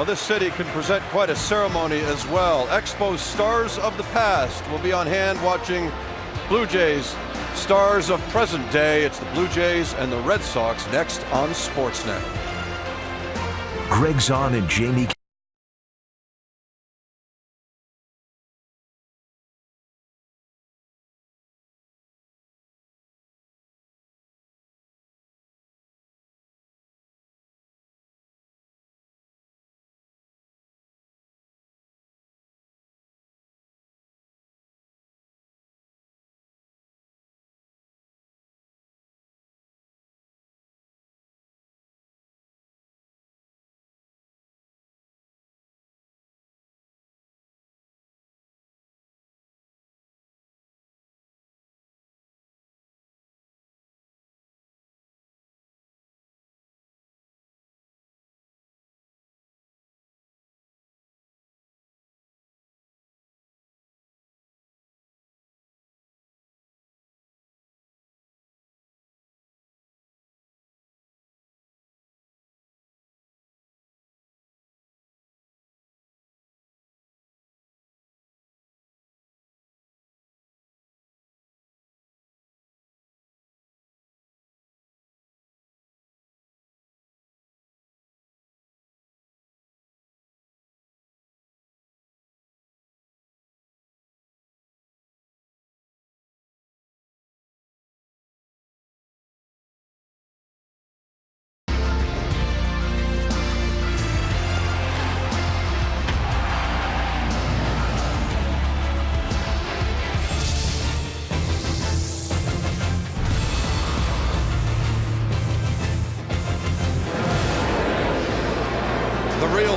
Well, this city can present quite a ceremony as well. Expos stars of the past will be on hand watching Blue Jays stars of present day. It's the Blue Jays and the Red Sox next on Sportsnet. Greg Zahn and Jamie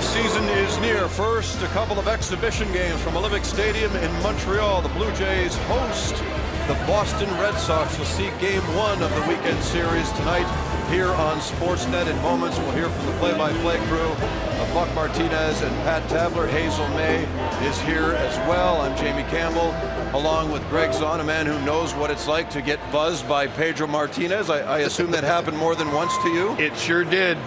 Season is near. First, a couple of exhibition games from Olympic Stadium in Montreal. The Blue Jays host the Boston Red Sox. You'll see game one of the weekend series tonight here on Sportsnet. In moments, we'll hear from the play-by-play crew of Buck Martinez and Pat Tabler. Hazel May is here as well. I'm Jamie Campbell, along with Greg Zahn, a man who knows what it's like to get buzzed by Pedro Martinez. I assume that happened more than once to you? It sure did.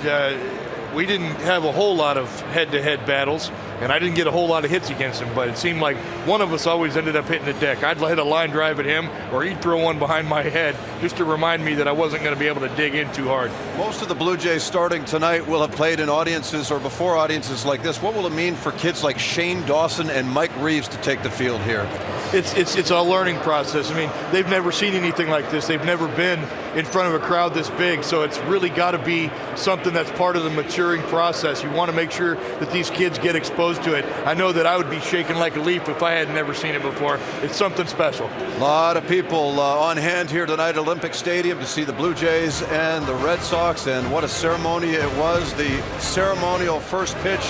We didn't have a whole lot of head-to-head battles, and I didn't get a whole lot of hits against him, but it seemed like one of us always ended up hitting the deck. I'd hit a line drive at him, or he'd throw one behind my head just to remind me that I wasn't going to be able to dig in too hard. Most of the Blue Jays starting tonight will have played in audiences or before audiences like this. What will it mean for kids like Shane Dawson and Mike Reeves to take the field here? It's a learning process. I mean, they've never seen anything like this. They've never been in front of a crowd this big, so it's really got to be something that's part of the maturing process. You want to make sure that these kids get exposed to it. I know that I would be shaking like a leaf if I had never seen it before. It's something special. A lot of people on hand here tonight at Olympic Stadium to see the Blue Jays and the Red Sox, and what a ceremony it was. The ceremonial first pitch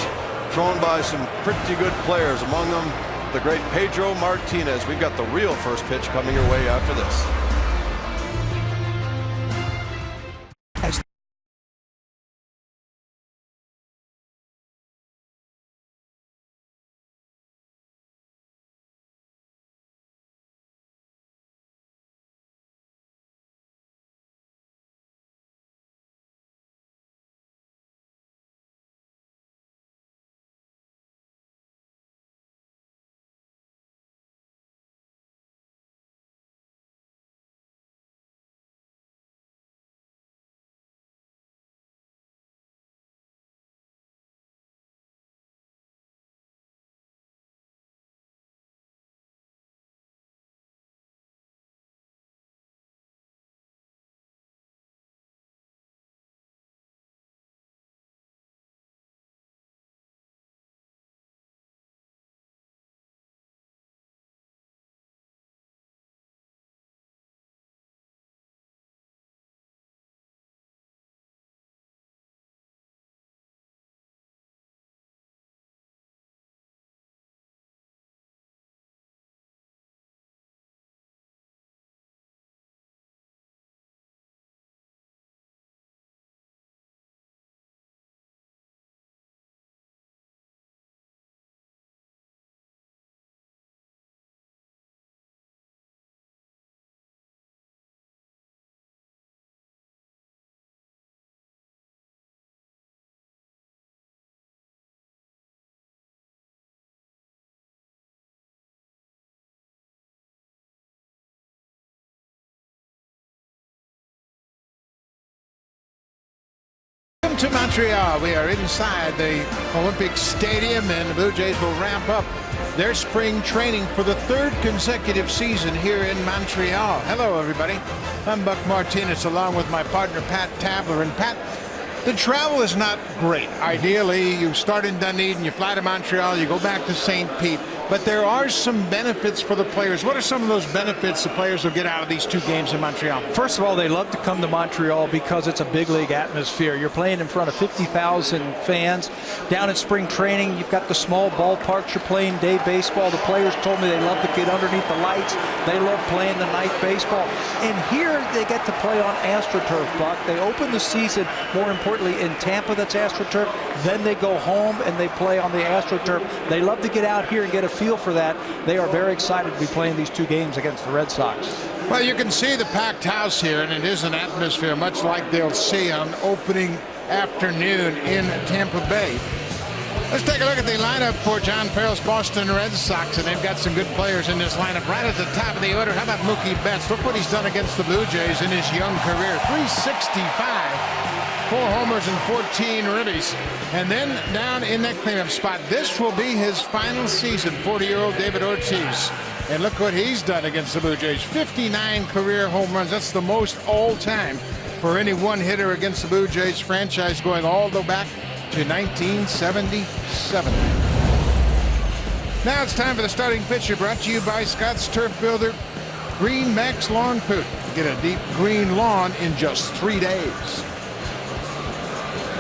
thrown by some pretty good players, among them the great Pedro Martinez. We've got the real first pitch coming your way after this. Welcome to Montreal. We are inside the Olympic Stadium, and the Blue Jays will ramp up their spring training for the third consecutive season here in Montreal. Hello, everybody. I'm Buck Martinez, along with my partner, Pat Tabler. And Pat, the travel is not great. Ideally, you start in Dunedin, you fly to Montreal, you go back to St. Pete. But there are some benefits for the players. What are some of those benefits the players will get out of these two games in Montreal? First of all, they love to come to Montreal because it's a big league atmosphere. You're playing in front of 50,000 fans. Down in spring training, you've got the small ballparks. You're playing day baseball. The players told me they love to get underneath the lights. They love playing the night baseball. And here they get to play on AstroTurf, Buck. They open the season, more importantly, in Tampa, that's AstroTurf. Then they go home and they play on the AstroTurf. They love to get out here and get a feel for that. They are very excited to be playing these two games against the Red Sox. Well, you can see the packed house here, and it is an atmosphere much like they'll see on opening afternoon in Tampa Bay. Let's take a look at the lineup for John Farrell's Boston Red Sox, and they've got some good players in this lineup. Right at the top of the order, how about Mookie Betts? Look what he's done against the Blue Jays in his young career. 365. 4 homers and 14 ribbies. And then down in that cleanup spot, this will be his final season, 40-year-old David Ortiz. And look what he's done against the Blue Jays. 59 career home runs. That's the most all-time for any one hitter against the Blue Jays franchise, going all the way back to 1977. Now it's time for the starting pitcher, brought to you by Scott's Turf Builder, Green Max Lawn Food. Get a deep green lawn in just 3 days.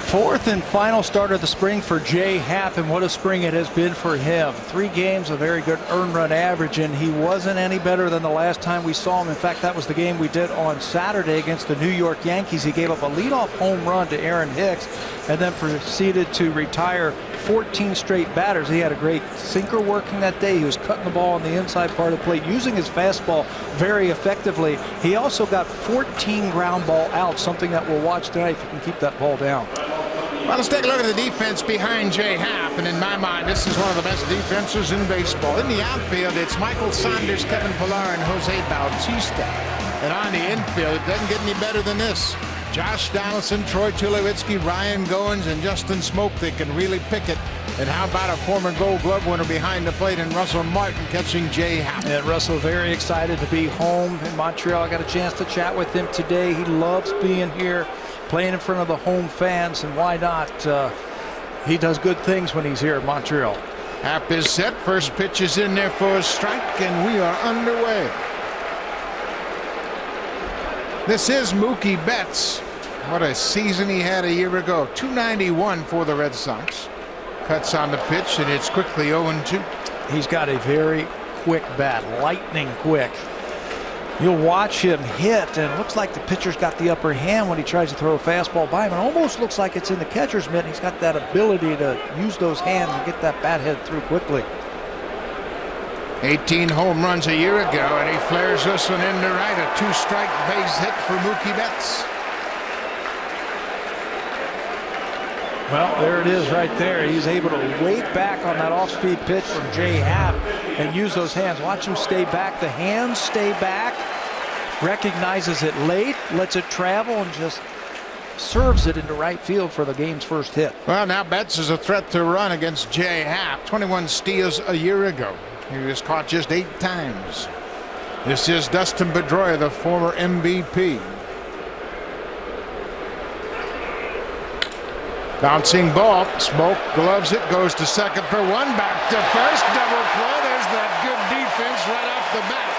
Fourth and final start of the spring for Jay Happ, and what a spring it has been for him. 3 games, a very good earned run average, and he wasn't any better than the last time we saw him. In fact, that was the game we did on Saturday against the New York Yankees. He gave up a leadoff home run to Aaron Hicks and then proceeded to retire 14 straight batters. He had a great sinker working that day. He was cutting the ball on the inside part of the plate, using his fastball very effectively. He also got 14 ground ball outs, something that we'll watch tonight if he can keep that ball down. Well, let's take a look at the defense behind Jay Happ, and in my mind, this is one of the best defenses in baseball. In the outfield, it's Michael Saunders, Kevin Pillar, and Jose Bautista. And on the infield, it doesn't get any better than this. Josh Donaldson, Troy Tulowitzki, Ryan Goins, and Justin Smoke. They can really pick it. And how about a former Gold Glove winner behind the plate, and Russell Martin catching Jay Happ. And Russell very excited to be home in Montreal. I got a chance to chat with him today. He loves being here, playing in front of the home fans, and why not? He does good things when he's here in Montreal. Happ is set. First pitch is in there for a strike, and we are underway. This is Mookie Betts. What a season he had a year ago. 291 for the Red Sox. Cuts on the pitch, and it's quickly 0-2. He's got a very quick bat, lightning quick. You'll watch him hit, and it looks like the pitcher's got the upper hand when he tries to throw a fastball by him. It almost looks like it's in the catcher's mitt. He's got that ability to use those hands and get that bat head through quickly. 18 home runs a year ago, and he flares this one into right. A 2-strike base hit for Mookie Betts. Well, there it is right there. He's able to wait back on that off-speed pitch from Jay Happ and use those hands. Watch him stay back. The hands stay back. Recognizes it late, lets it travel, and just serves it into right field for the game's first hit. Well, now Betts is a threat to run against Jay Happ. 21 steals a year ago. He was caught just 8 times. This is Dustin Pedroia, the former MVP. Bouncing ball. Smoke gloves it, goes to second for one, back to first, double play. There's that good defense right off the bat.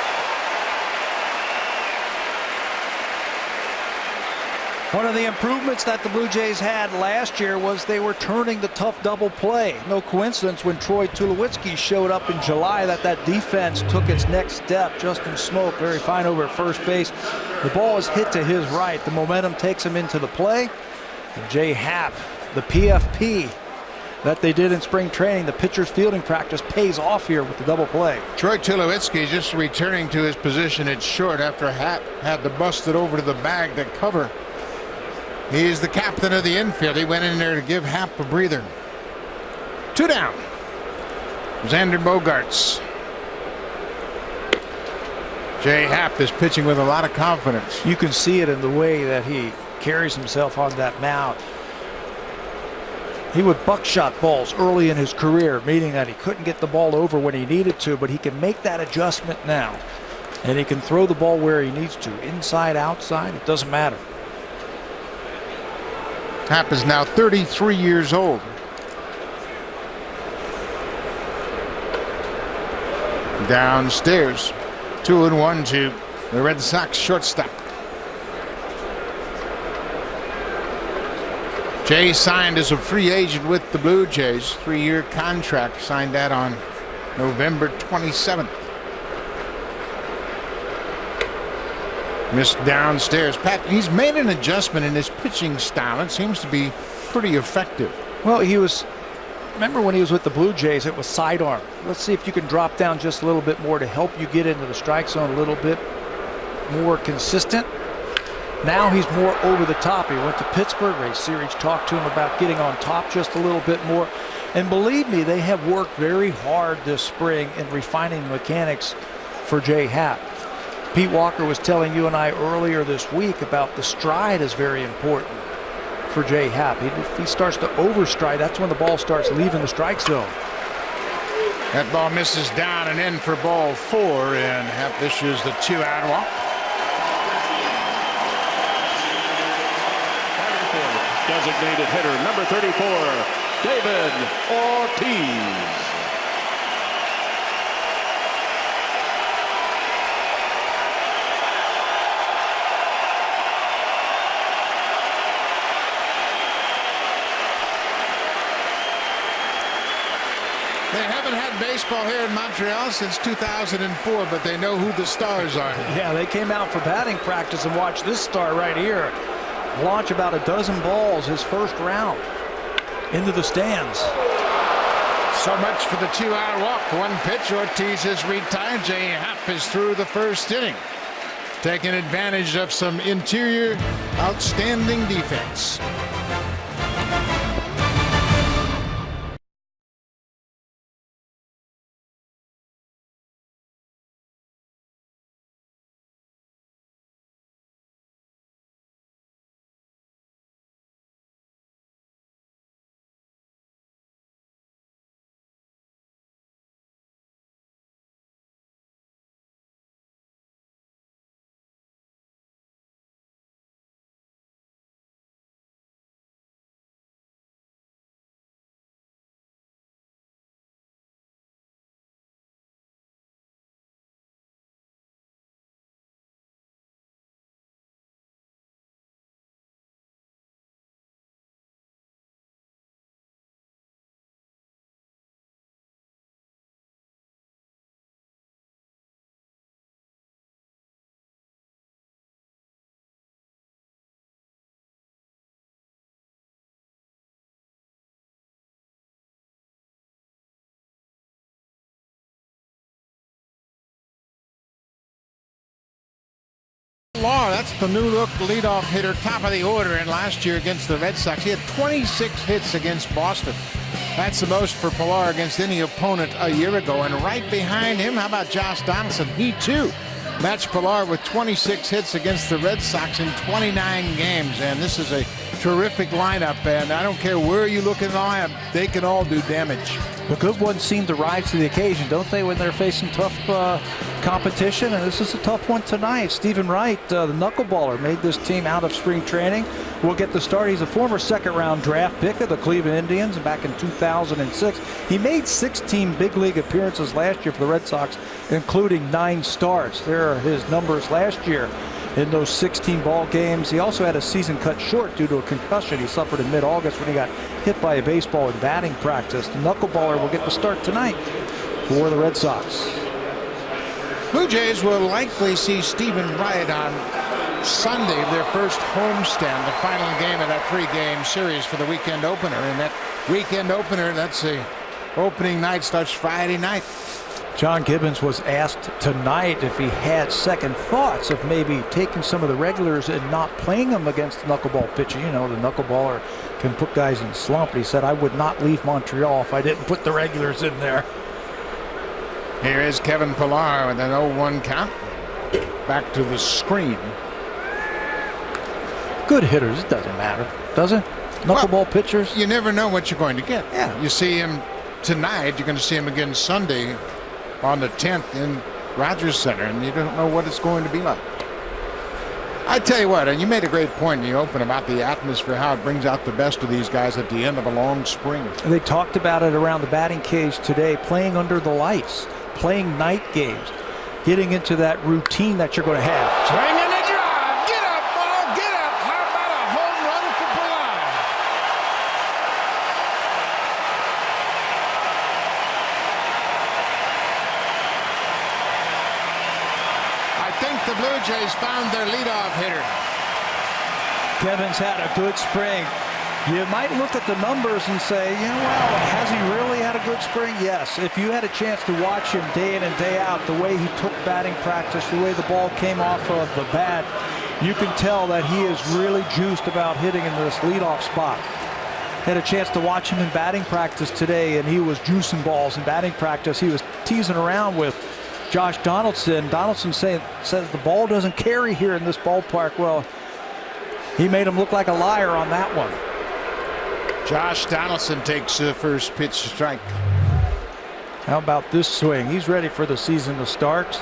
One of the improvements that the Blue Jays had last year was they were turning the tough double play. No coincidence when Troy Tulowitzki showed up in July that defense took its next step. Justin Smoke, very fine over at first base. The ball is hit to his right. The momentum takes him into the play. And Jay Happ, the PFP that they did in spring training, the pitcher's fielding practice, pays off here with the double play. Troy Tulowitzki just returning to his position at short after Happ had to bust it over to the bag to cover. He's the captain of the infield. He went in there to give Happ a breather. 2 down. Xander Bogaerts. Jay Happ is pitching with a lot of confidence. You can see it in the way that he carries himself on that mound. He would buckshot balls early in his career, meaning that he couldn't get the ball over when he needed to, but he can make that adjustment now. And he can throw the ball where he needs to, inside, outside, it doesn't matter. Happ is now 33 years old. Downstairs, 2-1 to the Red Sox shortstop. Jay signed as a free agent with the Blue Jays. 3-year contract, signed that on November 27th. Missed downstairs. Pat, he's made an adjustment in his pitching style. It seems to be pretty effective. Well, remember when he was with the Blue Jays, it was sidearm. Let's see if you can drop down just a little bit more to help you get into the strike zone a little bit more consistent. Now he's more over the top. He went to Pittsburgh. Ray Series talked to him about getting on top just a little bit more. And believe me, they have worked very hard this spring in refining the mechanics for Jay Happ. Pete Walker was telling you and I earlier this week about the stride is very important for Jay Happ. If he starts to overstride, that's when the ball starts leaving the strike zone. That ball misses down and in for ball 4, and Happ issues the 2-out walk. Designated hitter number 34, David Ortiz. They haven't had baseball here in Montreal since 2004, but they know who the stars are. Yeah, they came out for batting practice and watched this star right here launch about a dozen balls his first round into the stands. So much for the 2-out walk. One pitch, Ortiz is retired. Jay Happ is through the first inning, taking advantage of some interior outstanding defense. Law, that's the new look leadoff hitter, top of the order. And last year against the Red Sox, he had 26 hits against Boston. That's the most for Pilar against any opponent a year ago. And right behind him, how about Josh Donaldson? He too matched Pilar with 26 hits against the Red Sox in 29 games. And this is a terrific lineup. And I don't care where you look in the lineup, they can all do damage. The good ones seem to rise to the occasion, don't they, when they're facing tough competition? And this is a tough one tonight. Stephen Wright, the knuckleballer, made this team out of spring training. Will get the start. He's a former second-round draft pick of the Cleveland Indians back in 2006. He made 16 big league appearances last year for the Red Sox, including 9 starts. There are his numbers last year in those 16 ball games. He also had a season cut short due to a concussion he suffered in mid-August when he got hit by a baseball in batting practice. The knuckleballer will get the start tonight for the Red Sox. Blue Jays will likely see Stephen Wright on Sunday, their first homestand, the final game of that 3-game series for the weekend opener. And that weekend opener, that's the opening night, starts Friday night. John Gibbons was asked tonight if he had second thoughts of maybe taking some of the regulars and not playing them against knuckleball pitching. You know, the knuckleballer can put guys in slump. He said, I would not leave Montreal if I didn't put the regulars in there. Here is Kevin Pillar with an 0-1 count. Back to the screen. Good hitters, it doesn't matter, does it? Knuckleball pitchers. You never know what you're going to get. Yeah. You see him tonight. You're going to see him again Sunday on the 10th in Rogers Center, and you don't know what it's going to be like. I tell you what, and you made a great point in the open about the atmosphere, how it brings out the best of these guys at the end of a long spring. They talked about it around the batting cage today, playing under the lights, playing night games, getting into that routine that you're going to have. Swing and a drive. Get up, ball. Get up. How about a home run for Pilar? I think the Blue Jays found their leadoff hitter. Kevin's had a good spring. You might look at the numbers and say, well, has he really had a good spring? Yes. If you had a chance to watch him day in and day out, the way he took batting practice, the way the ball came off of the bat, you can tell that he is really juiced about hitting in this leadoff spot. Had a chance to watch him in batting practice today, and he was juicing balls in batting practice. He was teasing around with Josh Donaldson. Donaldson says the ball doesn't carry here in this ballpark. Well, he made him look like a liar on that one. Josh Donaldson takes the first pitch strike. How about this swing? He's ready for the season to start.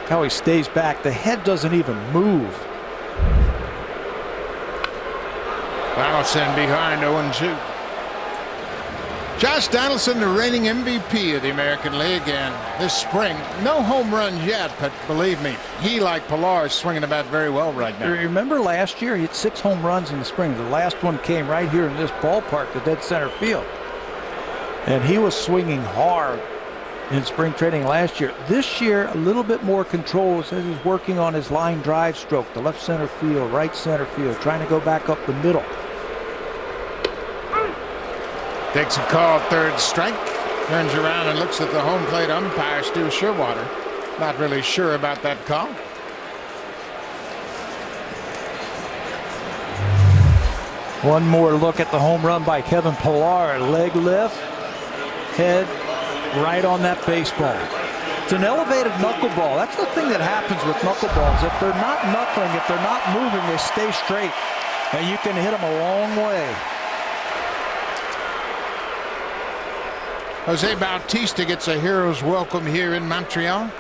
How he stays back. The head doesn't even move. Donaldson behind 0-2. Josh Donaldson, the reigning MVP of the American League, and this spring, no home runs yet, but believe me, he, like Pilar, is swinging the bat very well right now. Remember last year, he had 6 home runs in the spring. The last one came right here in this ballpark, the dead center field. And he was swinging hard in spring training last year. This year, a little bit more control. It says he's working on his line drive stroke, the left center field, right center field, trying to go back up the middle. Takes a call, third strike. Turns around and looks at the home plate umpire, Stu Sherwater. Not really sure about that call. One more look at the home run by Kevin Pilar. Leg lift, head right on that baseball. It's an elevated knuckleball. That's the thing that happens with knuckleballs. If they're not knuckling, if they're not moving, they stay straight. And you can hit them a long way. Jose Bautista gets a hero's welcome here in Montreal.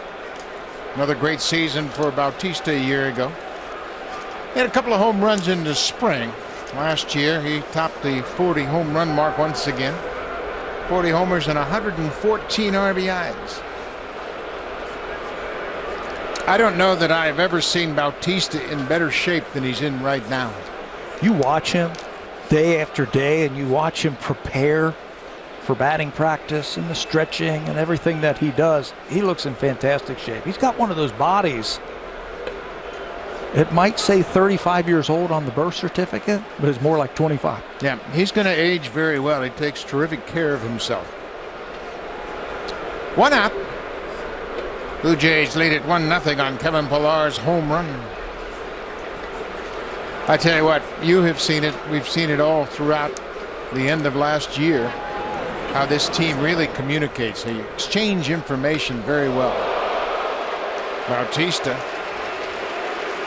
Another great season for Bautista a year ago. He had a couple of home runs in the spring. Last year, he topped the 40 home run mark once again. 40 homers and 114 RBIs. I don't know that I've ever seen Bautista in better shape than he's in right now. You watch him day after day, and you watch him prepare for batting practice and the stretching and everything that he does. He looks in fantastic shape. He's got one of those bodies. It might say 35 years old on the birth certificate, but it's more like 25. Yeah, he's going to age very well. He takes terrific care of himself. 1 out. Blue Jays lead it 1-0 on Kevin Pilar's home run. I tell you what, you have seen it. We've seen it all throughout the end of last year. How this team really communicates. They exchange information very well. Bautista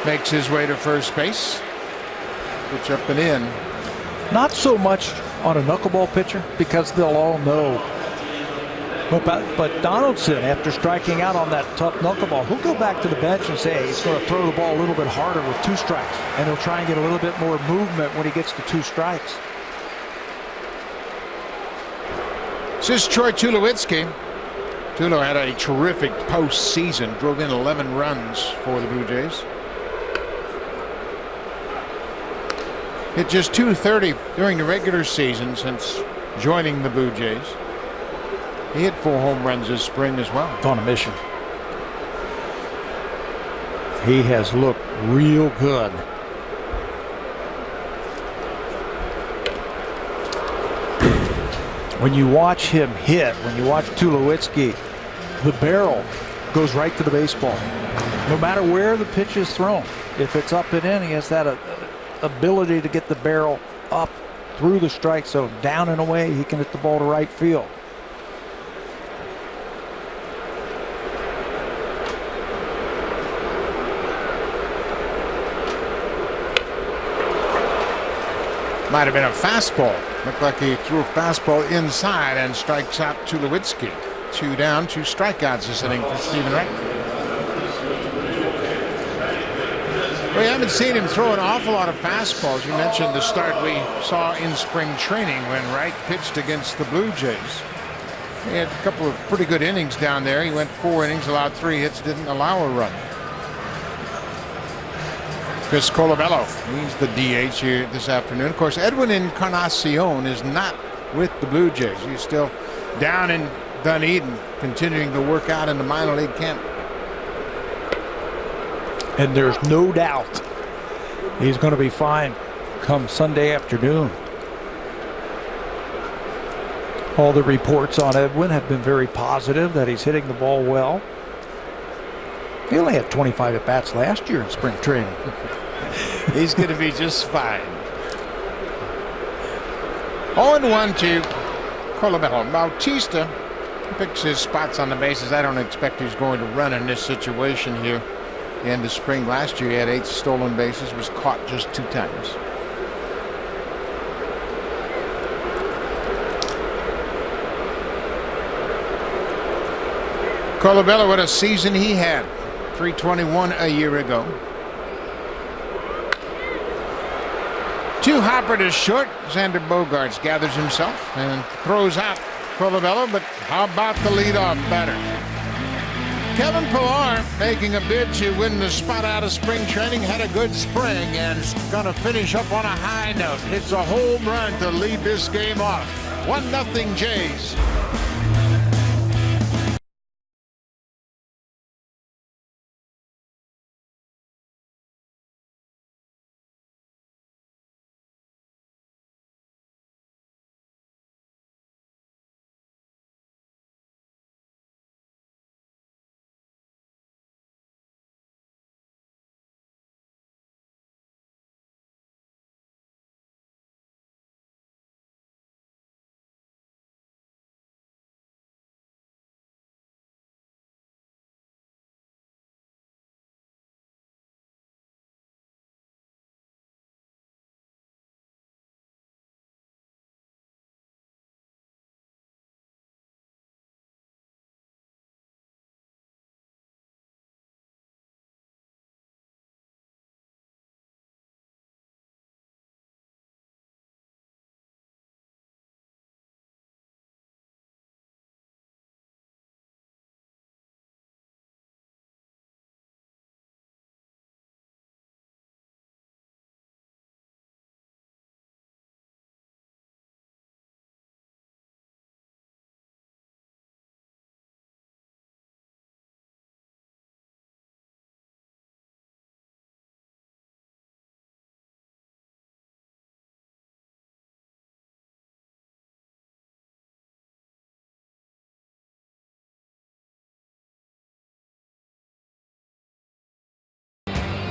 makes his way to first base. Pitch up and in. Not so much on a knuckleball pitcher because they'll all know. But Donaldson, after striking out on that tough knuckleball, he'll go back to the bench and say he's going to throw the ball a little bit harder with 2 strikes. And he'll try and get a little bit more movement when he gets to 2 strikes. This is Troy Tulowitzki. Tulo had a terrific postseason, drove in 11 runs for the Blue Jays. Hit just .230 during the regular season since joining the Blue Jays. He hit 4 home runs this spring as well. It's on a mission. He has looked real good. When you watch him hit, when you watch Tulowitzki, the barrel goes right to the baseball. No matter where the pitch is thrown, if it's up and in, he has that ability to get the barrel up through the strike, so down and away, he can hit the ball to right field. Might have been a fastball. Looked like he threw a fastball inside and strikes out Tulowitzki. 2 down, 2 strikeouts this inning for Stephen Wright. We haven't seen him throw an awful lot of fastballs. You mentioned the start we saw in spring training when Wright pitched against the Blue Jays. He had a couple of pretty good innings down there. He went 4 innings, allowed 3 hits, didn't allow a run. Chris Colabello leads the DH here this afternoon. Of course, Edwin Encarnacion is not with the Blue Jays. He's still down in Dunedin, continuing to work out in the minor league camp. And there's no doubt he's going to be fine come Sunday afternoon. All the reports on Edwin have been very positive, that he's hitting the ball well. He only had 25 at-bats last year in spring training. He's going to be just fine. 0-1 to Colabello. Bautista picks his spots on the bases. I don't expect he's going to run in this situation here. The end of spring last year, he had 8 stolen bases, was caught just 2 times. Colabello, what a season he had. 321 a year ago. 2 hopper to short. Xander Bogaerts gathers himself and throws out Colabello, but how about the leadoff batter? Kevin Pillar making a bid to win the spot out of spring training. Had a good spring and is going to finish up on a high note. Hits a home run to lead this game off. 1-0 Jays.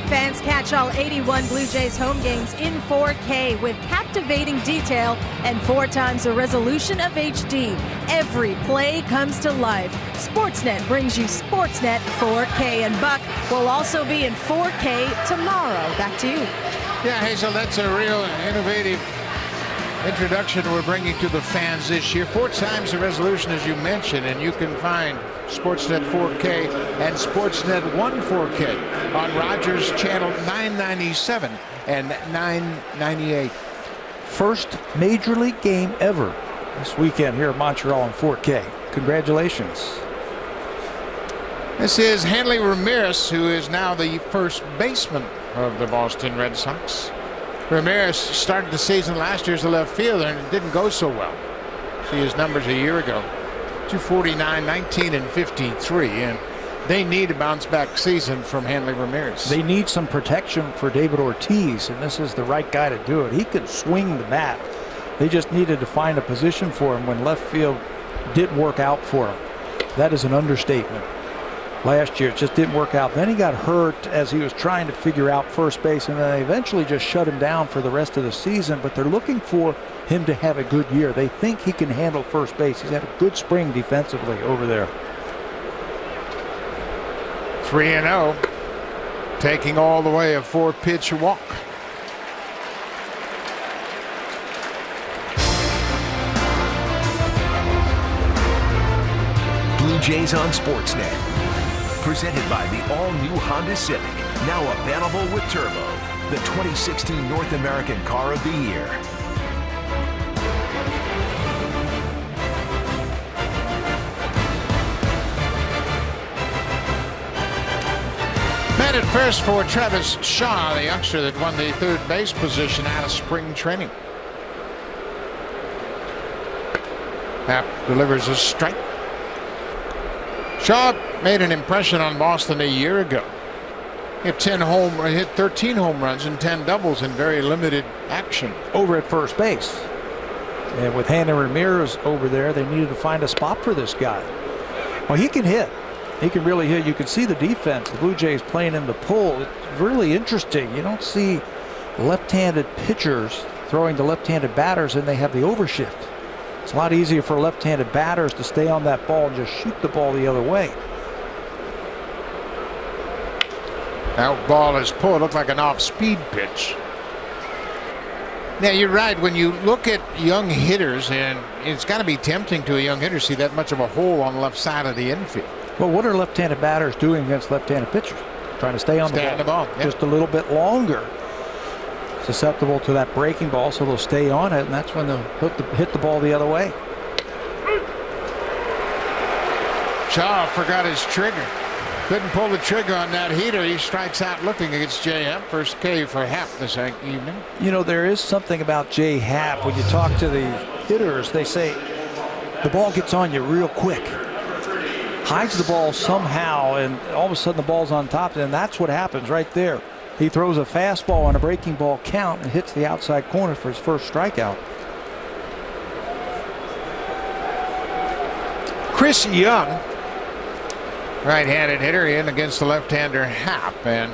Fans catch all 81 Blue Jays home games in 4K with captivating detail and 4 times the resolution of HD. Every play comes to life. Sportsnet brings you Sportsnet 4K, and Buck will also be in 4K tomorrow. Back to you. Yeah, Hazel, that's a real innovative introduction we're bringing to the fans this year. 4 times the resolution, as you mentioned, and you can find Sportsnet 4K and Sportsnet 1 4K on Rogers Channel 997 and 998. First Major League game ever this weekend here in Montreal in 4K. Congratulations. This is Hanley Ramirez, who is now the first baseman of the Boston Red Sox. Ramirez started the season last year as a left fielder, and it didn't go so well. See his numbers a year ago. 249, 19, and 53, and they need a bounce-back season from Hanley Ramirez. They need some protection for David Ortiz, and this is the right guy to do it. He can swing the bat. They just needed to find a position for him when left field didn't work out for him. That is an understatement. Last year it just didn't work out. Then he got hurt as he was trying to figure out first base, and then they eventually just shut him down for the rest of the season. But they're looking for him to have a good year. They think he can handle first base. He's had a good spring defensively over there. 3-0, taking all the way a 4-pitch walk. Blue Jays on Sportsnet. Presented by the all-new Honda Civic, now available with Turbo, the 2016 North American Car of the Year. Man at first for Travis Shaw, the youngster that won the third base position out of spring training. Happ delivers a strike. Shaw made an impression on Boston a year ago. Hit 13 home runs and 10 doubles in very limited action. Over at first base. And with Hanley Ramirez over there, they needed to find a spot for this guy. Well, he can hit. He can really hit. You can see the defense. The Blue Jays playing in the pull. It's really interesting. You don't see left-handed pitchers throwing to left-handed batters, and they have the overshift. It's a lot easier for left-handed batters to stay on that ball and just shoot the ball the other way. That ball is pulled. Looked like an off-speed pitch. Now, you're right. When you look at young hitters, and it's got to be tempting to a young hitter to see that much of a hole on the left side of the infield. Well, what are left-handed batters doing against left-handed pitchers? Trying to stay on the ball. Yep. Just a little bit longer. Susceptible to that breaking ball, so they'll stay on it, and that's when they'll hit the ball the other way. Shaw forgot his trigger. Couldn't pull the trigger on that heater. He strikes out looking against J. Happ. First K for Happ this evening. You know, there is something about J. Happ. When you talk to the hitters, they say the ball gets on you real quick. Hides the ball somehow, and all of a sudden the ball's on top, and that's what happens right there. He throws a fastball on a breaking ball count and hits the outside corner for his first strikeout. Chris Young, right-handed hitter, in against the left-hander Happ, and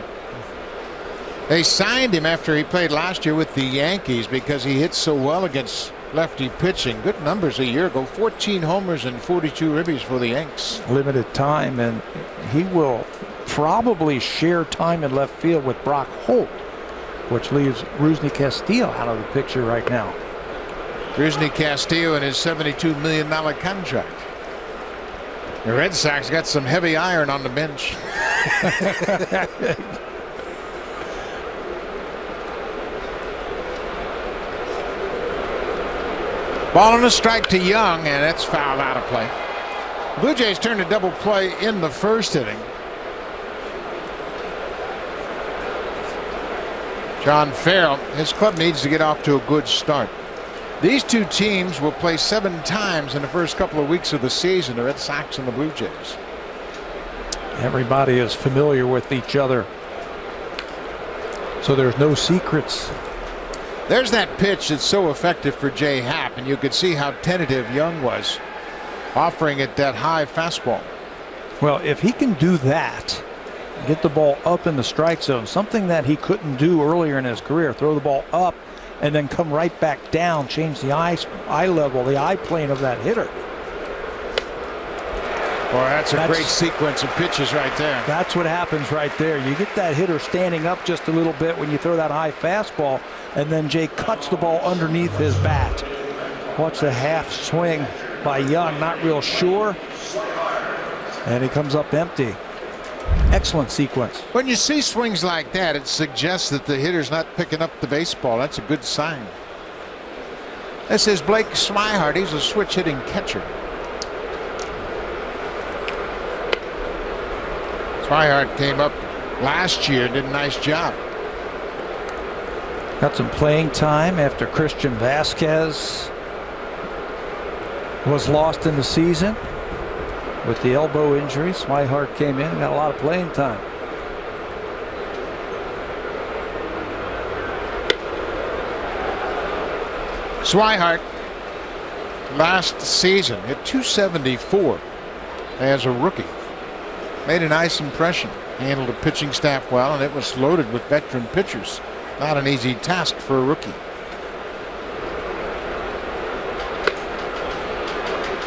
they signed him after he played last year with the Yankees because he hit so well against lefty pitching. Good numbers a year ago. 14 homers and 42 ribbies for the Yanks. Limited time, and he will probably share time in left field with Brock Holt, which leaves Rusney Castillo out of the picture right now. Rusney Castillo and his $72 million contract. The Red Sox got some heavy iron on the bench. Ball and a strike to Young, and that's fouled out of play. Blue Jays turned a double play in the first inning. John Farrell, his club needs to get off to a good start. These two teams will play 7 times in the first couple of weeks of the season, the Red Sox and the Blue Jays. Everybody is familiar with each other, so there's no secrets. There's that pitch that's so effective for J. Happ, and you could see how tentative Young was, offering it that high fastball. Well, if he can do that, get the ball up in the strike zone, something that he couldn't do earlier in his career, throw the ball up and then come right back down, change the eye level, the eye plane of that hitter. Boy, that's a great sequence of pitches right there. That's what happens right there. You get that hitter standing up just a little bit when you throw that high fastball, and then Jay cuts the ball underneath his bat. Watch the half swing by Young, not real sure, and he comes up empty. Excellent sequence. When you see swings like that, it suggests that the hitter's not picking up the baseball. That's a good sign. This is Blake Swihart. He's a switch hitting catcher. Swihart came up last year, did a nice job. Got some playing time after Christian Vasquez was lost in the season with the elbow injury. Swihart came in and got a lot of playing time. Swihart last season hit .274 as a rookie. Made a nice impression. Handled the pitching staff well, and it was loaded with veteran pitchers. Not an easy task for a rookie.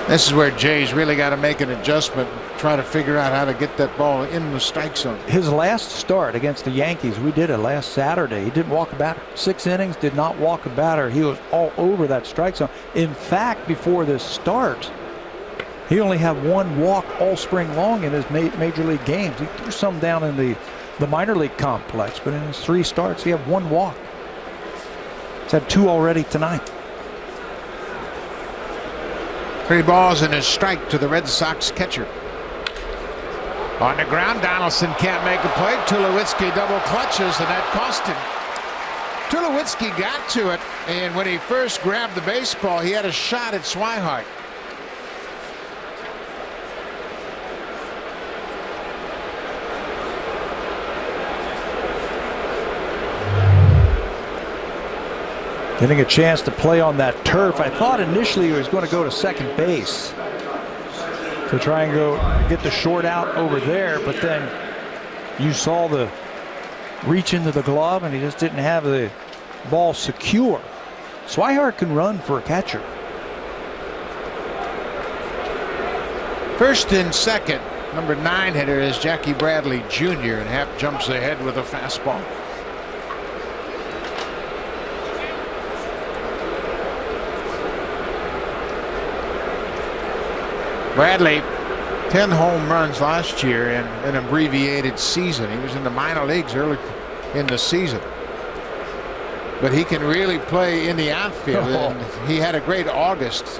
This is where Jay's really got to make an adjustment, try to figure out how to get that ball in the strike zone. His last start against the Yankees, we did it last Saturday. He didn't walk a batter. 6 innings, did not walk a batter. He was all over that strike zone. In fact, before this start, He only had one walk all spring long in his major league games. He threw some down in the minor league complex, but in his 3 starts, he had 1 walk. He's had 2 already tonight. 3 balls and a strike to the Red Sox catcher. On the ground, Donaldson can't make a play. Tulowitzki double clutches, and that cost him. Tulowitzki got to it, and when he first grabbed the baseball, he had a shot at Swihart. Getting a chance to play on that turf. I thought initially he was going to go to second base to try and go get the short out over there, but then you saw the reach into the glove and he just didn't have the ball secure. Swihart can run for a catcher. First and second, number 9 hitter is Jackie Bradley Jr. and Happ jumps ahead with a fastball. Bradley, 10 home runs last year in an abbreviated season. He was in the minor leagues early in the season. But he can really play in the outfield, and he had a great August.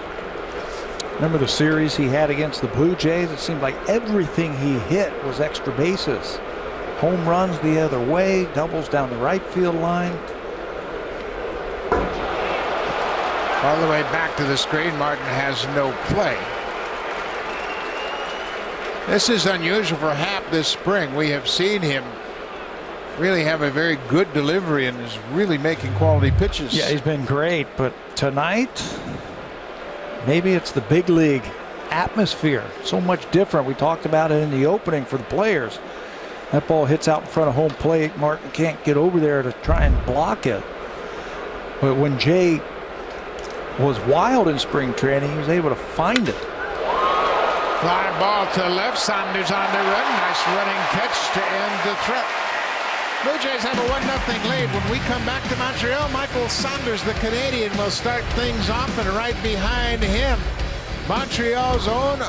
Remember the series he had against the Blue Jays? It seemed like everything he hit was extra bases. Home runs the other way, doubles down the right field line. All the way back to the screen, Martin has no play. This is unusual for Happ this spring. We have seen him really have a very good delivery and is really making quality pitches. Yeah, he's been great, but tonight, maybe it's the big league atmosphere. So much different. We talked about it in the opening for the players. That ball hits out in front of home plate. Martin can't get over there to try and block it. But when Jay was wild in spring training, he was able to find it. Fly ball to left. Saunders on the run. Nice running catch to end the threat. Blue Jays have a 1-0 lead. When we come back to Montreal, Michael Saunders, the Canadian, will start things off, and right behind him, Montreal's own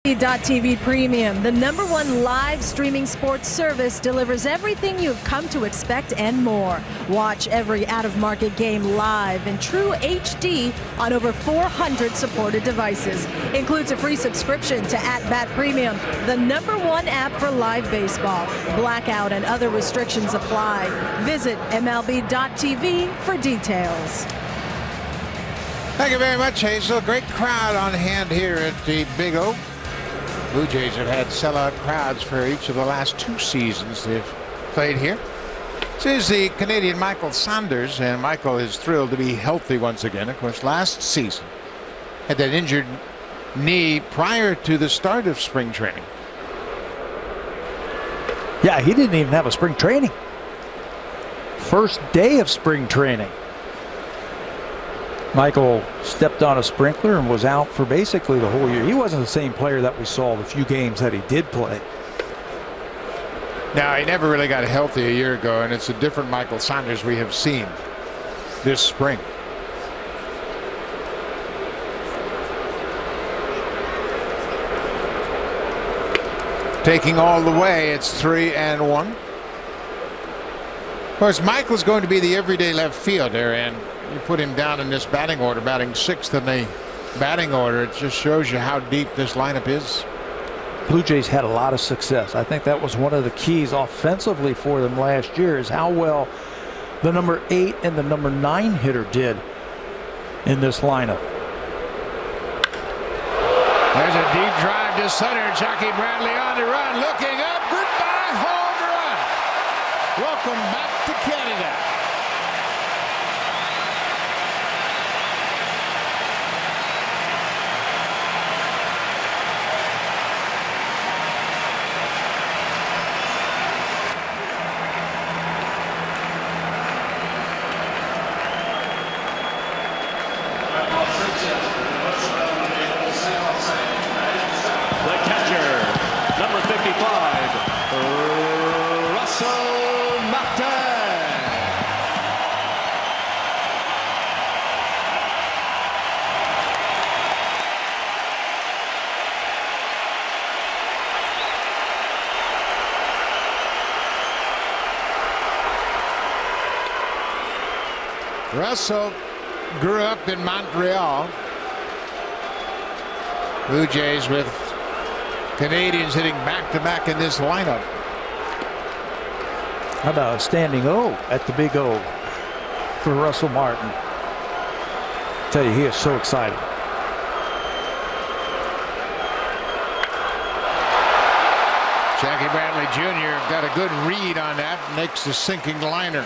TV Premium, the #1 live streaming sports service, delivers everything you've come to expect and more. Watch every out-of-market game live in true HD on over 400 supported devices. Includes a free subscription to @Bat Premium, the #1 app for live baseball. Blackout and other restrictions apply. Visit MLB.tv for details. Thank you very much, Hazel. Great crowd on hand here at the Big O. Blue Jays have had sellout crowds for each of the last 2 seasons they've played here. This is the Canadian Michael Saunders, and Michael is thrilled to be healthy once again. Of course, last season had that injured knee prior to the start of spring training. Yeah, he didn't even have a spring training. First day of spring training. Michael stepped on a sprinkler and was out for basically the whole year. He wasn't the same player that we saw the few games that he did play. Now, he never really got healthy a year ago, and it's a different Michael Saunders we have seen this spring. Taking all the way, it's 3-1. Of course, Michael's going to be the everyday left fielder, and you put him down in this batting order, batting 6th in the batting order. It just shows you how deep this lineup is. Blue Jays had a lot of success. I think that was one of the keys offensively for them last year, is how well the number 8 and the number 9 hitter did in this lineup. There's a deep drive to center. Jockey Bradley on the run, looking up. Goodbye, home run. Welcome back to Canada. Russell grew up in Montreal. Blue Jays with Canadians hitting back-to-back in this lineup. How about a standing O at the big O for Russell Martin? I tell you, he is so excited. Jackie Bradley Jr. got a good read on that, makes the sinking liner.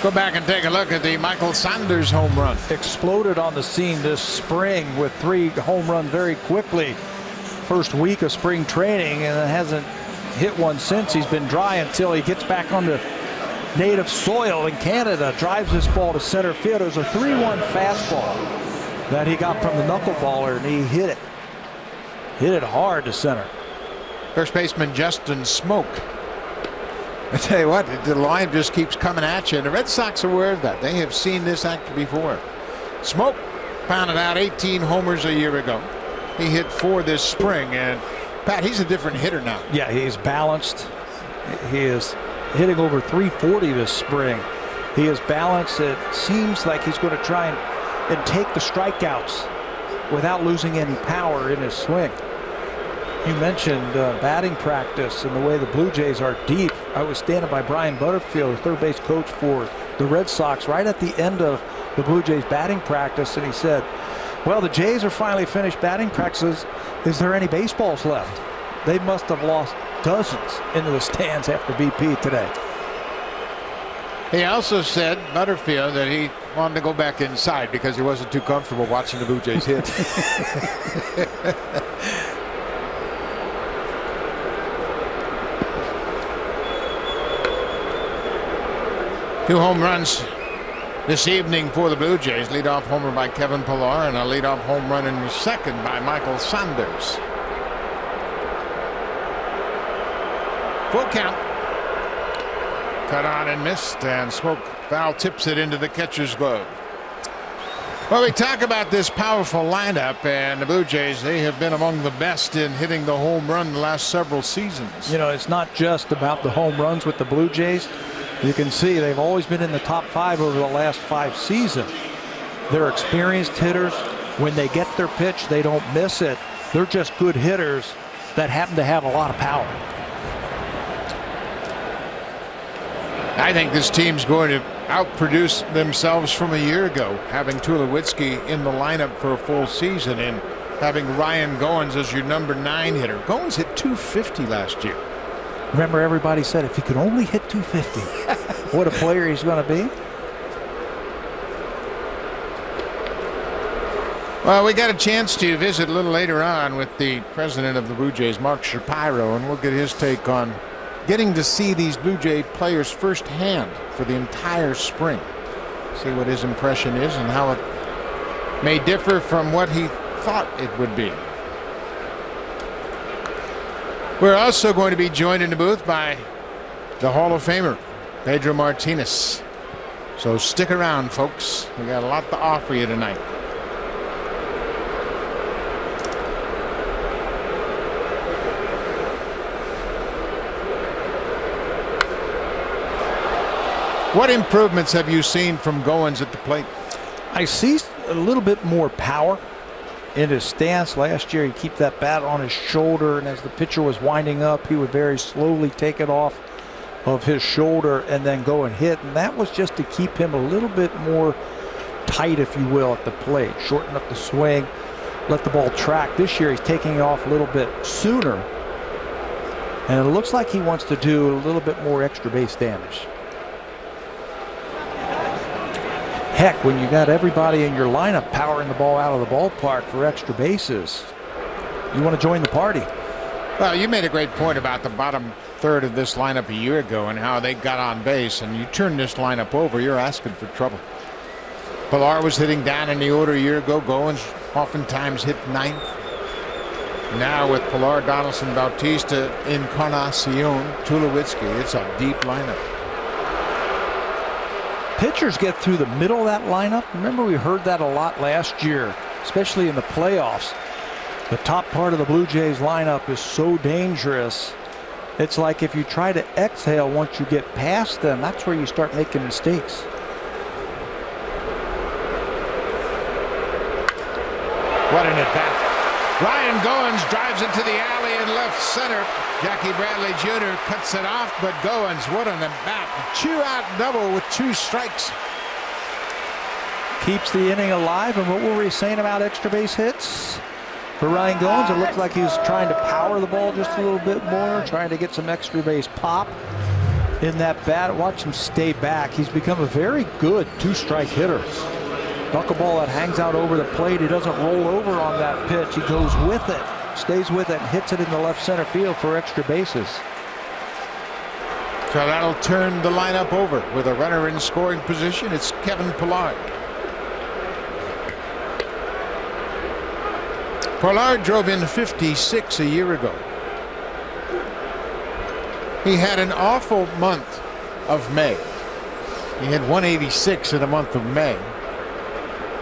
Go back and take a look at the Michael Saunders home run. Exploded on the scene this spring with 3 home runs very quickly. First week of spring training, and hasn't hit one since. He's been dry until he gets back onto native soil in Canada. Drives this ball to center field. It was a 3-1 fastball that he got from the knuckleballer, and he hit it. Hit it hard to center. First baseman Justin Smoke. I tell you what, the line just keeps coming at you, and the Red Sox are aware of that. They have seen this act before. Smoke pounded out 18 homers a year ago. He hit 4 this spring, and Pat, he's a different hitter now. Yeah, he's balanced. He is hitting over 340 this spring. He is balanced. It seems like he's going to try and take the strikeouts without losing any power in his swing. You mentioned batting practice and the way the Blue Jays are deep. I was standing by Brian Butterfield, the third base coach for the Red Sox, right at the end of the Blue Jays batting practice, and he said, well, the Jays are finally finished batting practices. Is there any baseballs left? They must have lost dozens into the stands after BP today. He also said, Butterfield, that he wanted to go back inside because he wasn't too comfortable watching the Blue Jays hit. 2 home runs this evening for the Blue Jays. Leadoff homer by Kevin Pillar, and a leadoff home run in second by Michael Saunders. Full count. Cut on and missed, and Smoke foul tips it into the catcher's glove. Well, we talk about this powerful lineup, and the Blue Jays, they have been among the best in hitting the home run the last several seasons. You know, it's not just about the home runs with the Blue Jays. You can see they've always been in the top 5 over the last 5 seasons. They're experienced hitters. When they get their pitch, they don't miss it. They're just good hitters that happen to have a lot of power. I think this team's going to outproduce themselves from a year ago, having Tulowitzki in the lineup for a full season and having Ryan Goins as your number 9 hitter. Goins hit .250 last year. Remember, everybody said if he could only hit .250, what a player he's going to be. Well, we got a chance to visit a little later on with the president of the Blue Jays, Mark Shapiro, and we'll get his take on getting to see these Blue Jay players firsthand for the entire spring. See what his impression is and how it may differ from what he thought it would be. We're also going to be joined in the booth by the Hall of Famer, Pedro Martinez. So stick around, folks. We got a lot to offer you tonight. What improvements have you seen from Goins at the plate? I see a little bit more power in his stance. Last year, he'd keep that bat on his shoulder, and as the pitcher was winding up, he would very slowly take it off of his shoulder and then go and hit. And that was just to keep him a little bit more tight, if you will, at the plate. Shorten up the swing, let the ball track. This year, he's taking it off a little bit sooner. And it looks like he wants to do a little bit more extra base damage. Heck, when you got everybody in your lineup powering the ball out of the ballpark for extra bases, you want to join the party. Well, you made a great point about the bottom third of this lineup a year ago and how they got on base, and you turn this lineup over, you're asking for trouble. Pilar was hitting down in the order a year ago. Goins oftentimes hit ninth. Now with Pilar, Donaldson, Bautista, Encarnacion, Tulowitzki, it's a deep lineup. Pitchers get through the middle of that lineup. Remember, we heard that a lot last year, especially in the playoffs. The top part of the Blue Jays lineup is so dangerous. It's like if you try to exhale once you get past them, that's where you start making mistakes. What an at-bat. Ryan Goins drives into the alley in left center. Jackie Bradley Jr. cuts it off, but Goins, what an at-bat. 2-out double with 2 strikes. Keeps the inning alive. And what were we saying about extra base hits? For Ryan Goins, it looked like he was trying to power the ball just a little bit more, trying to get some extra base pop in that bat. Watch him stay back. He's become a very good 2-strike hitter. Knuckleball that hangs out over the plate. He doesn't roll over on that pitch. He goes with it, stays with it, and hits it in the left center field for extra bases. So that'll turn the lineup over with a runner in scoring position. It's Kevin Pillar. Pillar drove in 56 a year ago. He had an awful month of May. He had 186 in the month of May.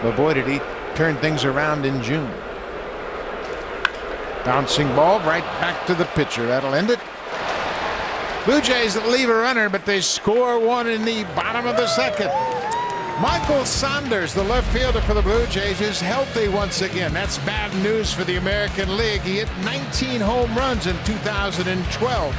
But boy, did he turn things around in June. Bouncing ball right back to the pitcher. That'll end it. Blue Jays leave a runner, but they score one in the bottom of the second. Michael Saunders, the left fielder for the Blue Jays, is healthy once again. That's bad news for the American League. He hit 19 home runs in 2012.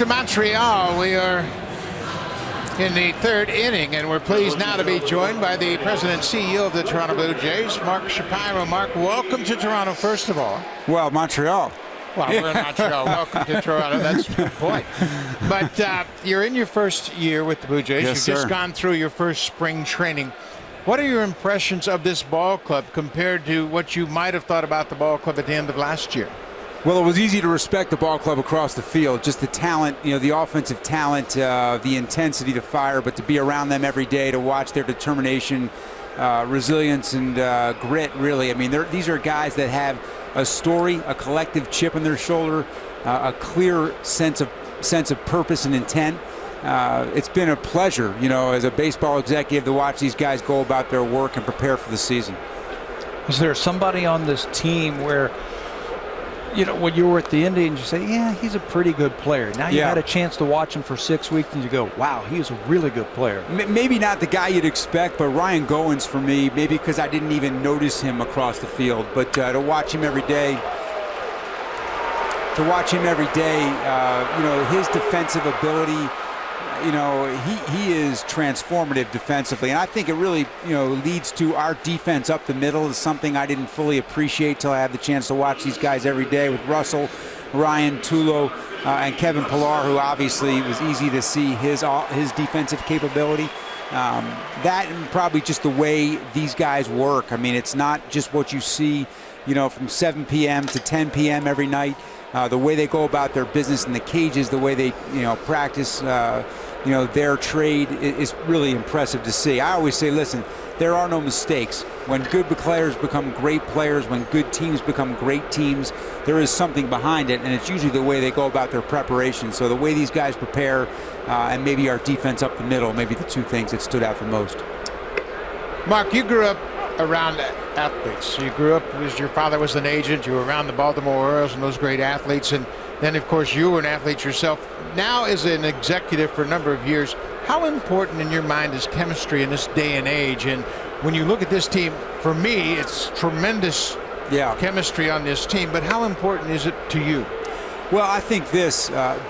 to Montreal. We are in the third inning, and we're pleased now to be joined by the president and CEO of the Toronto Blue Jays, Mark Shapiro. Mark, welcome to Toronto, first of all. Well, Montreal. Well, we're in Montreal. Welcome to Toronto. That's a good point. But you're in your first year with the Blue Jays. Yes, You've just gone through your first spring training. What are your impressions of this ball club compared to what you might have thought about the ball club at the end of last year? Well, it was easy to respect the ball club across the field. Just the talent, the offensive talent, the intensity, the fire, but to be around them every day, to watch their determination, resilience, and grit, really. I mean, these are guys that have a story, a collective chip on their shoulder, a clear sense of purpose and intent. It's been a pleasure, as a baseball executive, to watch these guys go about their work and prepare for the season. Is there somebody on this team where, when you were at the Indians, you say, yeah, he's a pretty good player. Now you had a chance to watch him for 6 weeks, and you go, wow, he is a really good player. Maybe not the guy you'd expect, but Ryan Goins for me, maybe because I didn't even notice him across the field. But to watch him every day, his defensive ability, he is transformative defensively, and I think it really, leads to our defense up the middle. Is something I didn't fully appreciate till I had the chance to watch these guys every day with Russell, Ryan, Tulo, and Kevin Pillar, who obviously was easy to see his defensive capability. That and probably just the way these guys work. I mean, it's not just what you see, from 7 p.m. to 10 p.m. every night. The way they go about their business in the cages, the way they, practice, their trade is really impressive to see. I always say, listen, there are no mistakes. When good players become great players, when good teams become great teams, there is something behind it, and it's usually the way they go about their preparation. So the way these guys prepare, and maybe our defense up the middle, maybe the two things that stood out the most. Mark, you grew up around athletes. You grew up as your father was an agent. You were around the Baltimore Orioles and those great athletes, and then of course you were an athlete yourself. Now as an executive for a number of years, how important in your mind is chemistry in this day and age? And when you look at this team, for me it's tremendous chemistry on this team, but how important is it to you? Well, I think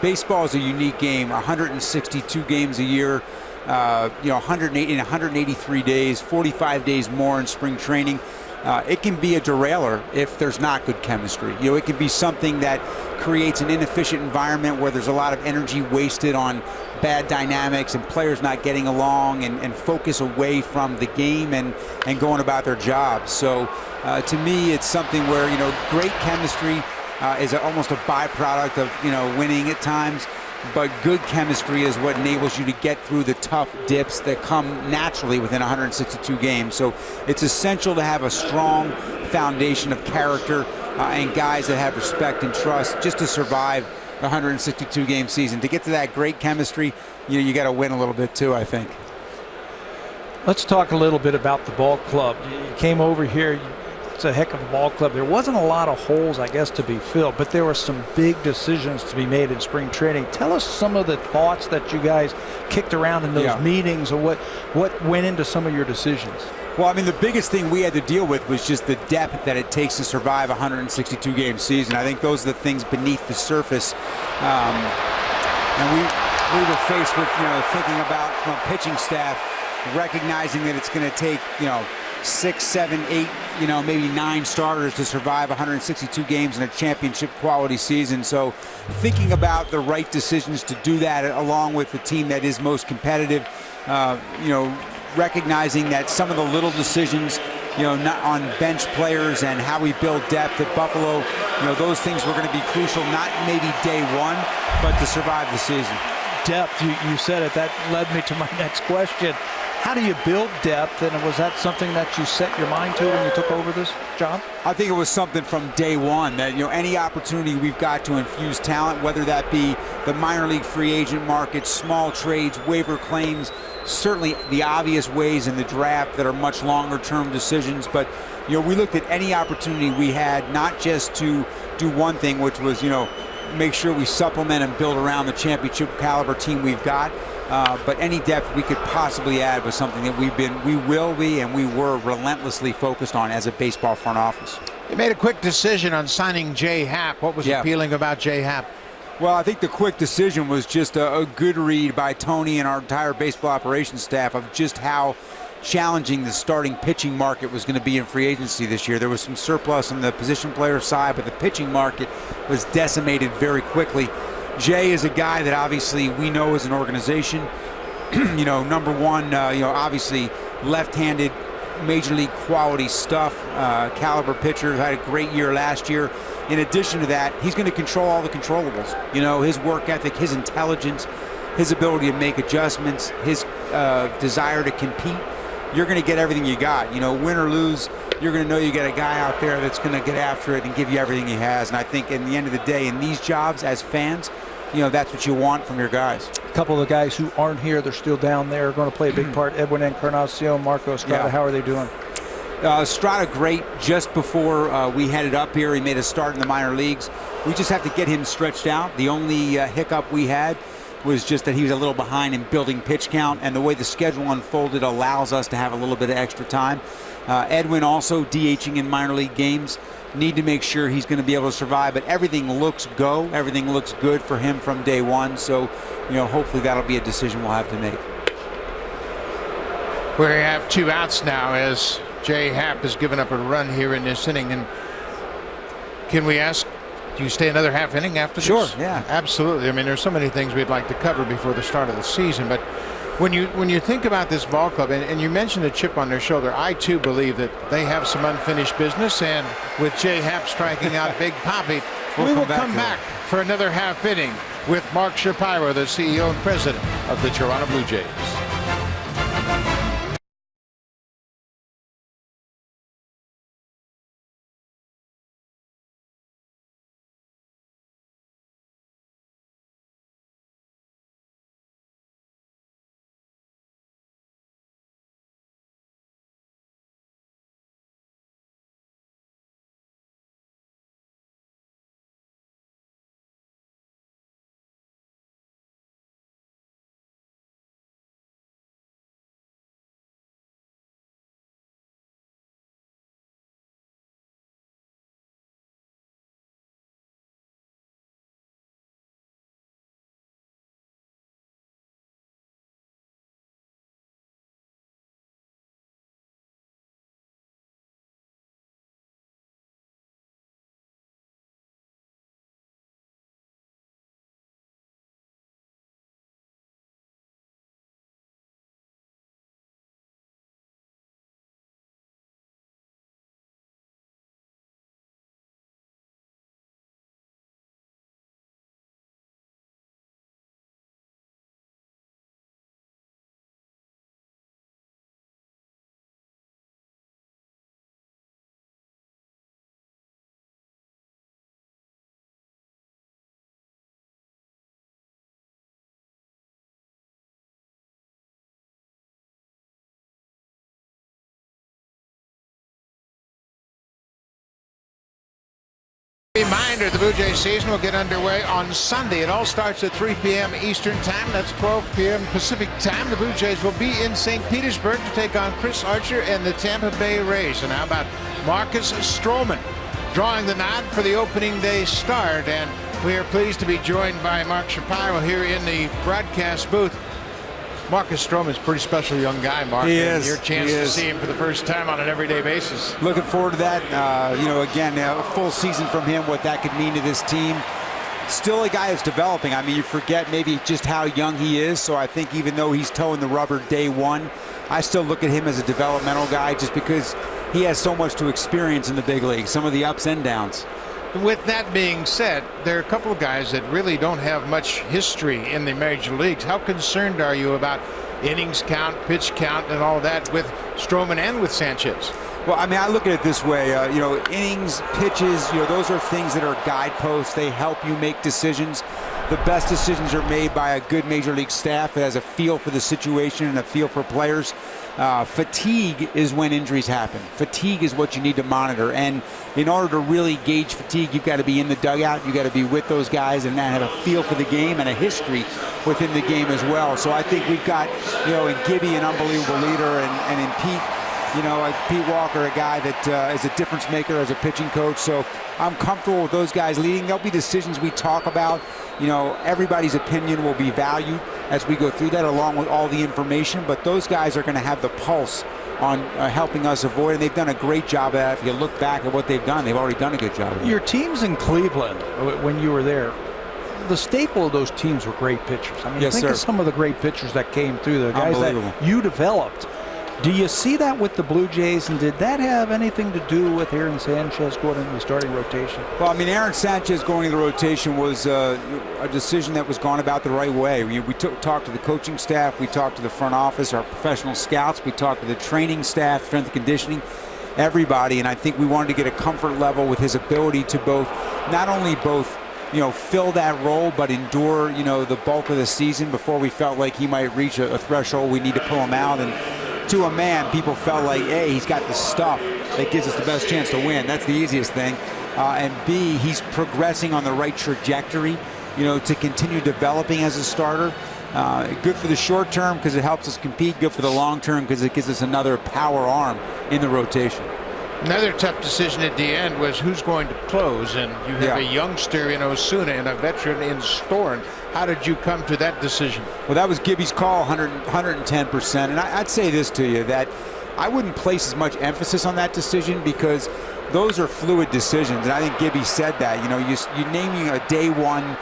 baseball is a unique game. 162 games a year, 183 days, 45 days more in spring training. It can be a derailer if there's not good chemistry. It can be something that creates an inefficient environment where there's a lot of energy wasted on bad dynamics and players not getting along and focus away from the game and going about their jobs. So to me, it's something where, great chemistry is almost a byproduct of, winning at times. But good chemistry is what enables you to get through the tough dips that come naturally within 162 games. So it's essential to have a strong foundation of character and guys that have respect and trust just to survive the 162 game season. To get to that great chemistry, you got to win a little bit too, I think. Let's talk a little bit about the ball club. You came over here. It's a heck of a ball club. There wasn't a lot of holes, I guess, to be filled, but there were some big decisions to be made in spring training. Tell us some of the thoughts that you guys kicked around in those meetings, or what went into some of your decisions. Well, I mean, the biggest thing we had to deal with was just the depth that it takes to survive a 162 game season. I think those are the things beneath the surface. And we were faced with, thinking about from a pitching staff, recognizing that it's going to take, 6, 7, 8, maybe 9 starters to survive 162 games in a championship quality season. So thinking about the right decisions to do that along with the team that is most competitive, recognizing that some of the little decisions, not on bench players and how we build depth at Buffalo, those things were going to be crucial, not maybe day one, but to survive the season. Depth, you said it. That led me to my next question. How do you build depth, and was that something that you set your mind to when you took over this job? I think it was something from day one that, any opportunity we've got to infuse talent, whether that be the minor league free agent market, small trades, waiver claims, certainly the obvious ways in the draft that are much longer term decisions. But, we looked at any opportunity we had, not just to do one thing, which was, make sure we supplement and build around the championship caliber team we've got. But any depth we could possibly add was something that we will be, and we were relentlessly focused on as a baseball front office. You made a quick decision on signing Jay Happ. What was appealing about Jay Happ? Well, I think the quick decision was just a good read by Tony and our entire baseball operations staff of just how challenging the starting pitching market was going to be in free agency this year. There was some surplus on the position player side, but the pitching market was decimated very quickly. Jay is a guy that obviously we know as an organization, number one, obviously left-handed, major league quality stuff, caliber pitcher, had a great year last year. In addition to that, he's going to control all the controllables. His work ethic, his intelligence, his ability to make adjustments, his desire to compete. You're going to get everything you got. Win or lose, you're going to know you got a guy out there that's going to get after it and give you everything he has. And I think in the end of the day, in these jobs as fans, that's what you want from your guys. A couple of the guys who aren't here, they're still down there, are going to play a big part. Edwin Encarnacion, Marco Estrada, How are they doing? Estrada great. Just before we headed up here, he made a start in the minor leagues. We just have to get him stretched out. The only hiccup we had was just that he was a little behind in building pitch count, and the way the schedule unfolded allows us to have a little bit of extra time. Edwin also DHing in minor league games. Need to make sure he's going to be able to survive, but everything looks everything looks good for him from day one. So, hopefully that'll be a decision we'll have to make. We have 2 outs now as Jay Happ has given up a run here in this inning. And can we ask, do you stay another half inning after this? Sure, yeah. Absolutely. I mean, there's so many things we'd like to cover before the start of the season. But when you think about this ball club, and you mentioned the chip on their shoulder, I too believe that they have some unfinished business. And with Jay Happ striking out Big Papi, we will come back for another half inning with Mark Shapiro, the CEO and president of the Toronto Blue Jays. Reminder, the Blue Jays season will get underway on Sunday. It all starts at 3 p.m. Eastern Time. That's 12 p.m. Pacific Time. The Blue Jays will be in St. Petersburg to take on Chris Archer and the Tampa Bay Rays. And how about Marcus Stroman drawing the nod for the opening day start? And we are pleased to be joined by Mark Shapiro here in the broadcast booth. Marcus Stroman's a pretty special young guy, Mark. He is. Your chance to see him for the first time on an everyday basis. Looking forward to that. Again, a full season from him, what that could mean to this team. Still a guy that's developing. I mean, you forget maybe just how young he is. So I think even though he's toeing the rubber day one, I still look at him as a developmental guy just because he has so much to experience in the big league, some of the ups and downs. With that being said, there are a couple of guys that really don't have much history in the major leagues. How concerned are you about innings count, pitch count, and all that with Stroman and with Sanchez? Well, I mean, I look at it this way, innings, pitches, those are things that are guideposts. They help you make decisions. The best decisions are made by a good major league staff that has a feel for the situation and a feel for players. Fatigue is when injuries happen. Fatigue is what you need to monitor. And in order to really gauge fatigue, you've got to be in the dugout. You've got to be with those guys and have a feel for the game and a history within the game as well. So I think we've got, in Gibby, an unbelievable leader, and in Pete, like Pete Walker, a guy that is a difference maker as a pitching coach. So I'm comfortable with those guys leading. There'll be decisions we talk about. Everybody's opinion will be valued as we go through that, along with all the information. But those guys are going to have the pulse on helping us avoid, and they've done a great job of that. If you look back at what they've done, they've already done a good job of it. Your teams in Cleveland, when you were there, the staple of those teams were great pitchers. I mean, think of some of the great pitchers that came through, the guys that you developed. Do you see that with the Blue Jays, and did that have anything to do with Aaron Sanchez going into the starting rotation? Well, I mean, Aaron Sanchez going into the rotation was a decision that was gone about the right way. We talked to the coaching staff, we talked to the front office, our professional scouts, we talked to the training staff, strength and conditioning, everybody, and I think we wanted to get a comfort level with his ability to not only fill that role, but endure, the bulk of the season before we felt like he might reach a threshold we need to pull him out. And to a man, people felt like, A, he's got the stuff that gives us the best chance to win. That's the easiest thing. And B, he's progressing on the right trajectory, to continue developing as a starter. Good for the short term because it helps us compete. Good for the long term because it gives us another power arm in the rotation. Another tough decision at the end was who's going to close, and you have a youngster in Osuna and a veteran in Storen. How did you come to that decision? Well, that was Gibby's call, 110%. And I'd say this to you, that I wouldn't place as much emphasis on that decision because those are fluid decisions. And I think Gibby said that. You're naming a day one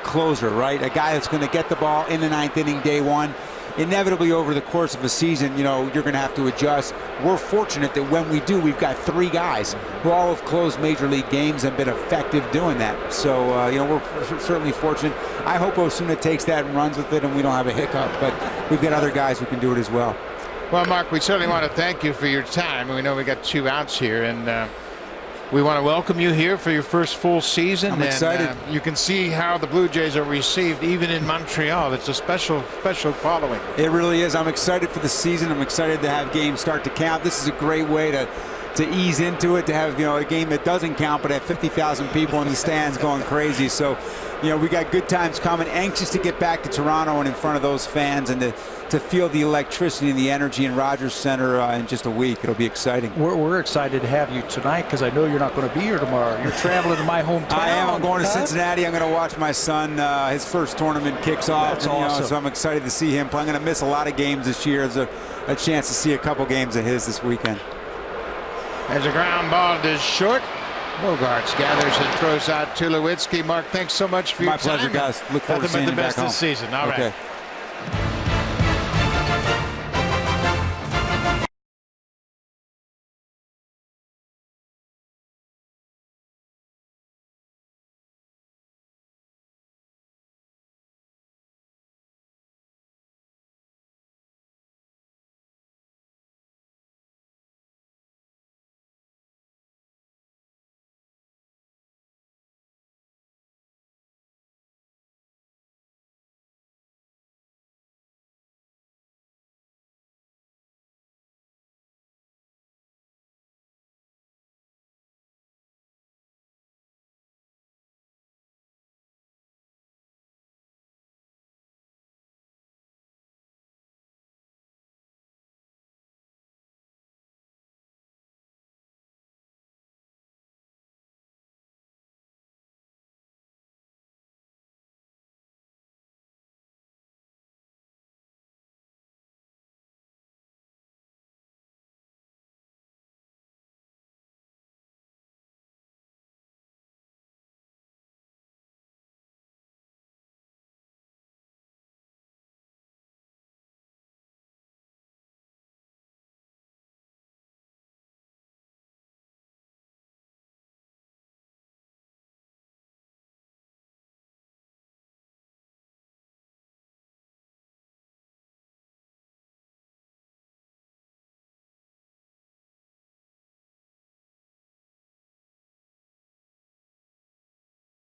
closer, right? A guy that's going to get the ball in the ninth inning day one. Inevitably over the course of a season, you're going to have to adjust. We're fortunate that when we do, we've got three guys who all have closed major league games and been effective doing that. So, we're certainly fortunate. I hope Osuna takes that and runs with it and we don't have a hiccup, but we've got other guys who can do it as well. Well, Mark, we certainly want to thank you for your time. We know we got 2 outs here, and we want to welcome you here for your first full season. I'm excited. You can see how the Blue Jays are received even in Montreal. It's a special following. It really is. I'm excited for the season. I'm excited to have games start to count. This is a great way to ease into it, to have a game that doesn't count but have 50,000 people in the stands going crazy. So we got good times coming. Anxious to get back to Toronto and in front of those fans and to feel the electricity and the energy in Rogers Center in just a week. It'll be exciting. We're excited to have you tonight because I know you're not going to be here tomorrow. You're traveling to my hometown. I am. I'm going to Cincinnati. I'm going to watch my son. His first tournament kicks off. That's awesome. So I'm excited to see him play. I'm going to miss a lot of games this year. There's a chance to see a couple games of his this weekend. As a ground ball to short, Bogarts gathers and throws out Tulowitzki. Mark, thanks so much for your time. My pleasure, guys. Look forward to seeing you back home. Nothing but the best this season. All right.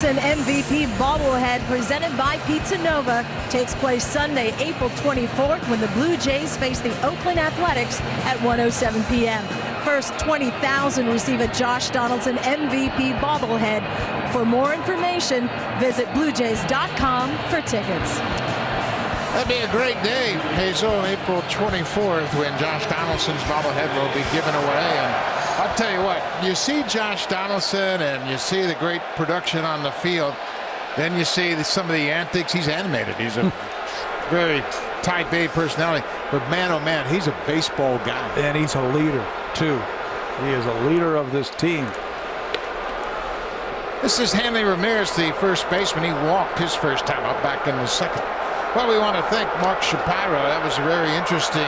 An MVP bobblehead presented by Pizza Nova takes place Sunday, April 24th when the Blue Jays face the Oakland Athletics at 1:07 p.m. First 20,000 receive a Josh Donaldson MVP bobblehead. For more information, visit BlueJays.com for tickets. That'd be a great day, Hazel, April 24th, when Josh Donaldson's bobblehead will be given away. And I'll tell you what, you see Josh Donaldson and you see the great production on the field, then you see some of the antics. He's animated. He's a very type A personality. But man, oh man, he's a baseball guy. And he's a leader, too. He is a leader of this team. This is Hanley Ramirez, the first baseman. He walked his first time up back in the second. Well, we want to thank Mark Shapiro. That was a very interesting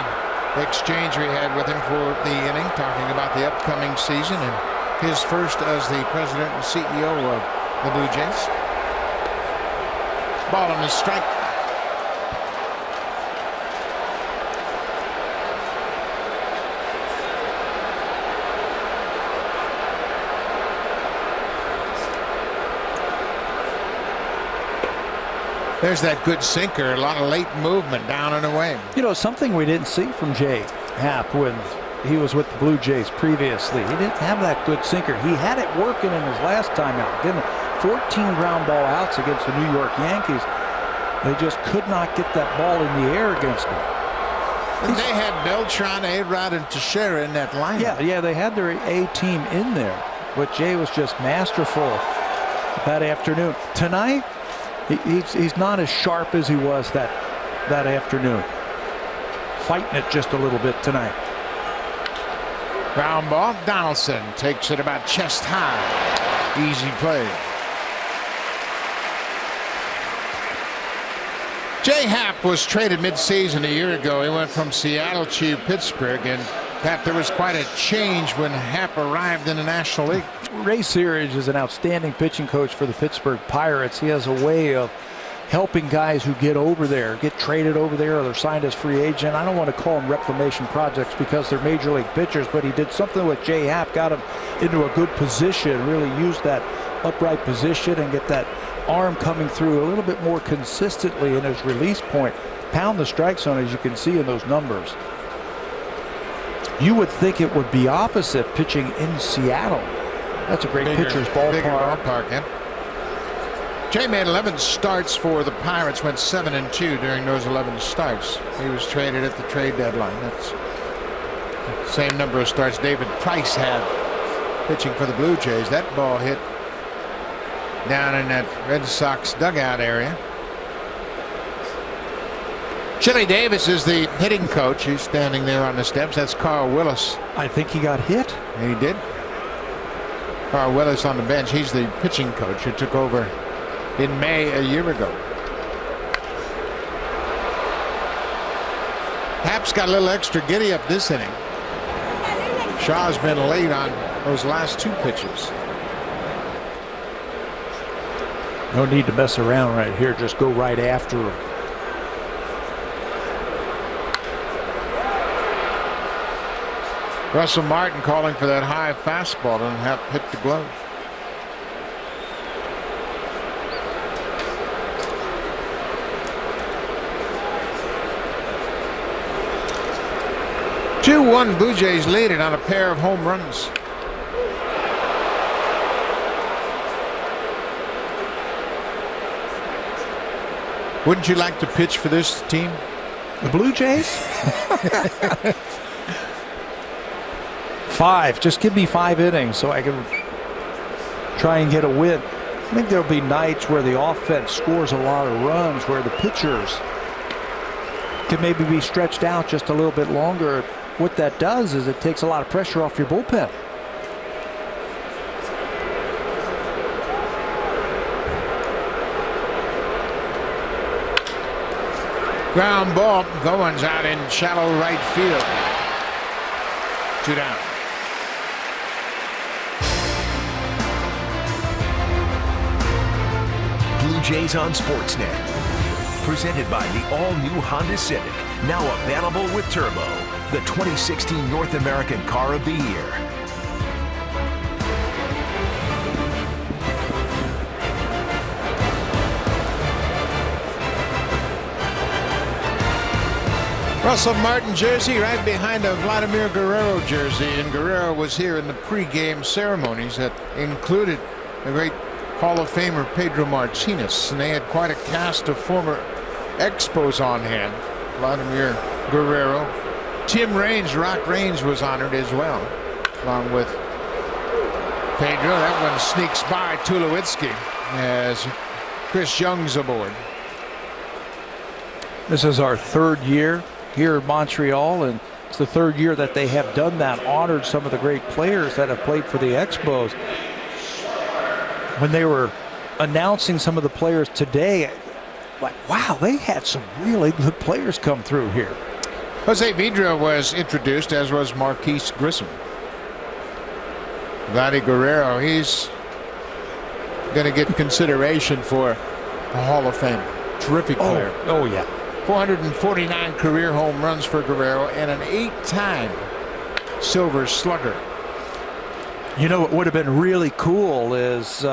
exchange we had with him for the inning, talking about the upcoming season and his first as the president and CEO of the Blue Jays. Ball on the strike. There's that good sinker. A lot of late movement down and away. You know, something we didn't see from Jay Happ when he was with the Blue Jays previously. He didn't have that good sinker. He had it working in his last time out. Getting 14 ground ball outs against the New York Yankees. They just could not get that ball in the air against him. And they had Beltran, A-Rod, and Teixeira in that lineup. Yeah, they had their A team in there. But Jay was just masterful that afternoon. Tonight, he's not as sharp as he was that afternoon. Fighting it just a little bit tonight. Ground ball. Donaldson takes it about chest high. Easy play. Jay Happ was traded midseason a year ago. He went from Seattle to Pittsburgh, and Happ, there was quite a change when Happ arrived in the National League. Ray Searage is an outstanding pitching coach for the Pittsburgh Pirates. He has a way of helping guys who get over there, get traded over there, or they're signed as free agent. I don't want to call them reclamation projects because they're major league pitchers, but he did something with Jay Happ, got him into a good position, really used that upright position and get that arm coming through a little bit more consistently in his release point. Pound the strike zone, as you can see in those numbers. You would think it would be opposite pitching in Seattle. That's a great pitcher's ballpark. Bigger ballpark, yeah. Jay made 11 starts for the Pirates, went 7-2 during those 11 starts. He was traded at the trade deadline. That's the same number of starts David Price had pitching for the Blue Jays. That ball hit down in that Red Sox dugout area. Chili Davis is the hitting coach. He's standing there on the steps. That's Carl Willis. I think he got hit. He did. Carl Willis on the bench. He's the pitching coach who took over in May a year ago. Happ's got a little extra giddy up this inning. Shaw's been late on those last two pitches. No need to mess around right here. Just go right after him. Russell Martin calling for that high fastball and have hit the glove. (2-1) Blue Jays lead it on a pair of home runs. Wouldn't you like to pitch for this team? The Blue Jays? 5. Just give me 5 innings so I can try and get a win. I think there'll be nights where the offense scores a lot of runs, where the pitchers can maybe be stretched out just a little bit longer. What that does is it takes a lot of pressure off your bullpen. Ground ball. Goins out in shallow right field. 2 down. Blue Jays on Sportsnet. Presented by the all-new Honda Civic. Now available with Turbo. The 2016 North American Car of the Year. Russell Martin jersey right behind a Vladimir Guerrero jersey, and Guerrero was here in the pregame ceremonies that included the great Hall of Famer Pedro Martinez, and they had quite a cast of former Expos on hand. Vladimir Guerrero. Tim Raines, Rock Raines was honored as well, along with Pedro. That one sneaks by Tulowitzki as Chris Young's aboard. This is our third year here in Montreal, and it's the third year that they have done that, honored some of the great players that have played for the Expos. When they were announcing some of the players today, like, wow, they had some really good players come through here. Jose Vidra was introduced, as was Marquise Grissom. Vladdy Guerrero, he's going to get consideration for the Hall of Fame. Terrific player. Oh yeah. 449 career home runs for Guerrero and an 8-time Silver Slugger. You know what would have been really cool is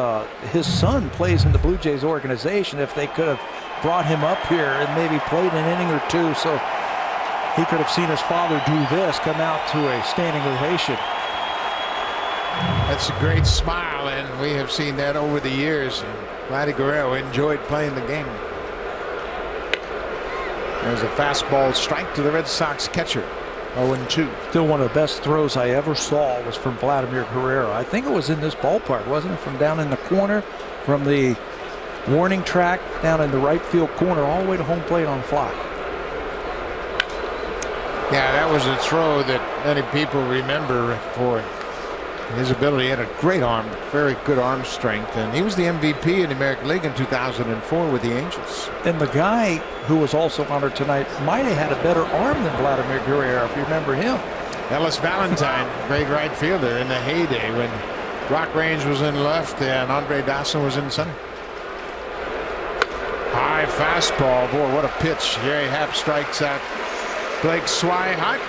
his son plays in the Blue Jays organization. If they could have brought him up here and maybe played an inning or two, so he could have seen his father do this, come out to a standing ovation. That's a great smile, and we have seen that over the years. Vladdy Guerrero enjoyed playing the game. There's a fastball strike to the Red Sox catcher. 0-2. Still one of the best throws I ever saw was from Vladimir Guerrero. I think it was in this ballpark, wasn't it? From down in the corner, from the warning track down in the right field corner, all the way to home plate on fly. Yeah, that was a throw that many people remember for his ability. He had a great arm, very good arm strength, and he was the MVP in the American League in 2004 with the Angels. And the guy who was also honored tonight might have had a better arm than Vladimir Guerrero, if you remember him. Ellis Valentine, great right fielder in the heyday when Rock Raines was in left and Andre Dawson was in center. High fastball. Boy, what a pitch. Jerry Happ strikes out Blake Swihart.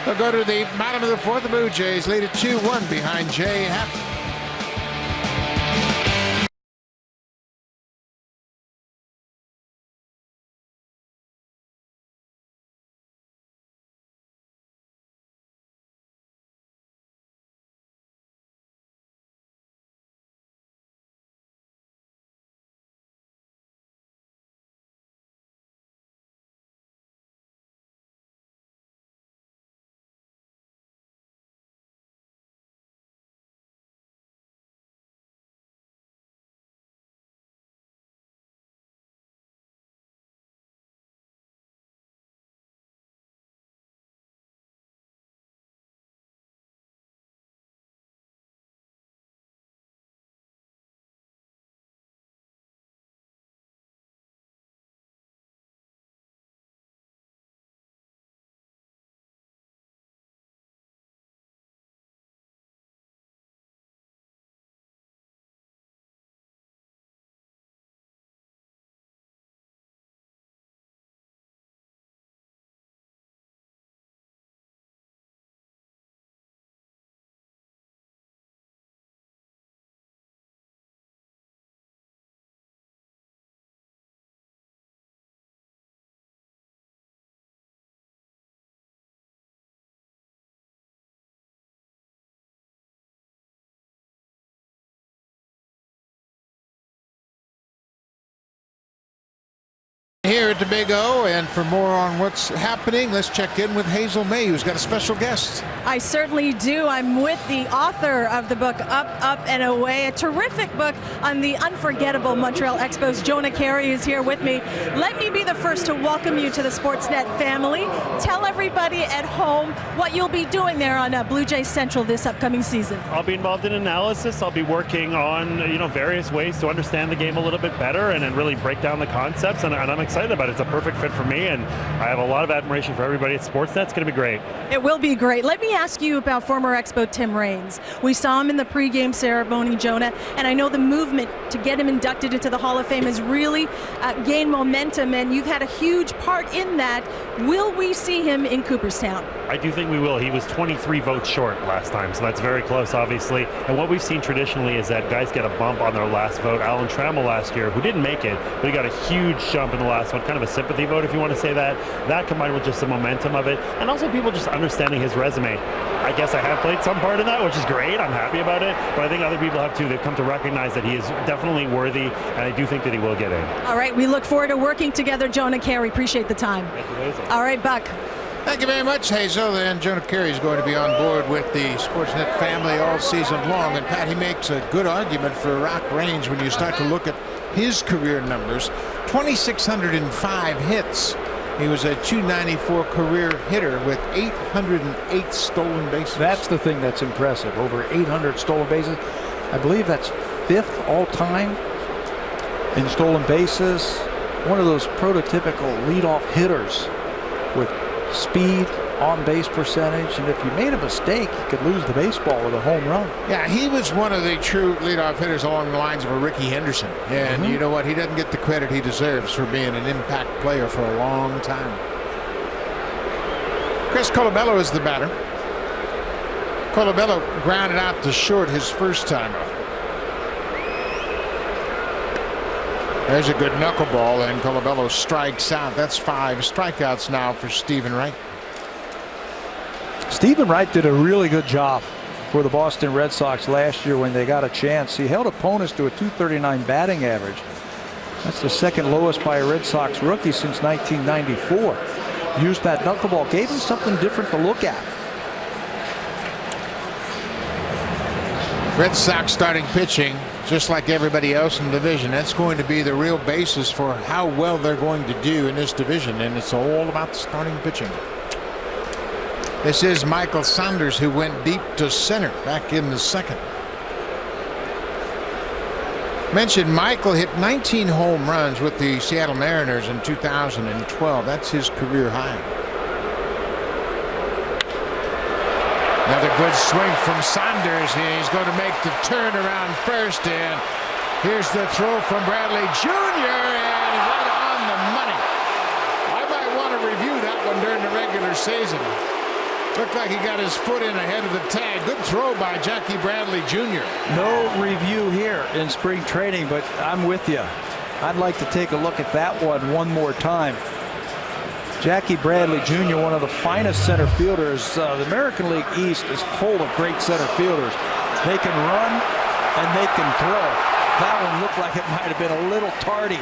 They'll go to the bottom of the fourth. The Blue Jays lead at 2-1 behind Jay Happ. Here at the Big O, and for more on what's happening, let's check in with Hazel May, who's got a special guest. I certainly do. I'm with the author of the book Up, Up, and Away, a terrific book on the unforgettable Montreal Expos. Jonah Keri is here with me. Let me be the first to welcome you to the Sportsnet family. Tell everybody at home what you'll be doing there on Blue Jays Central this upcoming season. I'll be involved in analysis. I'll be working on various ways to understand the game a little bit better and then really break down the concepts, and I'm excited about it. It's a perfect fit for me, and I have a lot of admiration for everybody at Sportsnet. It's going to be great. It will be great. Let me ask you about former Expo Tim Raines. We saw him in the pregame ceremony, Jonah, and I know the movement to get him inducted into the Hall of Fame has really gained momentum, and you've had a huge part in that. Will we see him in Cooperstown? I do think we will. He was 23 votes short last time, so that's very close, obviously. And what we've seen traditionally is that guys get a bump on their last vote. Alan Trammell last year, who didn't make it, but he got a huge jump in the last one, kind kind of a sympathy vote, if you want to say that. That combined with just the momentum of it, and also people just understanding his resume. I guess I have played some part in that, which is great. I'm happy about it, but I think other people have too. They've come to recognize that he is definitely worthy, and I do think that he will get in. All right, we look forward to working together, Jonah Keri. Appreciate the time. Thank you, Hazel. All right, Buck. Thank you very much, Hazel. And Jonah Keri is going to be on board with the Sportsnet family all season long. And Pat, he makes a good argument for Rock Range when you start to look at his career numbers. 2,605 hits. He was a .294 career hitter with 808 stolen bases. That's the thing that's impressive. Over 800 stolen bases. I believe that's 5th all time in stolen bases. One of those prototypical leadoff hitters with speed, on base percentage, and if you made a mistake, you could lose the baseball with a home run. Yeah, he was one of the true leadoff hitters along the lines of a Ricky Henderson. And you know what? He doesn't get the credit he deserves for being an impact player for a long time. Chris Colabello is the batter. Colabello grounded out to short his first time up. There's a good knuckleball, and Colabello strikes out. That's 5 strikeouts now for Stephen Wright. Stephen Wright did a really good job for the Boston Red Sox last year when they got a chance. He held opponents to a .239 batting average. That's the second lowest by a Red Sox rookie since 1994. Used that knuckleball, gave him something different to look at. Red Sox starting pitching, just like everybody else in the division. That's going to be the real basis for how well they're going to do in this division, and it's all about starting pitching. This is Michael Saunders, who went deep to center back in the second. Mentioned Michael hit 19 home runs with the Seattle Mariners in 2012. That's his career high. Another good swing from Saunders. He's going to make the turn around first, and here's the throw from Bradley Jr. and right on the money. I might want to review that one during the regular season. Looked like he got his foot in ahead of the tag. Good throw by Jackie Bradley Jr. No review here in spring training, but I'm with you. I'd like to take a look at that one more time. Jackie Bradley Jr., one of the finest center fielders. The American League East is full of great center fielders. They can run and they can throw. That one looked like it might have been a little tardy.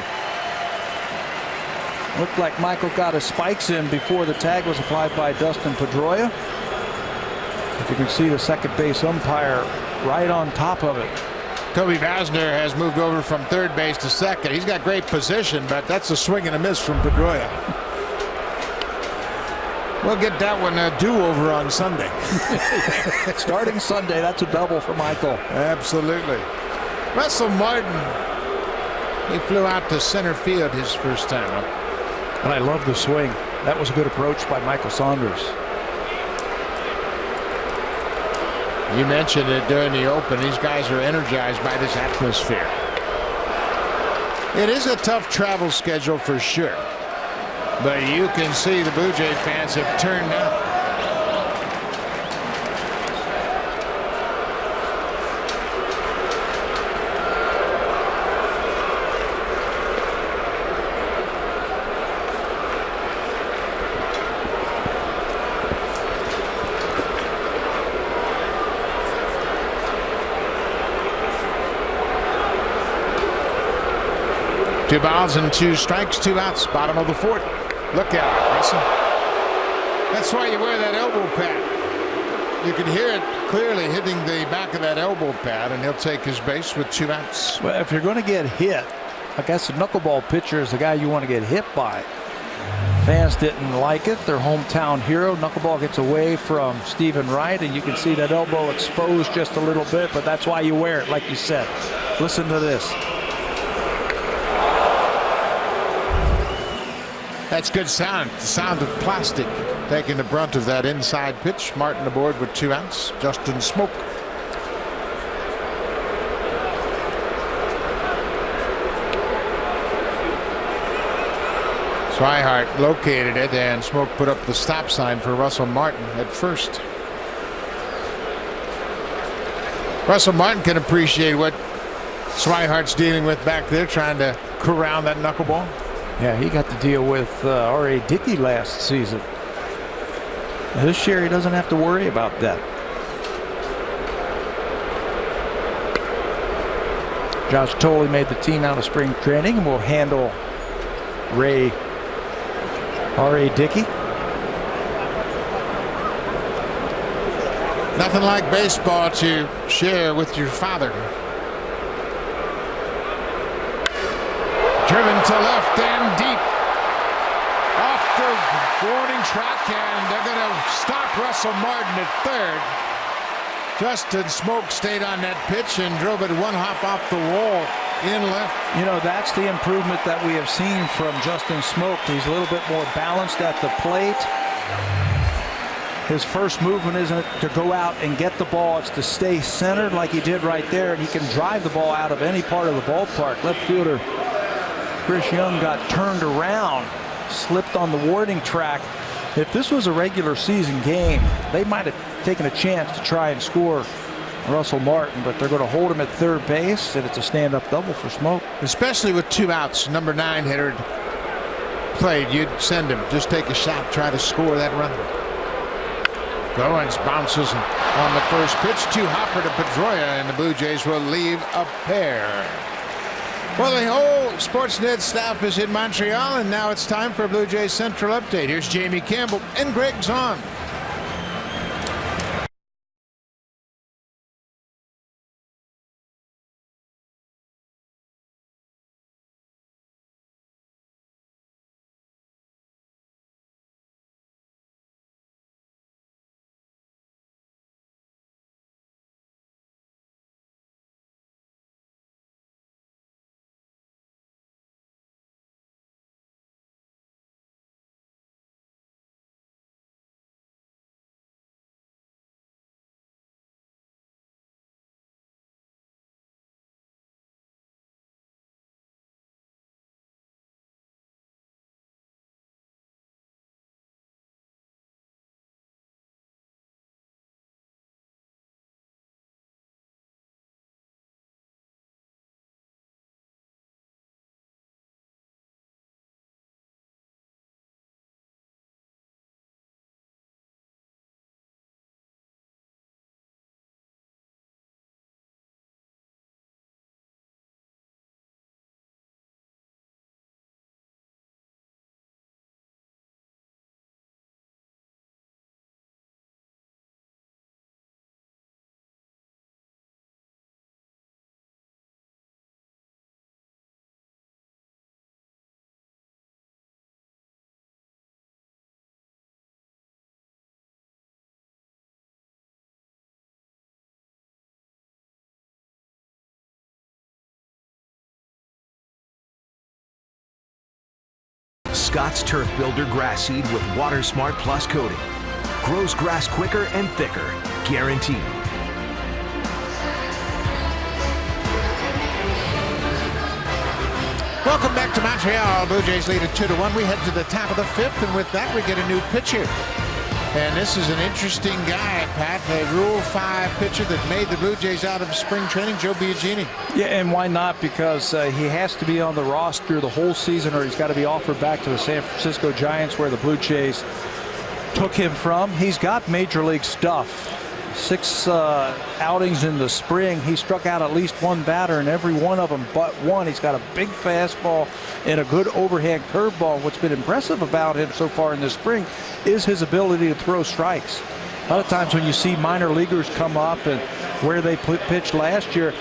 Looked like Michael got his spikes in before the tag was applied by Dustin Pedroia. If you can see the second base umpire right on top of it. Toby Vasner has moved over from third base to second. He's got great position, but that's a swing and a miss from Pedroia. We'll get that one a do-over on Sunday. Starting Sunday, that's a double for Michael. Absolutely. Russell Martin, he flew out to center field his first time up. And I love the swing. That was a good approach by Michael Saunders. You mentioned it during the open. These guys are energized by this atmosphere. It is a tough travel schedule for sure. But you can see the Blue Jay fans have turned out. Two balls and 2 strikes, 2 outs, bottom of the 4th. Look out, Russell. That's why you wear that elbow pad. You can hear it clearly hitting the back of that elbow pad, and he'll take his base with 2 outs. Well, if you're going to get hit, I guess the knuckleball pitcher is the guy you want to get hit by. Fans didn't like it. Their hometown hero. Knuckleball gets away from Stephen Wright, and you can see that elbow exposed just a little bit, but that's why you wear it, like you said. Listen to this. That's good sound. The sound of plastic taking the brunt of that inside pitch. Martin aboard with 2 outs. Justin Smoke. Swihart located it, and Smoke put up the stop sign for Russell Martin at first. Russell Martin can appreciate what Swihart's dealing with back there, trying to corral that knuckleball. Yeah, he got to deal with R.A. Dickey last season. This year he doesn't have to worry about that. Josh Tolley made the team out of spring training and will handle R.A. Dickey. Nothing like baseball to share with your father. Driven to left and deep. Off the warning track, and they're going to stop Russell Martin at third. Justin Smoke stayed on that pitch and drove it one hop off the wall in left. You know, that's the improvement that we have seen from Justin Smoke. He's a little bit more balanced at the plate. His first movement isn't to go out and get the ball. It's to stay centered like he did right there, and he can drive the ball out of any part of the ballpark. Left fielder Chris Young got turned around, slipped on the warning track. If this was a regular season game, they might have taken a chance to try and score Russell Martin, but they're going to hold him at third base, and it's a stand-up double for Smoke. Especially with 2 outs, number 9 hitter played, you'd send him. Just take a shot, try to score that run. Goins bounces on the first pitch to Hopper to Pedroia, and the Blue Jays will leave a pair. Well, the whole Sportsnet staff is in Montreal, and now it's time for a Blue Jays Central update. Here's Jamie Campbell and Greg Zahn. Scott's Turf Builder grass seed with Water Smart Plus coating. Grows grass quicker and thicker, guaranteed. Welcome back to Montreal. Blue Jays lead it 2-1. We head to the top of the 5th, and with that we get a new pitcher. And this is an interesting guy, Pat. A Rule 5 pitcher that made the Blue Jays out of spring training, Joe Biagini. Yeah, and why not? Because he has to be on the roster the whole season, or he's got to be offered back to the San Francisco Giants, where the Blue Jays took him from. He's got major league stuff. 6 outings in the spring. He struck out at least one batter in every one of them but one. He's got a big fastball and a good overhand curveball. What's been impressive about him so far in the spring is his ability to throw strikes. A lot of times when you see minor leaguers come up and where they pitched last year,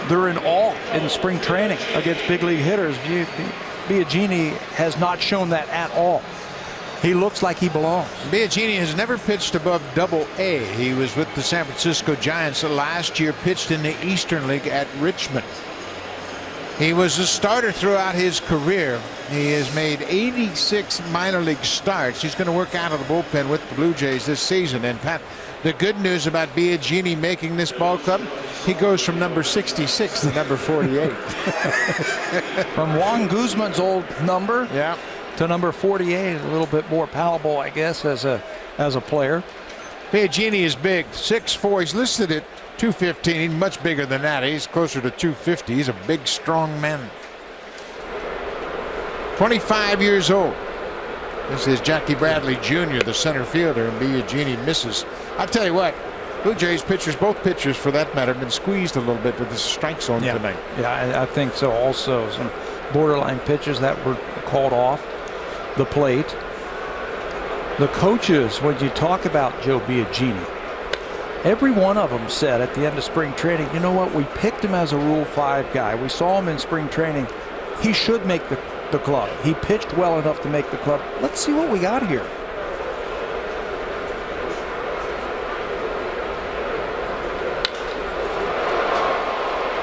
they're in awe in spring training against big league hitters. Biagini has not shown that at all. He looks like he belongs. Biagini has never pitched above Double-A. He was with the San Francisco Giants last year, pitched in the Eastern League at Richmond. He was a starter throughout his career. He has made 86 minor league starts. He's going to work out of the bullpen with the Blue Jays this season. And Pat, the good news about Biagini making this ball club, he goes from number 66 to number 48. From Juan Guzman's old number. Yeah. To number 48, a little bit more palatable, I guess, as a player. Biagini is big, 6'4". He's listed at 215. He's much bigger than that. He's closer to 250. He's a big, strong man. 25 years old. This is Jackie Bradley Jr., the center fielder, and Biagini misses. I'll tell you what, Blue Jays pitchers, both pitchers for that matter, have been squeezed a little bit with the strike zone tonight. Yeah, I think so. Also, some borderline pitches that were called off the plate. The coaches, when you talk about Joe Biagini, every one of them said at the end of spring training, you know what, we picked him as a Rule 5 guy. We saw him in spring training. He should make the club. He pitched well enough to make the club. Let's see what we got here.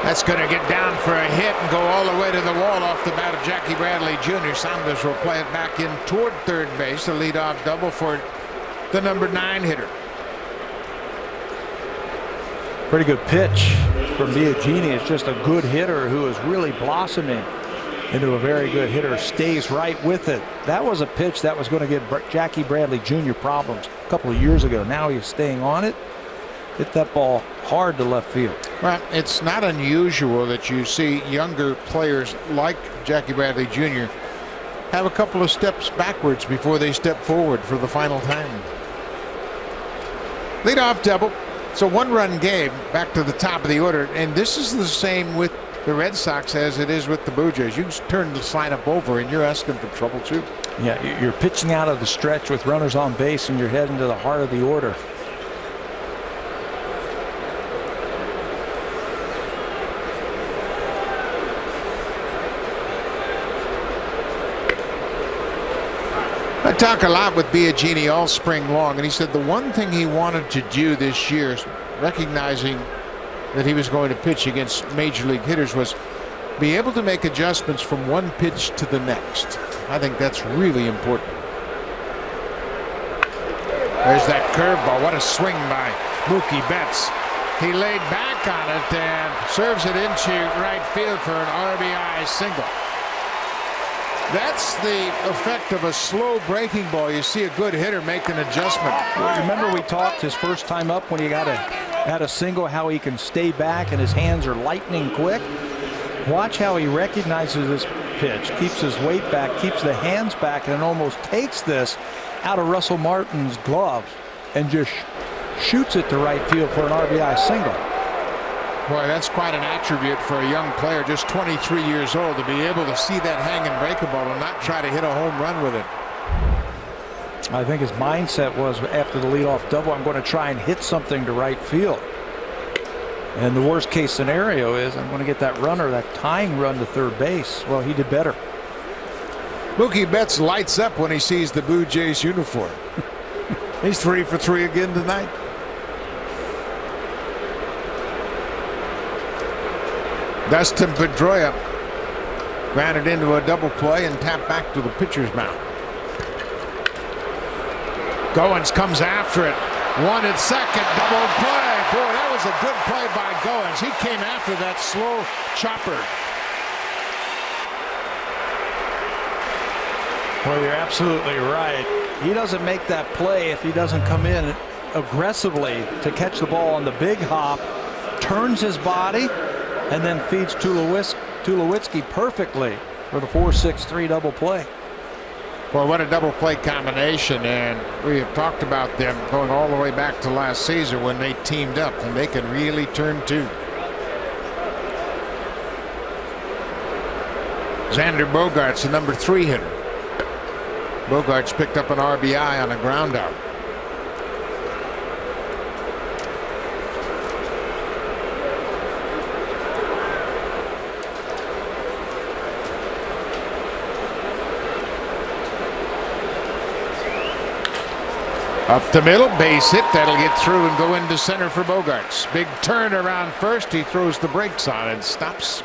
That's going to get down for a hit and go all the way to the wall off the bat of Jackie Bradley Jr. Saunders will play it back in toward third base, a leadoff double for the number 9 hitter. Pretty good pitch from Biagini. It's just a good hitter who is really blossoming into a very good hitter. Stays right with it. That was a pitch that was going to give Jackie Bradley Jr. problems a couple of years ago. Now he's staying on it. Hit that ball hard to left field. Well, it's not unusual that you see younger players like Jackie Bradley Jr. have a couple of steps backwards before they step forward for the final time. Leadoff double. It's a 1-run game back to the top of the order, and this is the same with the Red Sox as it is with the Blue Jays. You can turn this lineup over and you're asking for trouble too. Yeah, you're pitching out of the stretch with runners on base and you're heading to the heart of the order. I talk a lot with Biagini all spring long, and he said the one thing he wanted to do this year, recognizing that he was going to pitch against major league hitters, was be able to make adjustments from one pitch to the next. I think that's really important. There's that curveball. What a swing by Mookie Betts. He laid back on it and serves it into right field for an RBI single. That's the effect of a slow breaking ball. You see a good hitter make an adjustment. Remember we talked his first time up when he had a single, how he can stay back and his hands are lightning quick. Watch how he recognizes this pitch, keeps his weight back, keeps the hands back, and almost takes this out of Russell Martin's glove and just shoots it to right field for an RBI single. Boy, that's quite an attribute for a young player, just 23 years old, to be able to see that hanging breaking ball and not try to hit a home run with it. I think his mindset was, after the leadoff double, I'm going to try and hit something to right field. And the worst case scenario is I'm going to get that runner, that tying run to third base. Well, he did better. Mookie Betts lights up when he sees the Blue Jays uniform. He's 3 for 3 again tonight. Dustin Pedroia grounded into a double play and tapped back to the pitcher's mound. Goins comes after it. 1 at second, double play. Boy, that was a good play by Goins. He came after that slow chopper. Well, you're absolutely right. He doesn't make that play if he doesn't come in aggressively to catch the ball on the big hop, turns his body, and then feeds Tulowitzki perfectly for the 4-6-3 double play. Well, what a double play combination, and we have talked about them going all the way back to last season when they teamed up, and they can really turn two. Xander Bogaerts, the number 3 hitter. Bogaerts picked up an RBI on a ground out. Up the middle, base hit. That'll get through and go into center for Bogaerts. Big turn around first. He throws the brakes on and stops.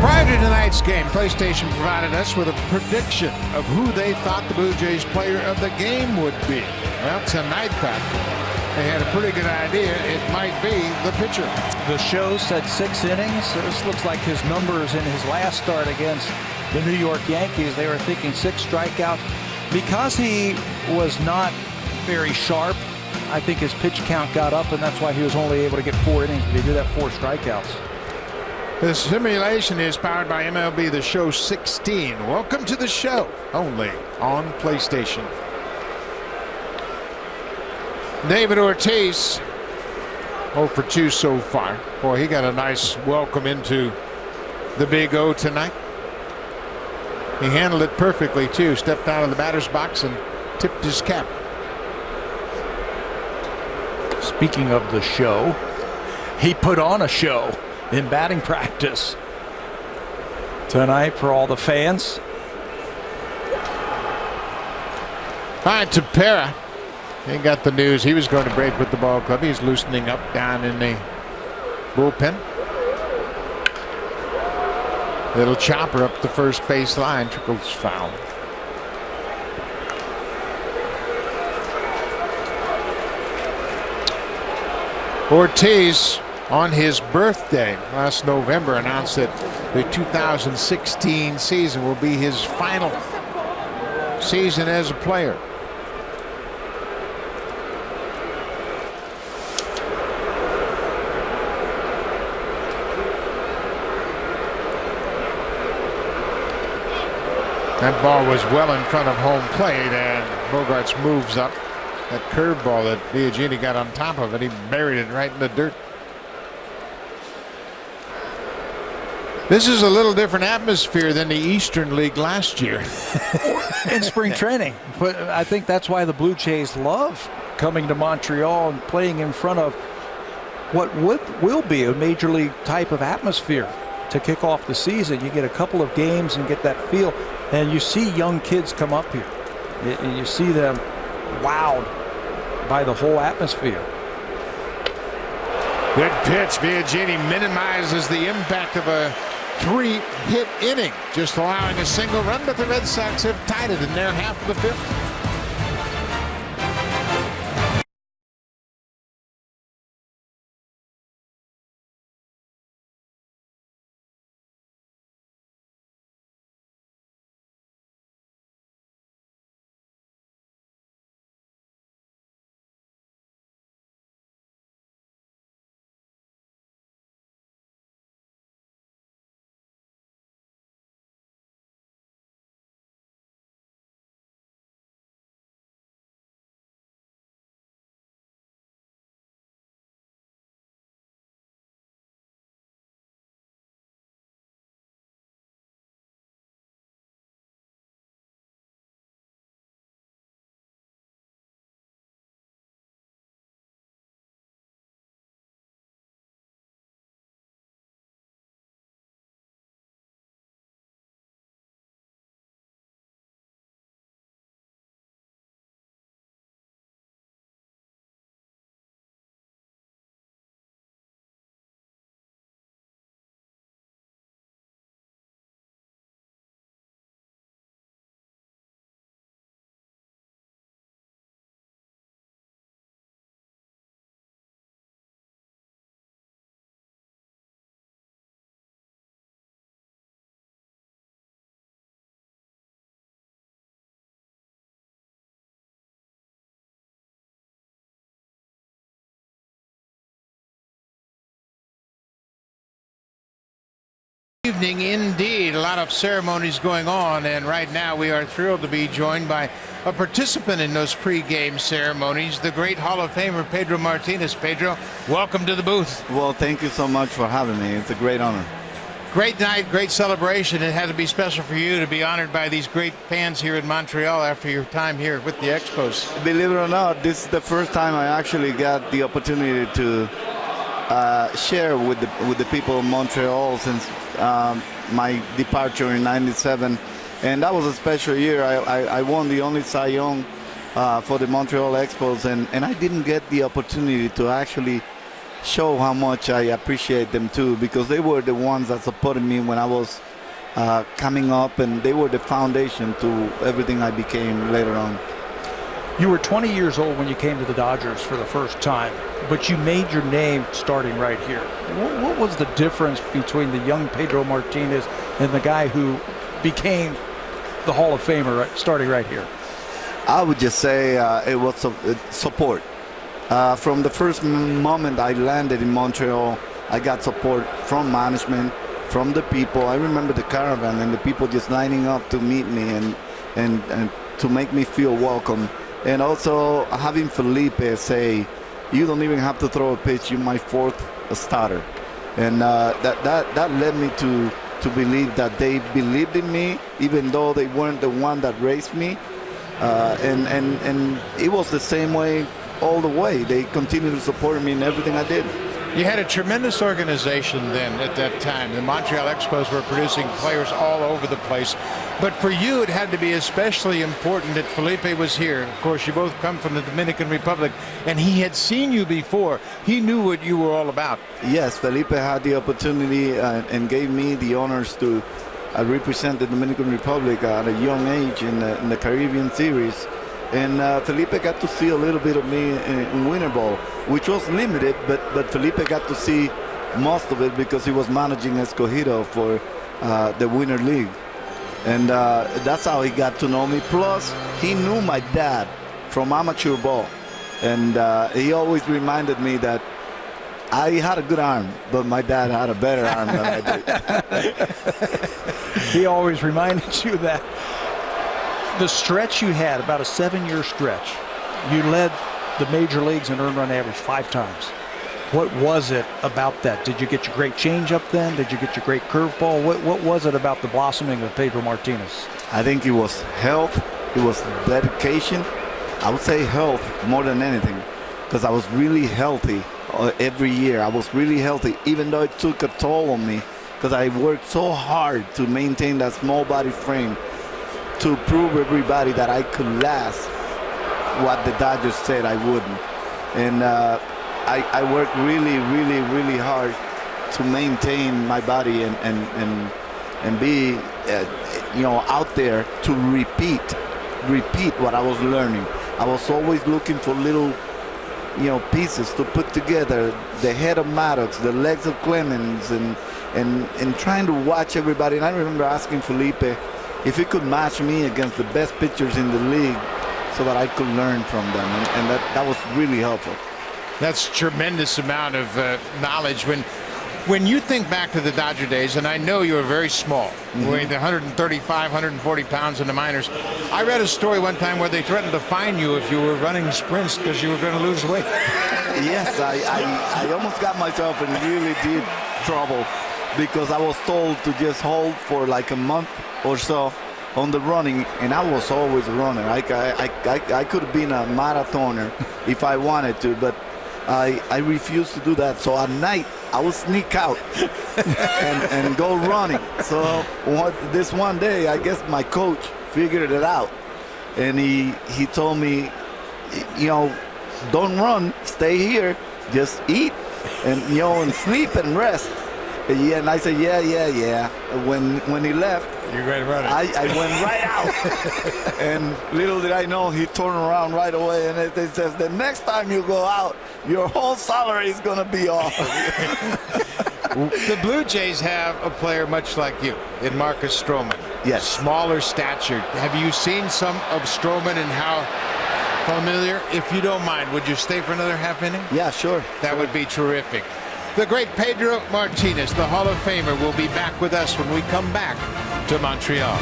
Prior to tonight's game, PlayStation provided us with a prediction of who they thought the Blue Jays player of the game would be. Well, tonight, Pat, they had a pretty good idea. It might be the pitcher. The show said 6 innings. This looks like his numbers in his last start against the New York Yankees. They were thinking 6 strikeouts. Because he was not very sharp, I think his pitch count got up, and that's why he was only able to get 4 innings, but he did have 4 strikeouts. The simulation is powered by MLB The Show 16. Welcome to the show, only on PlayStation. David Ortiz, 0 for 2 so far. Boy, he got a nice welcome into the Big O tonight. He handled it perfectly, too. Stepped out of the batter's box and tipped his cap. Speaking of the show, he put on a show in batting practice tonight for all the fans. All right, Shapiro. He got the news he was going to break with the ball club. He's loosening up down in the bullpen. Little chopper up the first base line, trickles foul. Ortiz, on his birthday last November, announced that the 2016 season will be his final season as a player. That ball was well in front of home plate, and Bogaerts moves up. That curveball that Biagini got on top of it, he buried it right in the dirt. This is a little different atmosphere than the Eastern League last year. In spring training. But I think that's why the Blue Jays love coming to Montreal and playing in front of what will be a major league type of atmosphere to kick off the season. You get a couple of games and get that feel, and you see young kids come up here. You see them wowed by the whole atmosphere. Good pitch. Biagini minimizes the impact of a 3-hit inning, just allowing a single run, but the Red Sox have tied it in their half of the fifth. Evening indeed. A lot of ceremonies going on, and right now we are thrilled to be joined by a participant in those pre-game ceremonies, the great Hall of Famer Pedro Martinez. Pedro, welcome to the booth. Well, thank you so much for having me. It's a great honor. Great night, great celebration. It had to be special for you to be honored by these great fans here in Montreal after your time here with the Expos. Believe it or not, this is the first time I actually got the opportunity to share with the people of Montreal since my departure in '97, and that was a special year. I won the only Cy Young for the Montreal Expos, and I didn't get the opportunity to actually show how much I appreciate them too, because they were the ones that supported me when I was coming up, and they were the foundation to everything I became later on. You were 20 years old when you came to the Dodgers for the first time, but you made your name starting right here. What was the difference between the young Pedro Martinez and the guy who became the Hall of Famer starting right here? I would just say it was support. From the first moment I landed in Montreal, I got support from management, from the people. I remember the caravan and the people just lining up to meet me and to make me feel welcome. And also having Felipe say, you don't even have to throw a pitch, you're my fourth starter. And that led me to believe that they believed in me, even though they weren't the one that raised me. And it was the same way all the way. They continued to support me in everything I did. You had a tremendous organization then at that time. The Montreal Expos were producing players all over the place. But for you, it had to be especially important that Felipe was here. Of course, you both come from the Dominican Republic, and he had seen you before. He knew what you were all about. Yes, Felipe had the opportunity and gave me the honors to represent the Dominican Republic at a young age in the Caribbean Series. And Felipe got to see a little bit of me in winter ball, which was limited, but Felipe got to see most of it because he was managing Escogido for the Winter League. And that's how he got to know me. Plus, he knew my dad from amateur ball. And he always reminded me that I had a good arm, but my dad had a better arm than I did. He always reminded you that. The stretch you had, about a 7-year stretch, you led the major leagues in earned run average 5 times. What was it about that? Did you get your great changeup then? Did you get your great curveball? What was it about the blossoming of Pedro Martinez? I think it was health. It was dedication. I would say health more than anything, because I was really healthy every year. I was really healthy, even though it took a toll on me, because I worked so hard to maintain that small body frame, to prove everybody that I could last what the Dodgers said I wouldn't. And I worked really, really, really hard to maintain my body and be, out there to repeat what I was learning. I was always looking for little, pieces to put together. The head of Maddox, the legs of Clemens, and trying to watch everybody. And I remember asking Felipe if he could match me against the best pitchers in the league so that I could learn from them. And that was really helpful. That's a tremendous amount of knowledge. When you think back to the Dodger days, and I know you were very small, weighing 135, 140 pounds in the minors. I read a story one time where they threatened to fine you if you were running sprints because you were going to lose weight. Yes, I almost got myself in really deep trouble because I was told to just hold for like a month or so on the running, and I was always a runner. I could have been a marathoner if I wanted to, but I refused to do that. So at night, I would sneak out and go running. So this one day, I guess my coach figured it out, and he told me, don't run, stay here, just eat, and sleep and rest. Yeah, and I said, yeah. When he left, you ready to run it? I went right out. And little did I know, he turned around right away, and it says, the next time you go out, your whole salary is going to be off of you. The Blue Jays have a player much like you in Marcus Stroman. Yes. Smaller stature. Have you seen some of Stroman and how familiar? If you don't mind, would you stay for another half inning? Yeah, sure. That would be terrific. The great Pedro Martinez, the Hall of Famer, will be back with us when we come back to Montreal.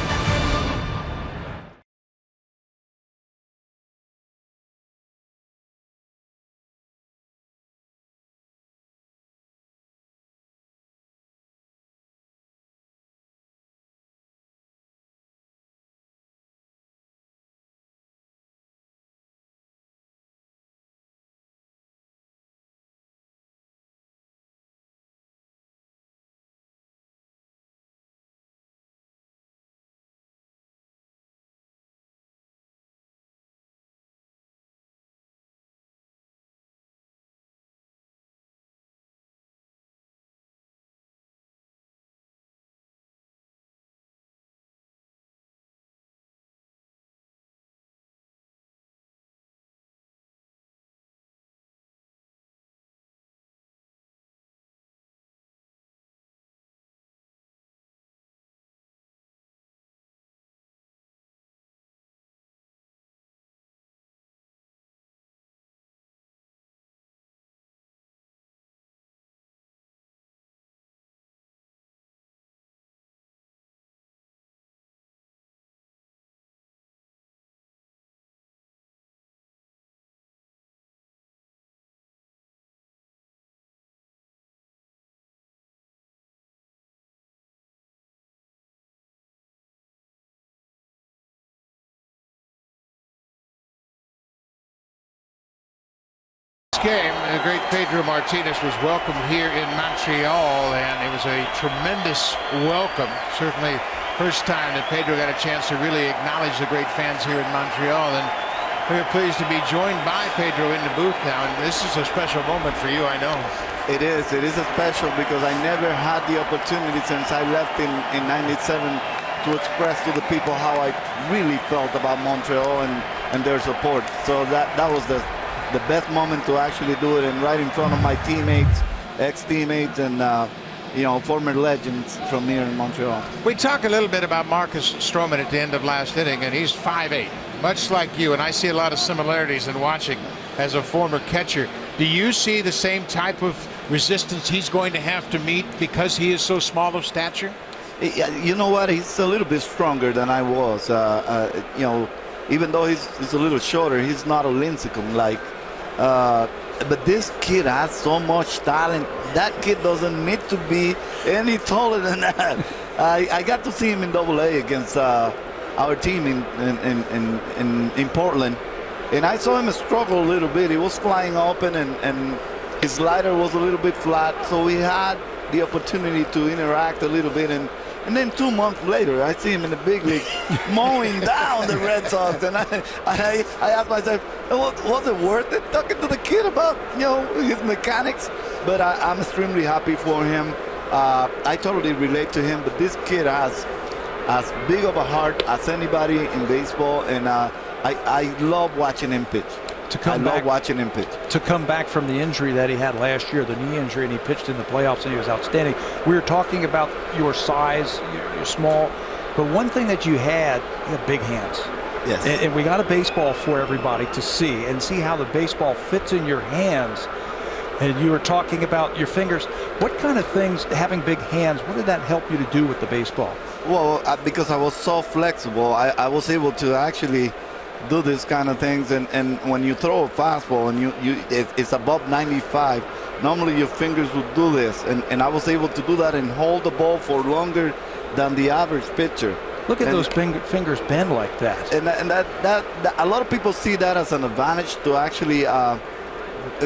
Game, the great Pedro Martinez was welcomed here in Montreal, and it was a tremendous welcome. Certainly first time that Pedro got a chance to really acknowledge the great fans here in Montreal, and we're pleased to be joined by Pedro in the booth now, and this is a special moment for you, I know. It is a special because I never had the opportunity since I left in '97 to express to the people how I really felt about Montreal and their support. So that was the best moment to actually do it, and right in front of my teammates, ex-teammates, and former legends from here in Montreal. We talk a little bit about Marcus Stroman at the end of last inning, and he's 5'8", much like you, and I see a lot of similarities in watching as a former catcher. Do you see the same type of resistance he's going to have to meet because he is so small of stature? You know what? He's a little bit stronger than I was. Even though he's a little shorter, he's not a lincecum like. But this kid has so much talent. That kid doesn't need to be any taller than that. I got to see him in AA against our team in Portland, and I saw him struggle a little bit. He was flying open, and his slider was a little bit flat, so we had the opportunity to interact a little bit, and then 2 months later, I see him in the big league mowing down the Red Sox, and I asked myself, was it worth it talking to the kid about his mechanics? But I'm extremely happy for him. I totally relate to him, but this kid has as big of a heart as anybody in baseball, and I love watching him pitch. I love watching him pitch. To come back from the injury that he had last year, the knee injury, and he pitched in the playoffs, and he was outstanding. We were talking about your size, you're small, but one thing that you had big hands. Yes. And we got a baseball for everybody to see how the baseball fits in your hands. And you were talking about your fingers. What kind of things, having big hands, what did that help you to do with the baseball? Well, because I was so flexible, I was able to actually do this kind of things, and when you throw a fastball and it's above 95, normally your fingers would do this, and I was able to do that and hold the ball for longer than the average pitcher. Look at those fingers bend like that. And that a lot of people see that as an advantage to actually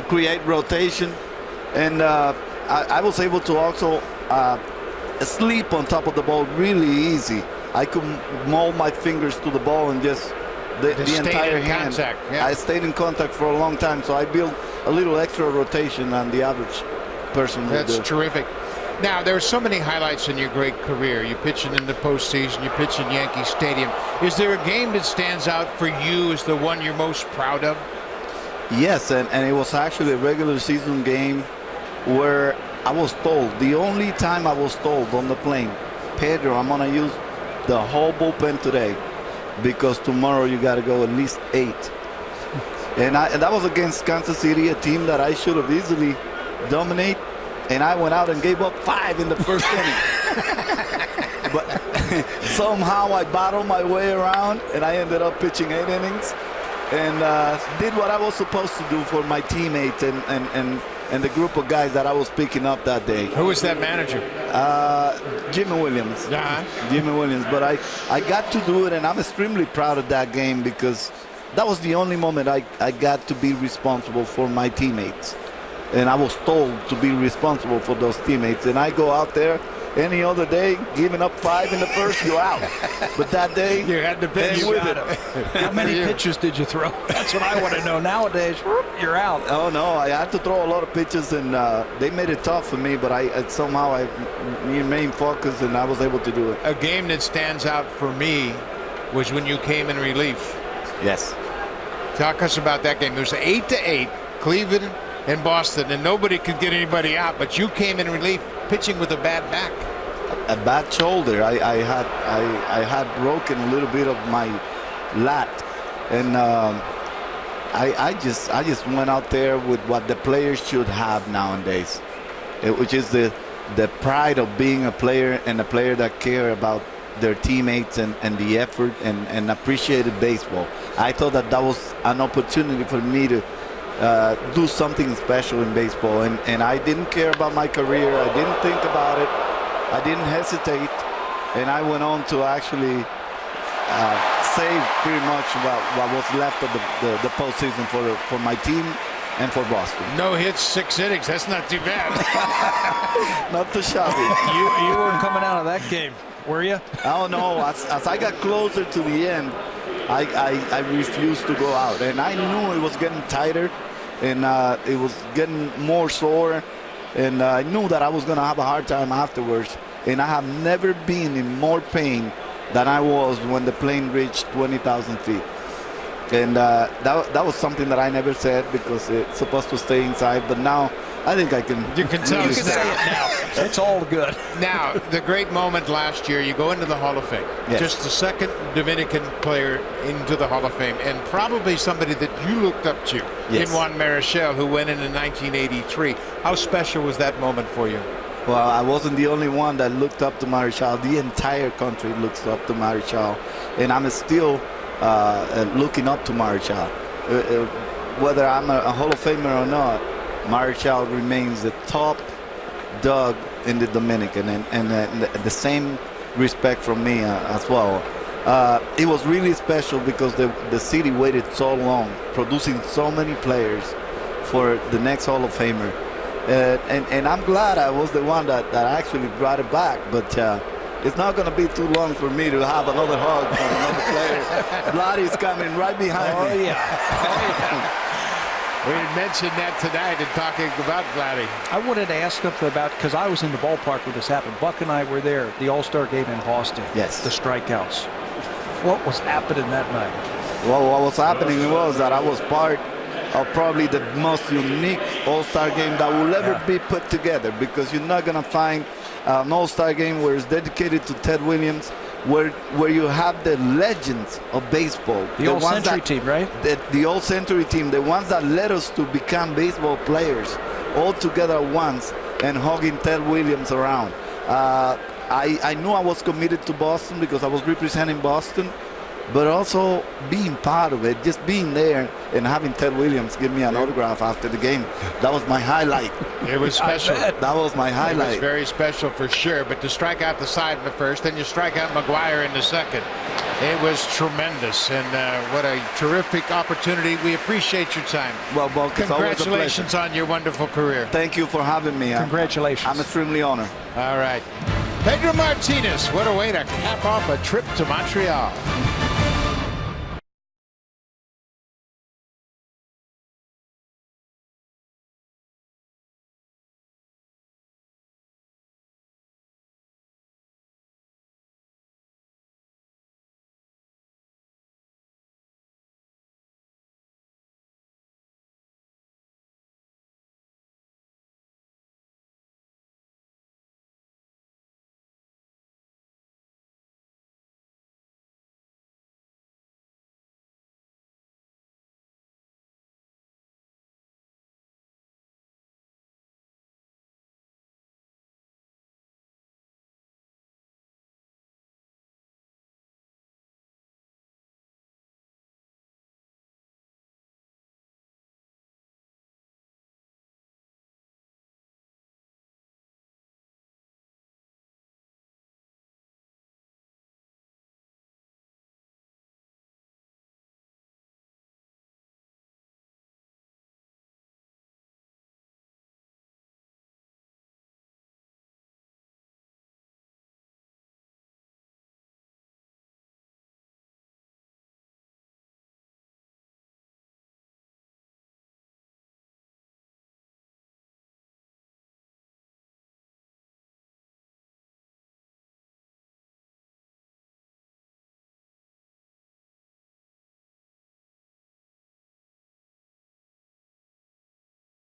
create rotation, and I was able to also sleep on top of the ball really easy. I could mold my fingers to the ball and just the entire hand. Yeah. I stayed in contact for a long time, so I built a little extra rotation than the average person would do. That's terrific. Now, there are so many highlights in your great career. You're pitching in the postseason, you pitch in Yankee Stadium. Is there a game that stands out for you as the one you're most proud of? Yes, and it was actually a regular season game where I was told, the only time I was told on the plane, Pedro, I'm going to use the whole bullpen today, because tomorrow you got to go at least 8. And that was against Kansas City, a team that I should have easily dominated, and I went out and gave up 5 in the first inning. But somehow I battled my way around, and I ended up pitching 8 innings and did what I was supposed to do for my teammates and the group of guys that I was picking up that day. Who was that manager? Jimmy Williams. Yeah. Jimmy Williams. But I got to do it, and I'm extremely proud of that game because that was the only moment I got to be responsible for my teammates. And I was told to be responsible for those teammates. And I go out there any other day, giving up 5 in the first, you're out. But that day, you had to pitch with it. How many pitches did you throw? That's what I want to know. Nowadays, you're out. Oh, no, I had to throw a lot of pitches, and they made it tough for me, but somehow I remained focused, and I was able to do it. A game that stands out for me was when you came in relief. Yes. Talk us about that game. It was 8-8, Cleveland and Boston, and nobody could get anybody out, but you came in relief pitching with a bad back. A bad shoulder. I had broken a little bit of my lat, and I just went out there with what the players should have nowadays, which is the pride of being a player, and a player that care about their teammates and the effort and appreciated baseball. I thought that was an opportunity for me to do something special in baseball, and I didn't care about my career. I didn't think about it. I didn't hesitate, and I went on to actually save pretty much what was left of the postseason for my team and for Boston. No hits, 6 innings. That's not too bad. Not too shabby. You weren't coming out of that game, were you? I don't know. As I got closer to the end, I refused to go out. And I knew it was getting tighter, and it was getting more sore. And I knew that I was going to have a hard time afterwards. And I have never been in more pain than I was when the plane reached 20,000 feet. And that was something that I never said because it's supposed to stay inside. But now I think I can. You can tell us now. It's all good. Now, the great moment last year, you go into the Hall of Fame. Yes. Just the second Dominican player into the Hall of Fame, and probably somebody that you looked up to Yes. in Juan Marichal, who went in 1983. How special was that moment for you? Well, I wasn't the only one that looked up to Marichal. The entire country looks up to Marichal, and I'm still looking up to Marichal. Whether I'm a Hall of Famer or not, Marichal remains the top dog in the Dominican, and the same respect from me as well. It was really special because the city waited so long, producing so many players for the next Hall of Famer. And I'm glad I was the one that actually brought it back, but it's not going to be too long for me to have another hug from another player. Vladdy's coming right behind me. Oh, yeah. We had mentioned that tonight in talking about Vladdy. I wanted to ask him about, because I was in the ballpark when this happened. Buck and I were there, the All-Star game in Boston. Yes. The strikeouts. What was happening that night? Well, what was happening was that I was part of probably the most unique All-Star game that will ever be put together, because you're not going to find an All-Star game where it's dedicated to Ted Williams, where you have the legends of baseball. The old Century team, right? The old Century team, the ones that led us to become baseball players, all together at once and hugging Ted Williams around. I knew I was committed to Boston because I was representing Boston, but also being part of it, just being there and having Ted Williams give me an autograph after the game. That was my highlight. It was special. That was my highlight. It was very special for sure, but to strike out the side in the first, then you strike out McGuire in the second. It was tremendous, and what a terrific opportunity. We appreciate your time. Well, congratulations on your wonderful career. Thank you for having me. Congratulations. I'm extremely honored. All right. Pedro Martinez, what a way to cap off a trip to Montreal.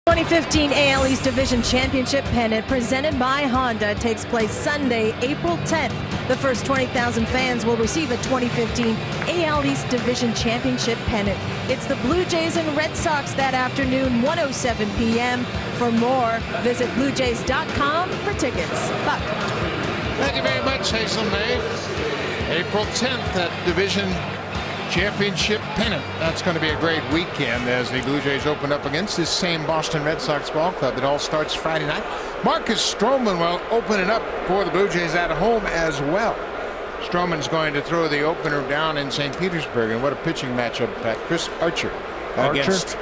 The 2015 AL East Division Championship pennant presented by Honda takes place Sunday, April 10th. The first 20,000 fans will receive a 2015 AL East Division Championship pennant. It's the Blue Jays and Red Sox that afternoon, 1:07 p.m. For more, visit BlueJays.com for tickets. Buck. Thank you very much, Hazel May. April 10th, that Division Championship pennant. That's going to be a great weekend as the Blue Jays open up against this same Boston Red Sox ball club. It all starts Friday night. Marcus Stroman will open it up for the Blue Jays at home as well. Stroman's going to throw the opener down in St. Petersburg, and what a pitching matchup at Chris Archer against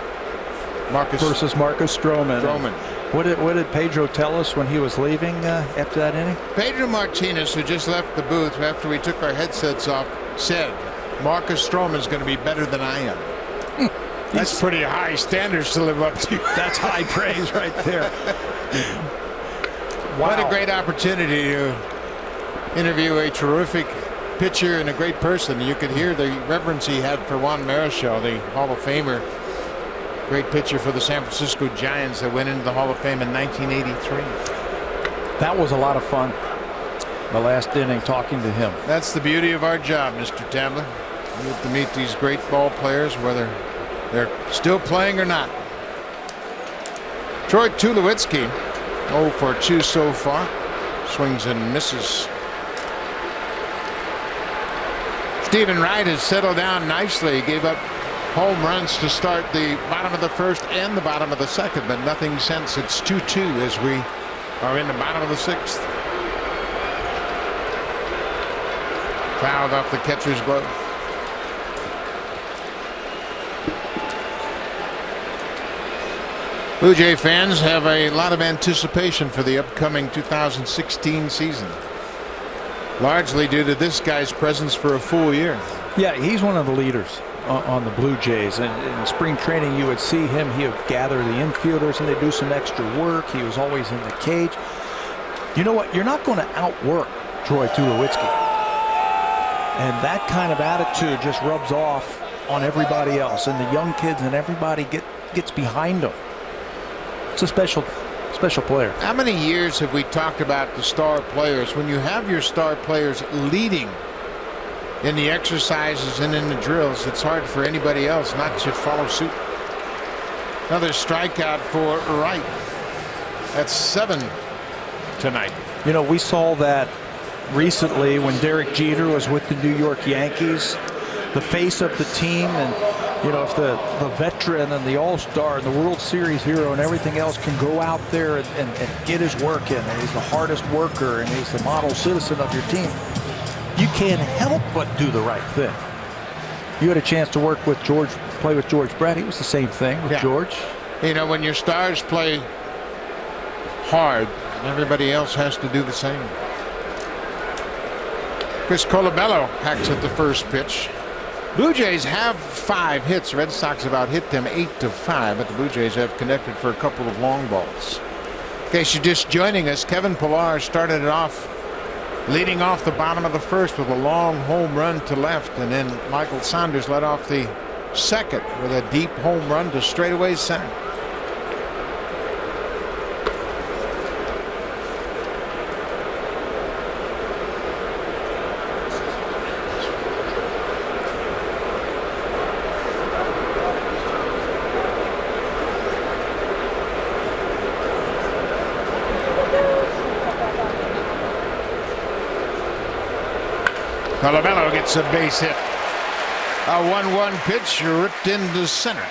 versus Marcus Stroman. What did Pedro tell us when he was leaving after that inning? Pedro Martinez, who just left the booth after we took our headsets off, said Marcus Stroman's going to be better than I am. That's pretty high standards to live up to. That's high praise right there. Wow. What a great opportunity to interview a terrific pitcher and a great person. You could hear the reverence he had for Juan Marichal, the Hall of Famer, great pitcher for the San Francisco Giants that went into the Hall of Fame in 1983. That was a lot of fun. The last inning, talking to him. That's the beauty of our job, Mr. Tabler. You get to meet these great ball players, whether they're still playing or not. Troy Tulowitzki, 0 for 2 so far. Swings and misses. Stephen Wright has settled down nicely. He gave up home runs to start the bottom of the first and the bottom of the second, but nothing since. It's 2-2 as we are in the bottom of the sixth. Fouled off the catcher's glove. Blue Jay fans have a lot of anticipation for the upcoming 2016 season, largely due to this guy's presence for a full year. Yeah, he's one of the leaders on the Blue Jays, and in spring training you would see him. He would gather the infielders and they do some extra work. He was always in the cage. You know what? You're not going to outwork Troy Tulowitzki, and that kind of attitude just rubs off on everybody else, and the young kids and everybody gets behind him. It's a special player. How many years have we talked about the star players? When you have your star players leading in the exercises and in the drills, it's hard for anybody else not to follow suit. Another strikeout for Wright. That's 7 tonight. You know, we saw that recently when Derek Jeter was with the New York Yankees, the face of the team. And you know, if the veteran and the all-star and the World Series hero and everything else can go out there and get his work in, and he's the hardest worker and he's the model citizen of your team, you can't help but do the right thing. You had a chance to work with George, play with George Brett. He was the same thing with George. You know, when your stars play hard, everybody else has to do the same. Chris Colabello hacks at the first pitch. Blue Jays have 5 hits. Red Sox have out hit them 8-5, but the Blue Jays have connected for a couple of long balls. In case you're just joining us, Kevin Pillar started it off leading off the bottom of the first with a long home run to left, and then Michael Saunders led off the second with a deep home run to straightaway center. Colabello gets a base hit. A 1-1 pitch ripped into center.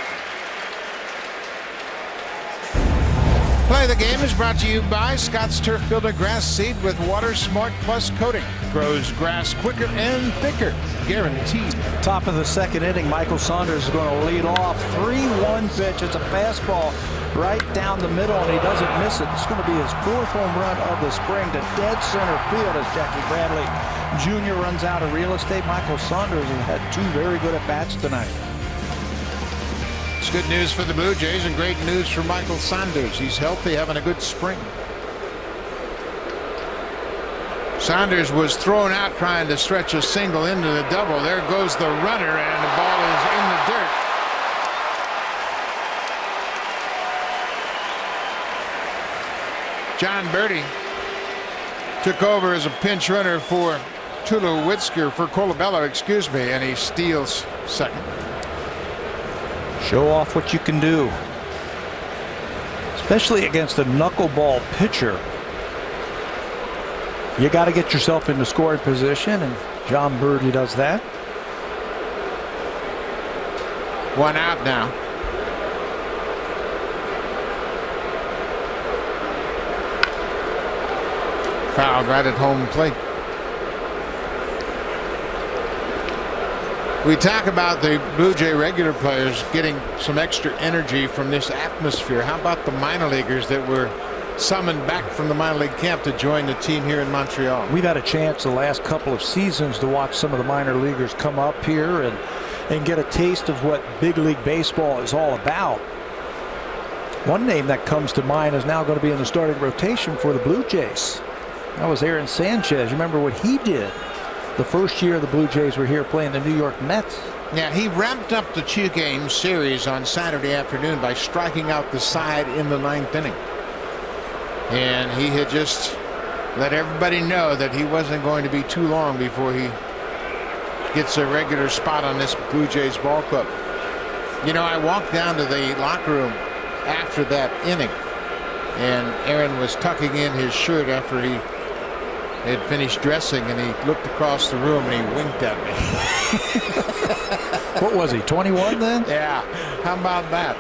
Play of the game is brought to you by Scott's Turf Builder Grass Seed with Water Smart Plus coating. Grows grass quicker and thicker. Guaranteed. Top of the second inning, Michael Saunders is going to lead off. 3-1 pitch. It's a fastball right down the middle, and he doesn't miss it. It's going to be his 4th home run of the spring to dead center field as Jackie Bradley Jr. runs out of real estate. Michael Saunders has had 2 very good at-bats tonight. It's good news for the Blue Jays and great news for Michael Saunders. He's healthy, having a good spring. Saunders was thrown out trying to stretch a single into the double. There goes the runner, and the ball is in the dirt. John Birdie took over as a pinch runner for Tulowitzki, for Colabello, excuse me, and he steals second. Show off what you can do, especially against a knuckleball pitcher. You got to get yourself into scoring position, and John Birdie does that. 1 out now. Fouled right at home plate. We talk about the Blue Jay regular players getting some extra energy from this atmosphere. How about the minor leaguers that were summoned back from the minor league camp to join the team here in Montreal? We've had a chance the last couple of seasons to watch some of the minor leaguers come up here and get a taste of what big league baseball is all about. One name that comes to mind is now going to be in the starting rotation for the Blue Jays. That was Aaron Sanchez. You remember what he did the first year the Blue Jays were here playing the New York Mets? Yeah, he ramped up the 2-game series on Saturday afternoon by striking out the side in the 9th inning. And he had just let everybody know that he wasn't going to be too long before he gets a regular spot on this Blue Jays ball club. You know, I walked down to the locker room after that inning, and Aaron was tucking in his shirt after he had finished dressing, and he looked across the room and he winked at me. What was he, 21 then? Yeah, how about that?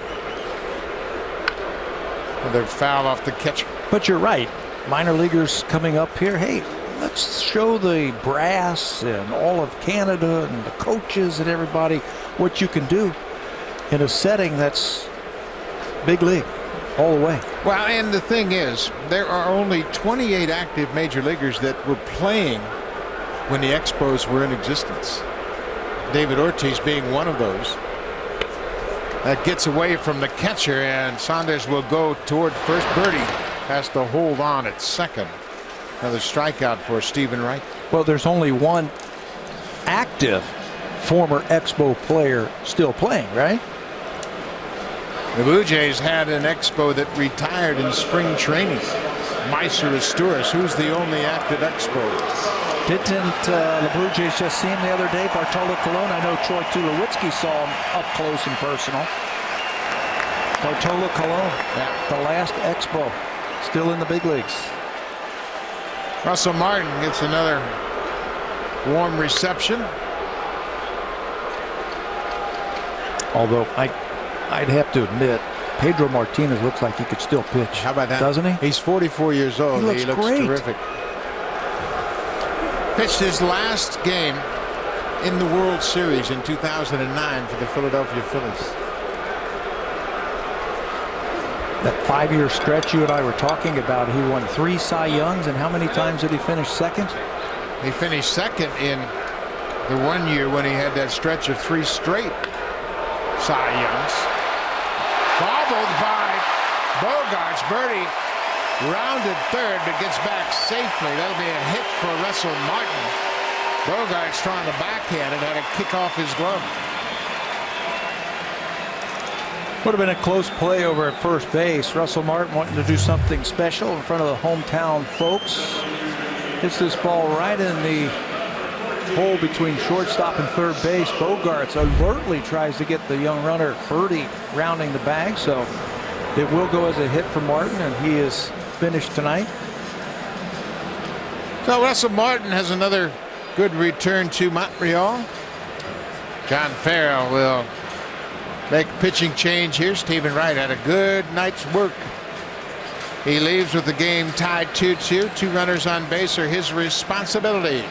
Another foul off the catcher. But you're right, minor leaguers coming up here, hey, let's show the brass and all of Canada and the coaches and everybody what you can do in a setting that's big league all the way. Well, and the thing is, there are only 28 active major leaguers that were playing when the Expos were in existence. David Ortiz being one of those. That gets away from the catcher, and Saunders will go toward first. Birdie has to hold on at second. Another strikeout for Stephen Wright. Well, there's only one active former Expo player still playing, right? The Blue Jays had an Expo that retired in spring training. Meiser Asturias, who's the only active Expo. Didn't the Blue Jays just see him the other day, Bartolo Colon? I know Troy Tulowitzki saw him up close and personal. Bartolo Colon, the last Expo, still in the big leagues. Russell Martin gets another warm reception. Although I'd have to admit, Pedro Martinez looks like he could still pitch. How about that? Doesn't he? He's 44 years old. He looks great. Terrific. Pitched his last game in the World Series in 2009 for the Philadelphia Phillies. That 5-year stretch you and I were talking about, he won 3 Cy Youngs, and how many times did he finish second? He finished second in the one year when he had that stretch of 3 straight Cy Youngs. Bobbled by Bogarts. Birdie rounded third, but gets back safely. That'll be a hit for Russell Martin. Bogarts trying to backhand and had to kick off his glove. Would have been a close play over at first base. Russell Martin wanting to do something special in front of the hometown folks. Hits this ball right in the hole between shortstop and third base. Bogarts alertly tries to get the young runner Birdie rounding the bag, so it will go as a hit for Martin, and he is finished tonight. So Russell Martin has another good return to Montreal. John Farrell will make a pitching change here. Stephen Wright had a good night's work. He leaves with the game tied 2-2. 2 runners on base are his responsibility.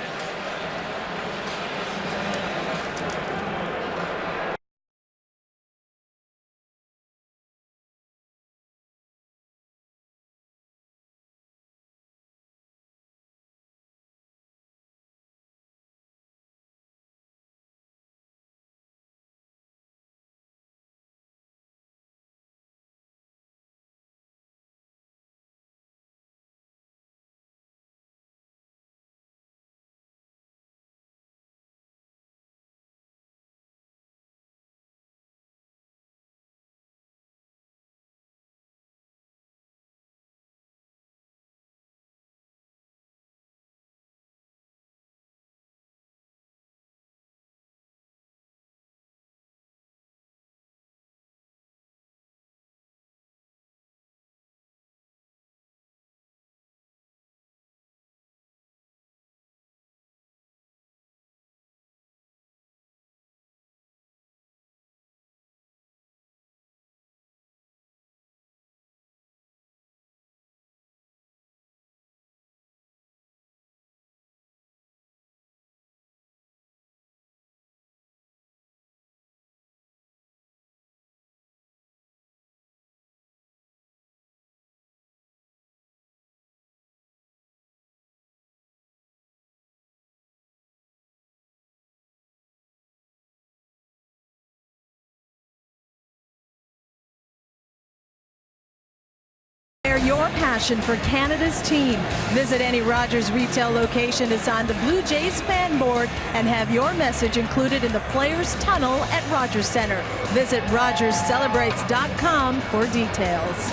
your passion for Canada's team. Visit any Rogers retail location to sign the Blue Jays fan board and have your message included in the Players Tunnel at Rogers Center. Visit RogersCelebrates.com for details.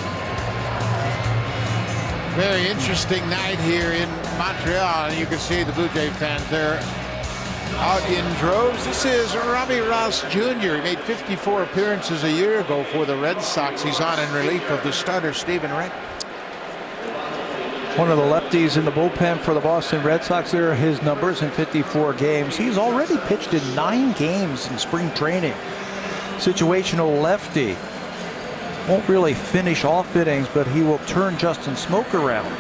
Very interesting night here in Montreal, and you can see the Blue Jay fans there out in droves. This is Robbie Ross Jr. He made 54 appearances a year ago for the Red Sox. He's on in relief of the starter, Stephen Wright. One of the lefties in the bullpen for the Boston Red Sox. There are his numbers in 54 games. He's already pitched in 9 games in spring training. Situational lefty. Won't really finish off innings, but he will turn Justin Smoke around.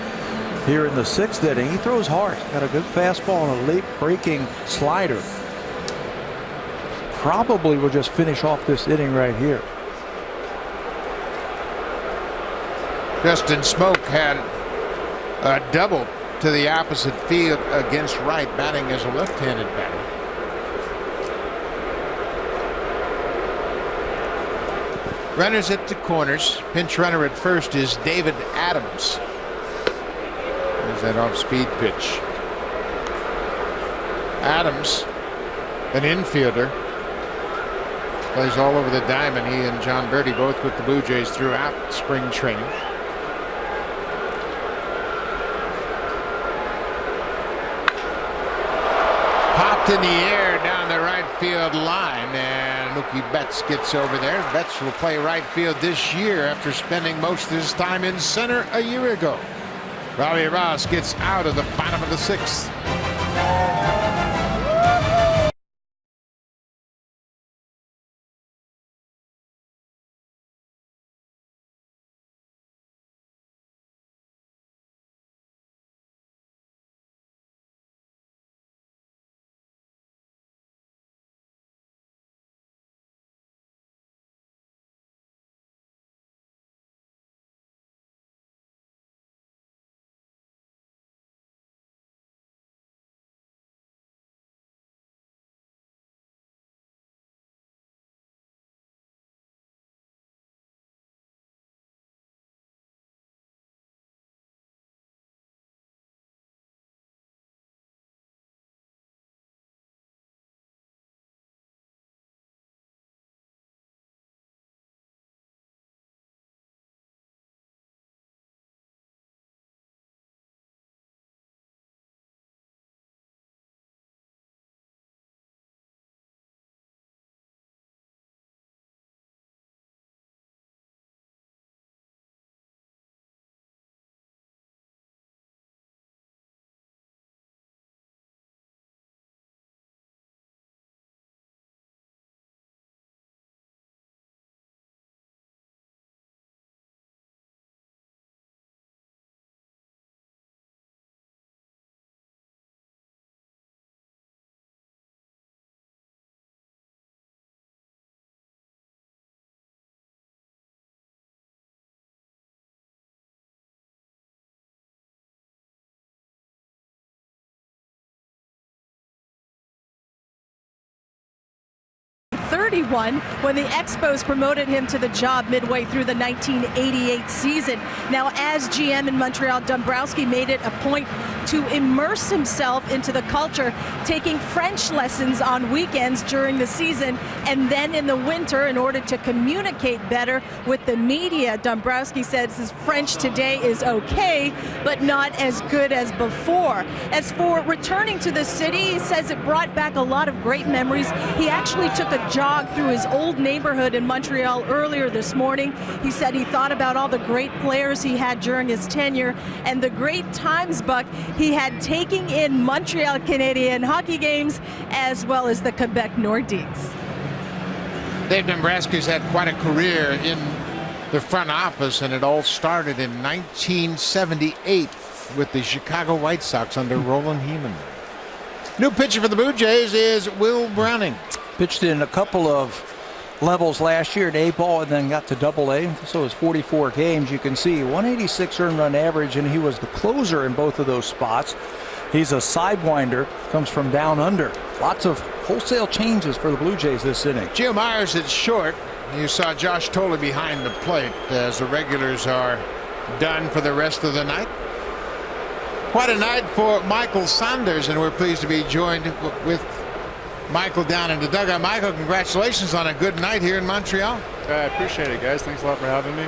Here in the 6th inning, he throws hard. Got a good fastball and a late breaking slider. Probably will just finish off this inning right here. Justin Smoke had a double to the opposite field against Wright, batting as a left-handed batter. Runners at the corners. Pinch runner at first is David Adams. There's that off-speed pitch. Adams, an infielder, plays all over the diamond. He and John Birdie both with the Blue Jays throughout spring training. Popped in the air down the right field line, and Mookie Betts gets over there. Betts will play right field this year after spending most of his time in center a year ago. Robbie Ross gets out of the bottom of the 6th. When the Expos promoted him to the job midway through the 1988 season. Now, as GM in Montreal, Dombrowski made it a point to immerse himself into the culture, taking French lessons on weekends during the season and then in the winter in order to communicate better with the media. Dombrowski says his French today is okay, but not as good as before. As for returning to the city, he says it brought back a lot of great memories. He actually took a jog through his old neighborhood in Montreal earlier this morning. He said he thought about all the great players he had during his tenure and the great times, Buck, he had taking in Montreal Canadiens hockey games as well as the Quebec Nordiques. Dave Dombrowski's had quite a career in the front office, and it all started in 1978 with the Chicago White Sox under Roland Heumann. New pitcher for the Blue Jays is Will Browning. Pitched in a couple of levels last year at A-ball and then got to Double-A. So it was 44 games. You can see 186 earned run average, and he was the closer in both of those spots. He's a sidewinder, comes from down under. Lots of wholesale changes for the Blue Jays this inning. Gio Myers at short. You saw Josh Tolley behind the plate as the regulars are done for the rest of the night. Quite a night for Michael Saunders, and we're pleased to be joined with Michael down in the dugout. Michael, congratulations on a good night here in Montreal. I appreciate it, guys. Thanks a lot for having me.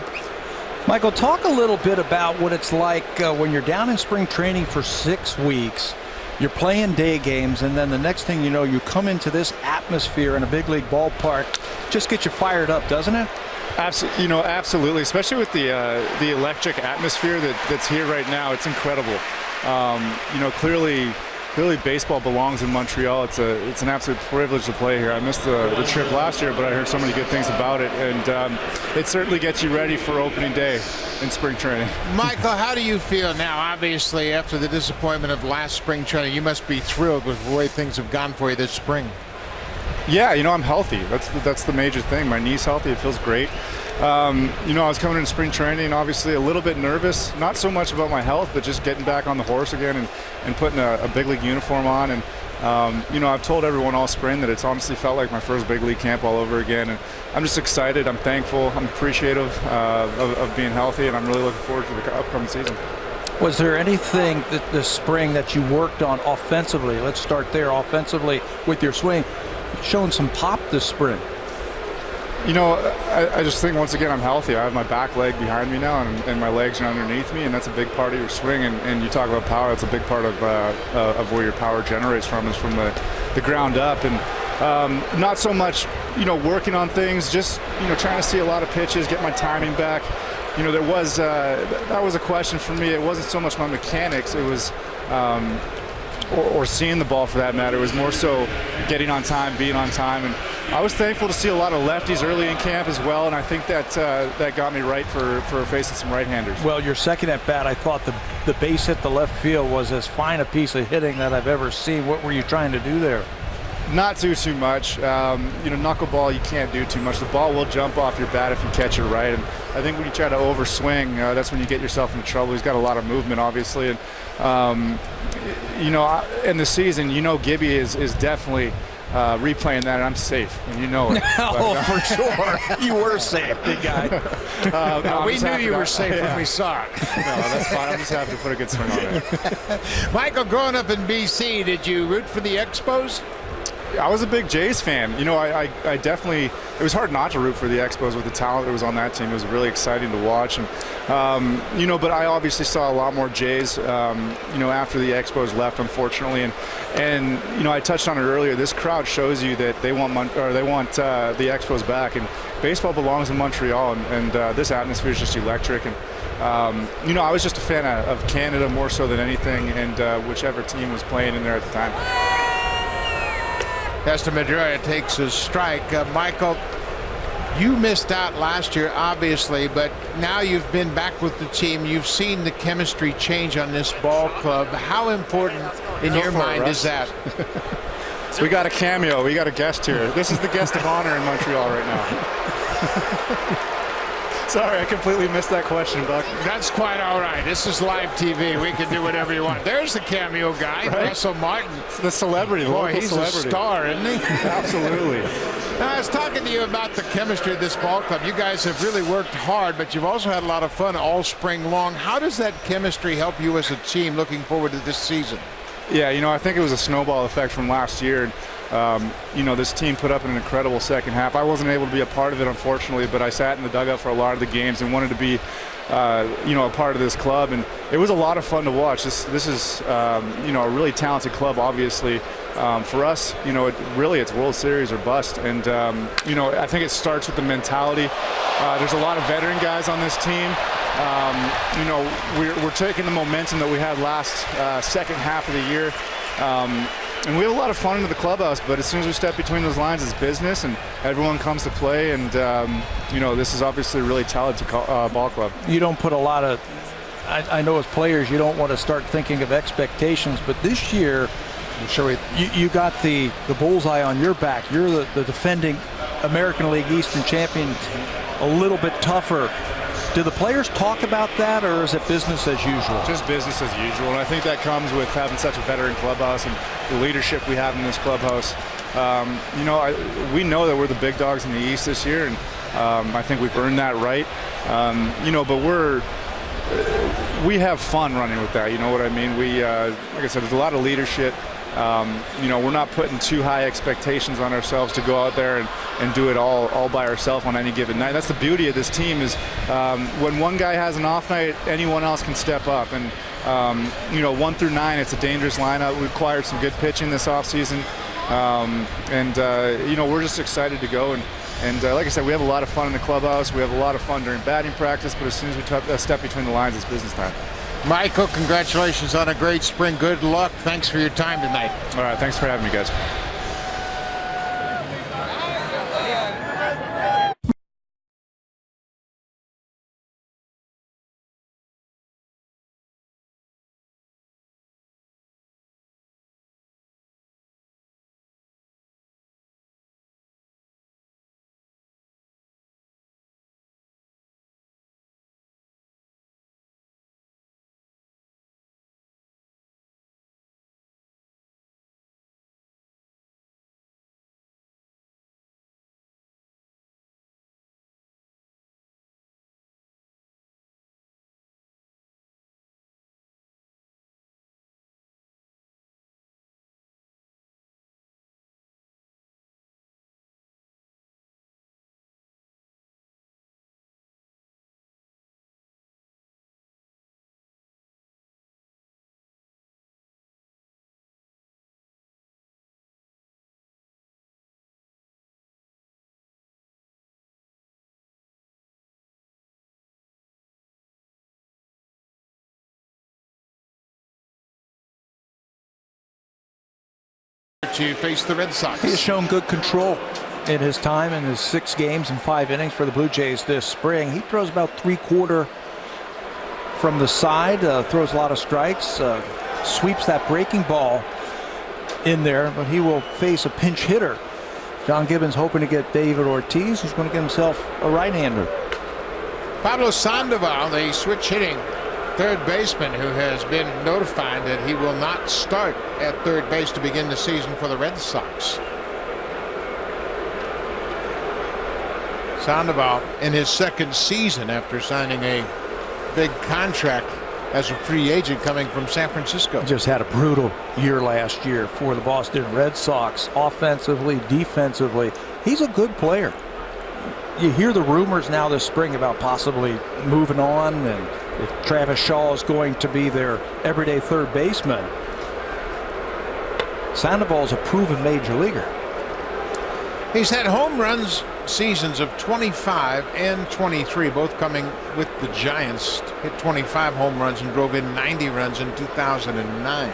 Michael, talk a little bit about what it's like when you're down in spring training for 6 weeks. You're playing day games, and then the next thing you know, you come into this atmosphere in a big league ballpark. Just get you fired up, doesn't it? Absolutely. Especially with the electric atmosphere that's here right now. It's incredible. Clearly baseball belongs in Montreal. It's an absolute privilege to play here. I missed the trip last year, but I heard so many good things about it, and it certainly gets you ready for opening day in spring training. Michael, how do you feel now? Obviously, after the disappointment of last spring training, you must be thrilled with the way things have gone for you this spring. Yeah, I'm healthy. That's the major thing. My knee's healthy. It feels great. I was coming into spring training, obviously a little bit nervous, not so much about my health, but just getting back on the horse again and putting a big league uniform on. And, I've told everyone all spring that it's honestly felt like my first big league camp all over again. And I'm just excited. I'm thankful. I'm appreciative of being healthy, and I'm really looking forward to the upcoming season. Was there anything this spring that you worked on offensively? Let's start there, offensively with your swing. Showing some pop this spring. I just think, once again, I'm healthy. I have my back leg behind me now, and my legs are underneath me, and that's a big part of your swing. And you talk about power, that's a big part of where your power generates from, is from the ground up. And not so much, working on things, just, trying to see a lot of pitches, get my timing back. There was that was a question for me. It wasn't so much my mechanics. It was or seeing the ball, for that matter. It was more so getting on time, being on time. And I was thankful to see a lot of lefties early in camp as well, and I think that got me right for facing some right-handers. Well, your second at bat, I thought the base hit the left field was as fine a piece of hitting that I've ever seen. What were you trying to do there? Not too much. Knuckleball, you can't do too much. The ball will jump off your bat if you catch it right. And I think when you try to overswing, that's when you get yourself into trouble. He's got a lot of movement, obviously. And, in the season, Gibby is definitely replaying that, and I'm safe, and you know it. For sure. You were safe, big guy. We knew you were safe when we saw it. No, that's fine. I'm just happy to put a good swing on it. Michael, growing up in BC, did you root for the Expos? I was a big Jays fan. I definitely, it was hard not to root for the Expos with the talent that was on that team. It was really exciting to watch. And, but I obviously saw a lot more Jays, after the Expos left, unfortunately. And I touched on it earlier. This crowd shows you that they want the Expos back. And baseball belongs in Montreal, and this atmosphere is just electric. And, I was just a fan of Canada more so than anything, and whichever team was playing in there at the time. Pedro takes a strike. Michael, you missed out last year, obviously, but now you've been back with the team. You've seen the chemistry change on this ball club. How important in your mind is that? We got a cameo. We got a guest here. This is the guest of honor in Montreal right now. Sorry, I completely missed that question, Buck. That's quite all right. This is live TV. We can do whatever you want. There's the cameo guy, right? Russell Martin. It's the celebrity. Boy, he's celebrity. A star, isn't he? Absolutely. Now, I was talking to you about the chemistry of this ball club. You guys have really worked hard, but you've also had a lot of fun all spring long. How does that chemistry help you as a team looking forward to this season? Yeah, I think it was a snowball effect from last year. This team put up an incredible second half. I wasn't able to be a part of it, unfortunately, but I sat in the dugout for a lot of the games and wanted to be, a part of this club. And it was a lot of fun to watch. This is, a really talented club, obviously. For us, it's World Series or bust. And, I think it starts with the mentality. There's a lot of veteran guys on this team. We're taking the momentum that we had last second half of the year. And we have a lot of fun into the clubhouse, but as soon as we step between those lines, it's business, and everyone comes to play. And, this is obviously a really talented ball club. You don't put a lot of, I know as players, you don't want to start thinking of expectations, but this year, you got the bullseye on your back. You're the defending American League Eastern champion, a little bit tougher. Do the players talk about that, or is it business as usual? Just business as usual, and I think that comes with having such a veteran clubhouse and the leadership we have in this clubhouse. We know that we're the big dogs in the East this year, and I think we've earned that right. But we have fun running with that. You know what I mean? We, like I said, there's a lot of leadership. You know, we're not putting too high expectations on ourselves to go out there and do it all by ourselves on any given night. That's the beauty of this team is when one guy has an off night, anyone else can step up. And, you know, 1 through 9, it's a dangerous lineup. We acquired some good pitching this offseason. You know, we're just excited to go. And like I said, we have a lot of fun in the clubhouse. We have a lot of fun during batting practice. But as soon as we step between the lines, it's business time. Michael, congratulations on a great spring. Good luck. Thanks for your time tonight. All right, thanks for having me, guys. To face the Red Sox. He has shown good control in his time in his 6 games and 5 innings for the Blue Jays this spring. He throws about 3/4 from the side, throws a lot of strikes, sweeps that breaking ball in there, but he will face a pinch hitter. John Gibbons hoping to get David Ortiz, who's going to get himself a right-hander. Pablo Sandoval, the switch hitting third baseman, who has been notified that he will not start at third base to begin the season for the Red Sox. Sandoval in his 2nd season after signing a big contract as a free agent coming from San Francisco. Just had a brutal year last year for the Boston Red Sox, offensively, defensively. He's a good player. You hear the rumors now this spring about possibly moving on, and if Travis Shaw is going to be their everyday third baseman. Sandoval's a proven major leaguer. He's had home runs seasons of 25 and 23, both coming with the Giants. Hit 25 home runs and drove in 90 runs in 2009.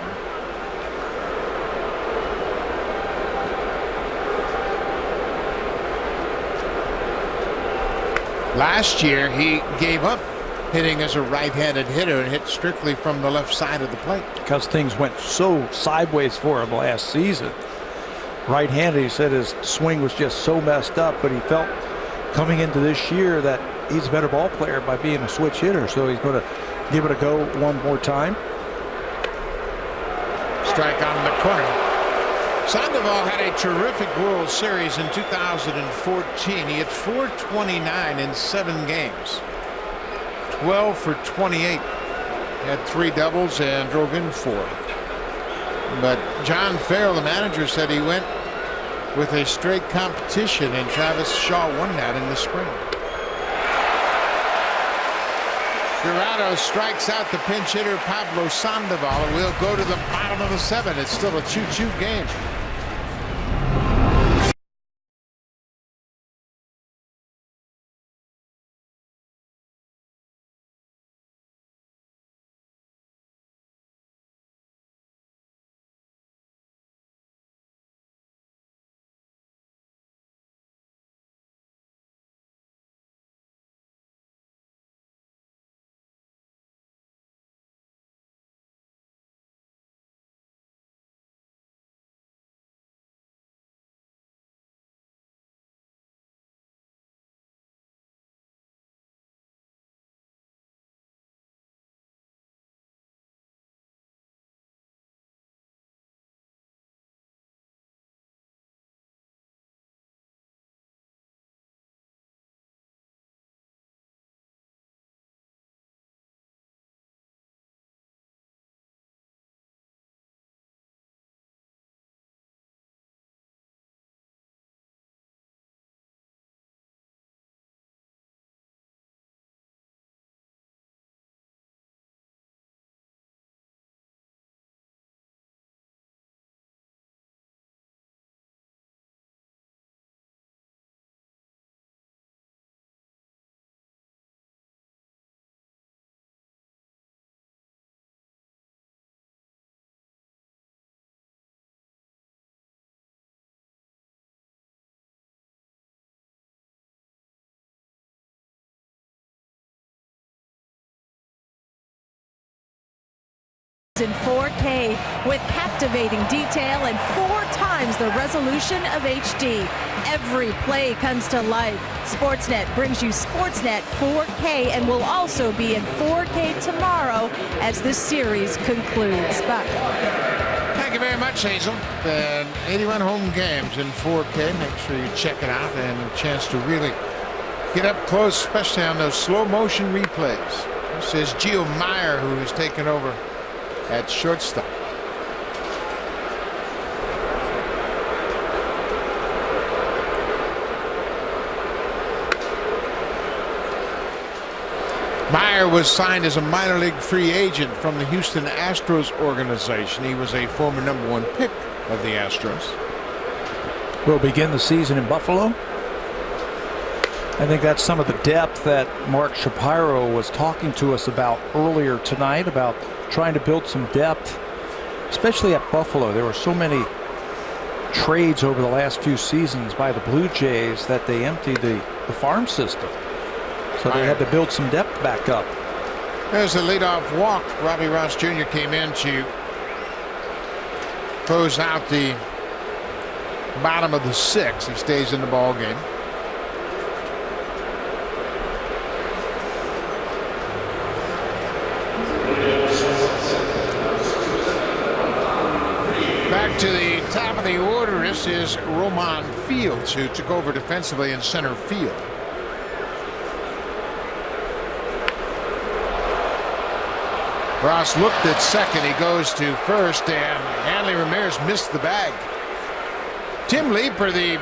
Last year he gave up hitting as a right-handed hitter and hit strictly from the left side of the plate. Because things went so sideways for him last season. Right-handed, he said his swing was just so messed up, but he felt coming into this year that he's a better ball player by being a switch hitter, so he's going to give it a go one more time. Strike on the corner. Sandoval had a terrific World Series in 2014. He hit .429 in 7 games. 12 for 28. Had 3 doubles and drove in 4. But John Farrell, the manager, said he went with a straight competition, and Travis Shaw won that in the spring. Jurado strikes out the pinch hitter Pablo Sandoval. We'll go to the bottom of the 7th. It's still a 2-2 game. in 4K with captivating detail and 4 times the resolution of HD. Every play comes to life. Sportsnet brings you Sportsnet 4K and will also be in 4K tomorrow as the series concludes. Buck. Thank you very much, Hazel. 81 home games in 4K. Make sure you check it out, and a chance to really get up close, especially on those slow motion replays. This is Gio Meyer, who has taken over at shortstop. Meyer was signed as a minor league free agent from the Houston Astros organization. He was a former #1 pick of the Astros. Will begin the season in Buffalo. I think that's some of the depth that Mark Shapiro was talking to us about earlier tonight, about trying to build some depth, especially at Buffalo. There were so many trades over the last few seasons by the Blue Jays that they emptied the farm system. So they had to build some depth back up. There's the leadoff walk. Robbie Ross Jr. came in to close out the bottom of the 6th. He stays in the ball game. Back to the top of the order. This is Roman Fields, who took over defensively in center field. Ross looked at second. He goes to first, and Hanley Ramirez missed the bag. Tim Leeper, the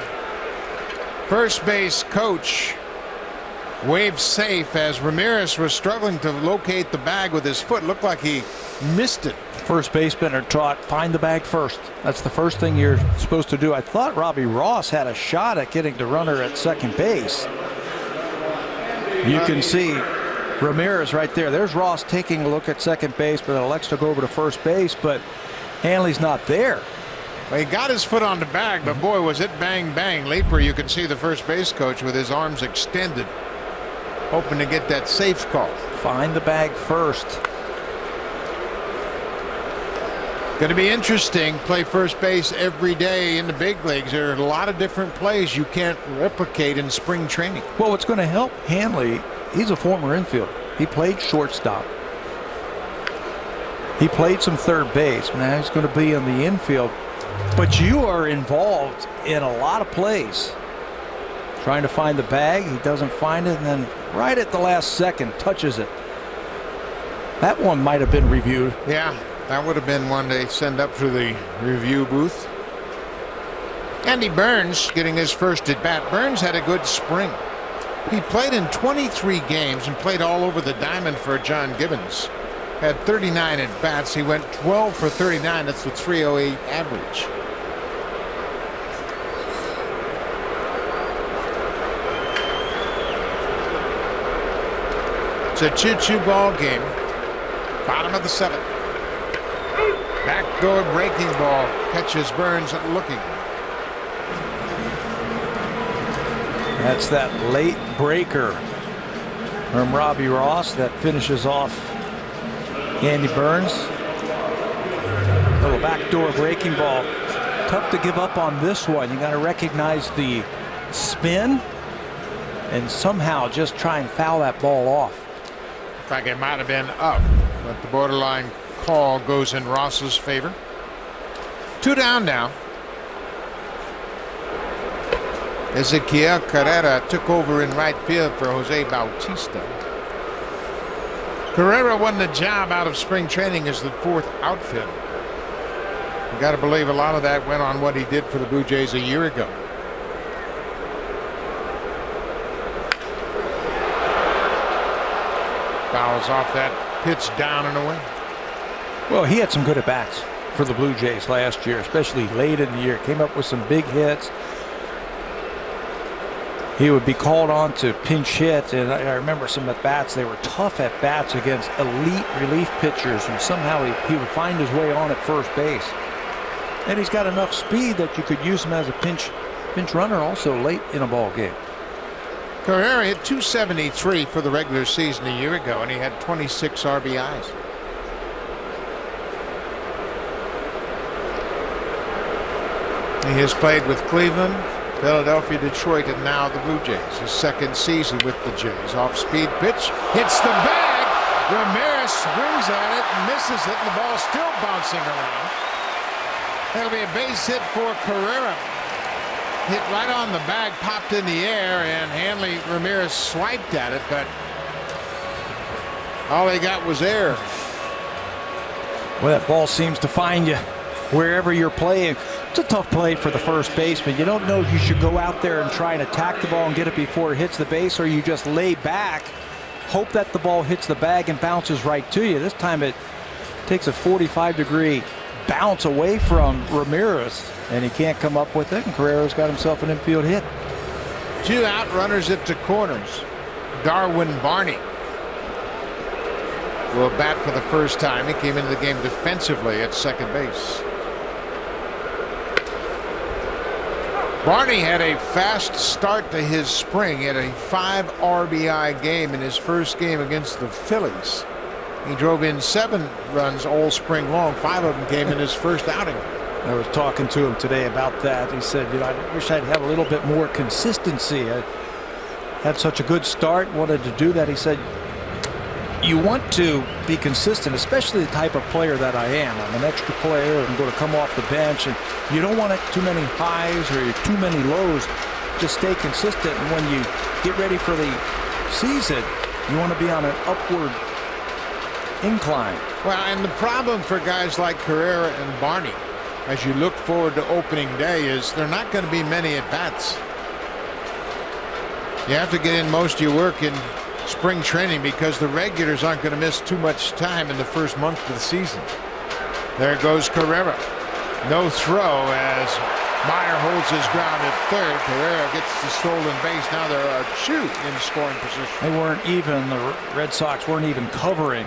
first base coach, waved safe as Ramirez was struggling to locate the bag with his foot. Looked like he missed it. First basemen are taught, find the bag first. That's the first thing you're supposed to do. I thought Robbie Ross had a shot at getting the runner at second base. You can see Ramirez right there. There's Ross taking a look at second base, but elects to go over to first base, but Hanley's not there. Well, he got his foot on the bag, but boy, was it bang bang. Leeper, you can see the first base coach with his arms extended, hoping to get that safe call. Find the bag first. Going to be interesting. Play first base every day in the big leagues. There are a lot of different plays you can't replicate in spring training. Well, what's going to help Hanley, he's a former infielder. He played shortstop. He played some third base. Now he's going to be in the infield. But you are involved in a lot of plays. Trying to find the bag. He doesn't find it, and then right at the last second touches it. That one might have been reviewed. Yeah, that would have been one they send up to the review booth. Andy Burns getting his first at bat. Burns had a good spring. He played in 23 games and played all over the diamond for John Gibbons. Had 39 at bats. He went 12 for 39. That's the .308 average. It's a 2-2 ball game. Bottom of the 7th. Backdoor breaking ball catches Burns looking. That's that late breaker from Robbie Ross that finishes off Andy Burns. Little backdoor breaking ball. Tough to give up on this one. You got to recognize the spin and somehow just try and foul that ball off. In fact, it might have been up, but the borderline call goes in Ross's favor. 2 down now. Ezequiel Carrera took over in right field for Jose Bautista. Carrera won the job out of spring training as the 4th outfielder. You got to believe a lot of that went on what he did for the Blue Jays a year ago. Fouls off that pitch down and away. Well, he had some good at-bats for the Blue Jays last year, especially late in the year. Came up with some big hits. He would be called on to pinch hit, and I remember some at-bats. They were tough at-bats against elite relief pitchers, and somehow he would find his way on at first base. And he's got enough speed that you could use him as a pinch runner also late in a ball game. Carrera hit .273 for the regular season a year ago, and he had 26 RBIs. He has played with Cleveland, Philadelphia, Detroit, and now the Blue Jays. His second season with the Jays. Off-speed pitch, hits the bag. Ramirez swings at it, misses it, and the ball still bouncing around. That'll be a base hit for Carrera. Hit right on the bag, popped in the air, and Hanley Ramirez swiped at it, but all he got was air. Well, that ball seems to find you wherever you're playing. It's a tough play for the first baseman. You don't know if you should go out there and try and attack the ball and get it before it hits the base, or you just lay back, hope that the ball hits the bag and bounces right to you. This time it takes a 45-degree bounce away from Ramirez, and he can't come up with it, and Carrera's got himself an infield hit. 2 out, runners at the corners. Darwin Barney will bat for the first time. He came into the game defensively at second base. Barney had a fast start to his spring. He had a 5 RBI game in his first game against the Phillies. He drove in 7 runs all spring long. 5 of them came in his first outing. I was talking to him today about that. He said, you know, I wish I'd have a little bit more consistency. I had such a good start, wanted to do that. He said, you want to be consistent, especially the type of player that I am. I'm an extra player. I'm going to come off the bench, and you don't want too many highs or too many lows. Just stay consistent, and when you get ready for the season, you want to be on an upward incline. Well, and the problem for guys like Carrera and Barney, as you look forward to opening day, is they're not going to be many at bats. You have to get in most of your work in spring training because the regulars aren't going to miss too much time in the first month of the season. There goes Carrera. No throw as Meyer holds his ground at third. Carrera gets the stolen base. Now they're 2 in scoring position. They weren't even, the Red Sox weren't even covering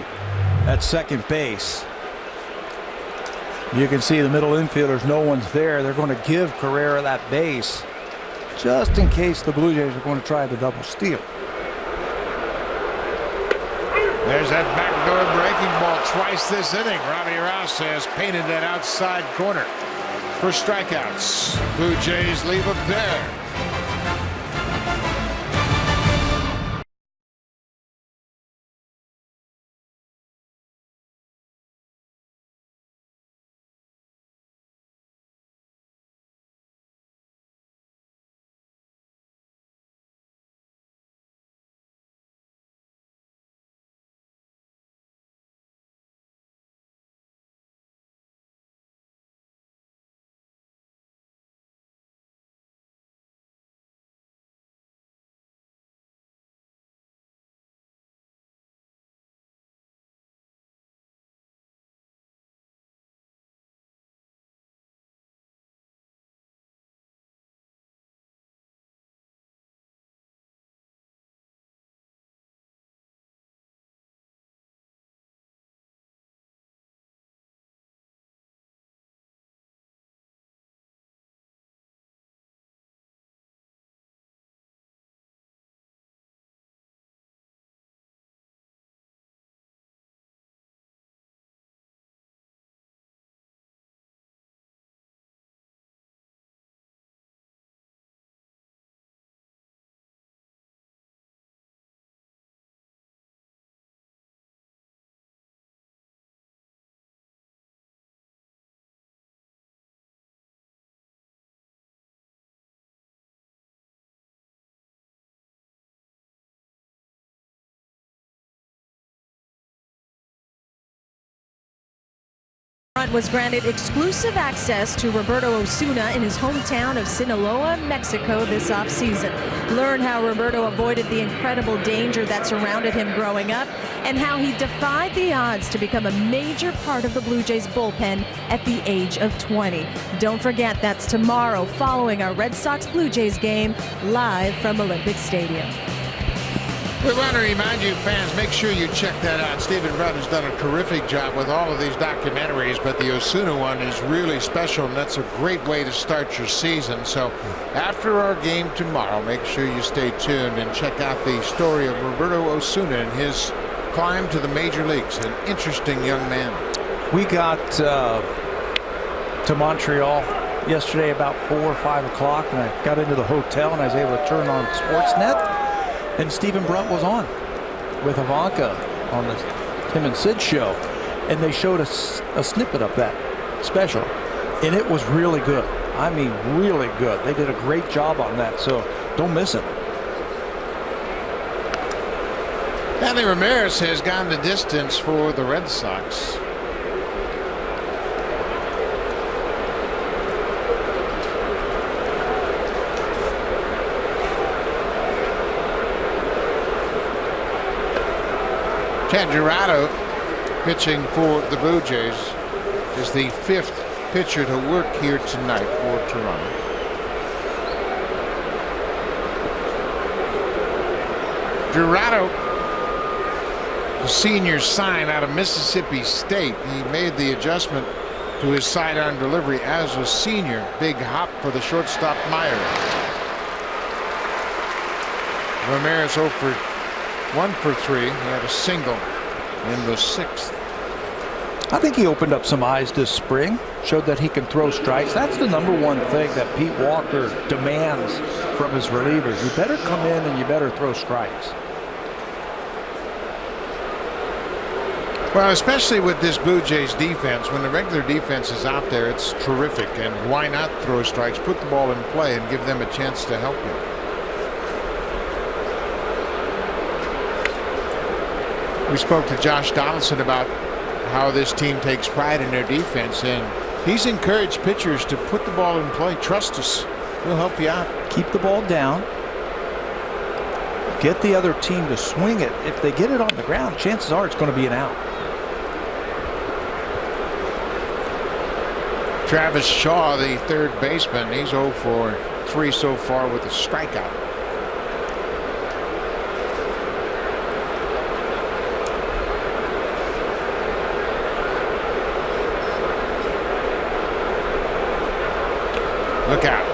at second base. You can see the middle infielders, no one's there. They're going to give Carrera that base just in case the Blue Jays are going to try the double steal. There's that backdoor breaking ball twice this inning. Robbie Rouse has painted that outside corner for strikeouts. Blue Jays leave him there. Was granted exclusive access to Roberto Osuna in his hometown of Sinaloa, Mexico this offseason. Learn how Roberto avoided the incredible danger that surrounded him growing up and how he defied the odds to become a major part of the Blue Jays bullpen at the age of 20. Don't forget, that's tomorrow following our Red Sox Blue Jays game live from Olympic Stadium. We want to remind you, fans, make sure you check that out. Stephen Rudd has done a terrific job with all of these documentaries, but the Osuna one is really special, and that's a great way to start your season. So after our game tomorrow, make sure you stay tuned and check out the story of Roberto Osuna and his climb to the major leagues. An interesting young man. We got to Montreal yesterday about 4 or 5 o'clock, and I got into the hotel and I was able to turn on Sportsnet, and Stephen Brunt was on with Ivanka on the Tim and Sid show, and they showed us a snippet of that special, and it was really good. I mean, really good. They did a great job on that, so don't miss it. Manny Ramirez has gone the distance for the Red Sox. Chad Girardo, pitching for the Blue Jays, is the 5th pitcher to work here tonight for Toronto. Girardo, the senior sign out of Mississippi State. He made the adjustment to his sidearm delivery as a senior. Big hop for the shortstop Meyer. Ramirez 0 for 1 for 3. He had a single in the 6th. I think he opened up some eyes this spring, showed that he can throw strikes. That's the number one thing that Pete Walker demands from his relievers. You better come in and you better throw strikes. Well, especially with this Blue Jays defense, when the regular defense is out there, it's terrific. And why not throw strikes, put the ball in play, and give them a chance to help you. We spoke to Josh Donaldson about how this team takes pride in their defense, and he's encouraged pitchers to put the ball in play. Trust us, we'll help you out. Keep the ball down. Get the other team to swing it. If they get it on the ground, chances are it's going to be an out. Travis Shaw, the third baseman, he's 0 for 3 so far with a strikeout. Look out.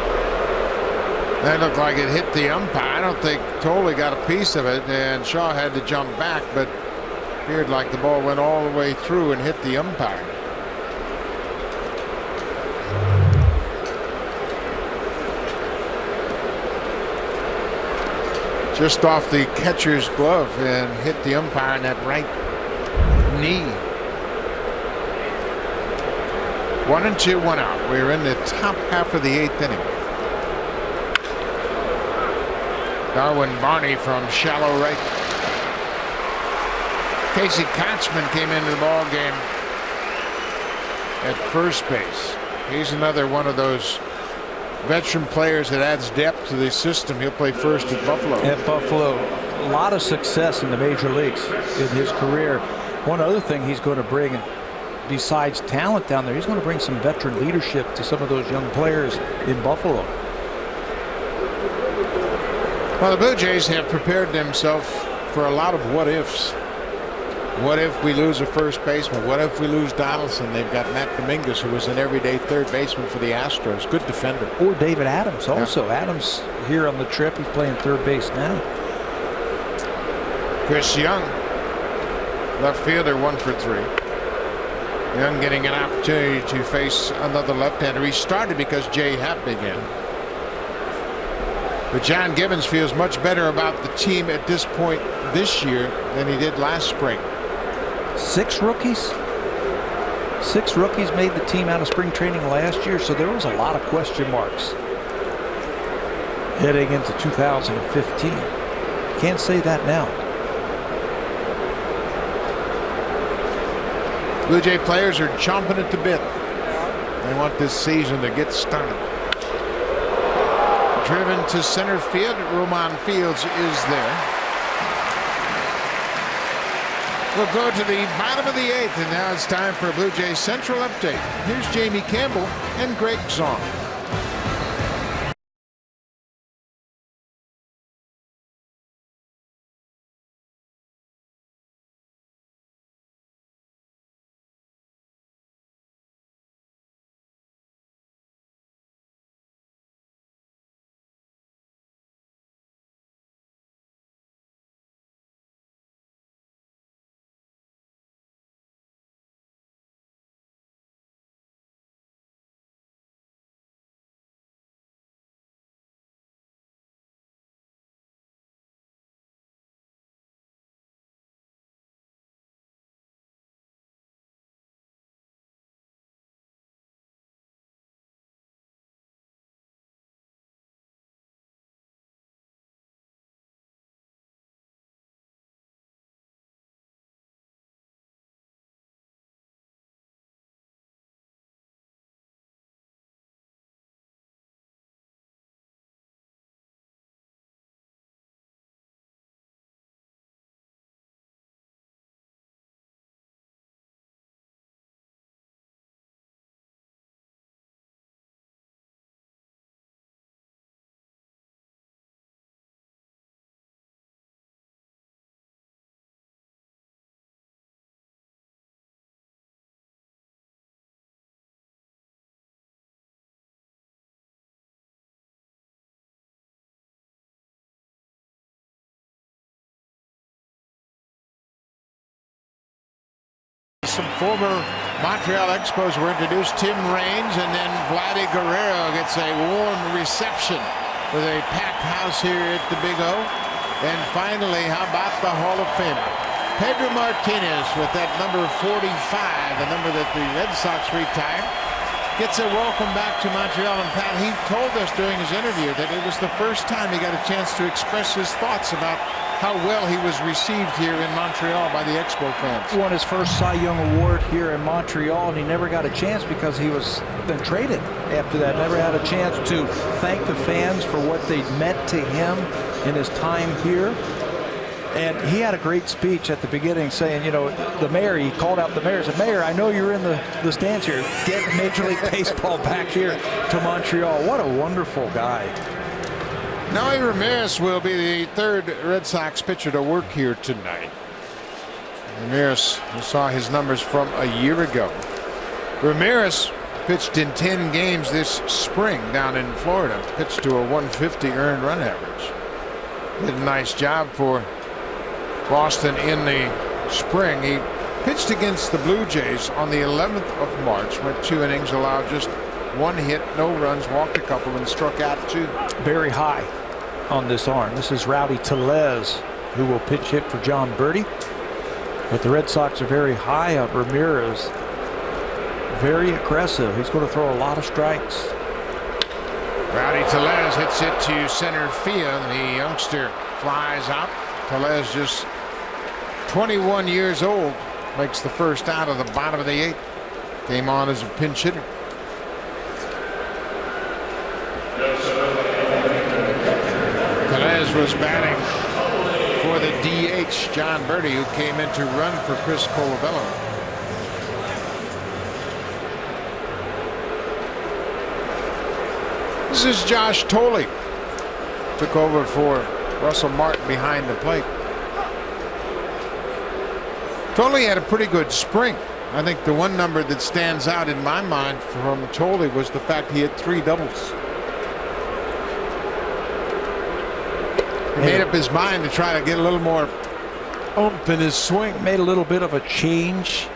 That looked like it hit the umpire. I don't think Tolley got a piece of it, and Shaw had to jump back, but appeared like the ball went all the way through and hit the umpire. Just off the catcher's glove and hit the umpire in that right knee. 1-2, 1 out. We're in the top half of the 8th inning. Darwin Barney from shallow right. Casey Kotzman came into the ball game at first base. He's another one of those veteran players that adds depth to the system. He'll play first at Buffalo. At Buffalo, a lot of success in the major leagues in his career. One other thing he's going to bring, besides talent down there, he's going to bring some veteran leadership to some of those young players in Buffalo. Well, the Blue Jays have prepared themselves for a lot of what ifs. What if we lose a first baseman? What if we lose Donaldson? They've got Matt Dominguez, who was an everyday third baseman for the Astros. Good defender. Or David Adams also. Yeah. Adams here on the trip. He's playing third base now. Chris Young, left fielder, 1 for 3. Young getting an opportunity to face another left-hander. He started because Jay Happ began. But John Gibbons feels much better about the team at this point this year than he did last spring. 6 rookies. 6 rookies made the team out of spring training last year, so there was a lot of question marks heading into 2015. Can't say that now. Blue Jay players are chomping at the bit. They want this season to get started. Driven to center field. Roman Fields is there. We'll go to the bottom of the 8th, and now it's time for a Blue Jays Central update. Here's Jamie Campbell and Greg Zong. former Montreal Expos were introduced, Tim Raines, and then Vladdy Guerrero gets a warm reception with a packed house here at the Big O. And finally, how about the Hall of Famer, Pedro Martinez, with that number 45, the number that the Red Sox retired, gets a welcome back to Montreal. And Pat, he told us during his interview that it was the first time he got a chance to express his thoughts about how well he was received here in Montreal by the Expo fans. Won his first Cy Young Award here in Montreal, and he never got a chance because he was then traded after that. Never had a chance to thank the fans for what they meant to him in his time here. And he had a great speech at the beginning saying, you know, the mayor, he called out the mayor, said, Mayor, I know you're in the stands here. Get Major League Baseball back here to Montreal. What a wonderful guy. Noe Ramirez will be the third Red Sox pitcher to work here tonight. Ramirez, you saw his numbers from a year ago. Ramirez pitched in 10 games this spring down in Florida. Pitched to a 150 earned run average. Did a nice job for Boston in the spring. He pitched against the Blue Jays on the 11th of March. Went 2 innings, allowed just 1 hit, no runs, walked a couple, and struck out 2. Very high on this arm. This is Rowdy Tellez, who will pitch hit for John Birdie. But the Red Sox are very high on Ramirez. Very aggressive. He's going to throw a lot of strikes. Rowdy Tellez hits it to center field. The youngster flies out. Tellez, just 21 years old, makes the first out of the bottom of the 8th. Came on as a pinch hitter. Tellez was batting for the DH, John Birdie, who came in to run for Chris Colabello. This is Josh Tolley. Took over for Russell Martin behind the plate. Tolley had a pretty good spring. I think the one number that stands out in my mind from Tolley was the fact he had 3 doubles. He made up his mind to try to get a little more oomph in his swing. Made a little bit of a change,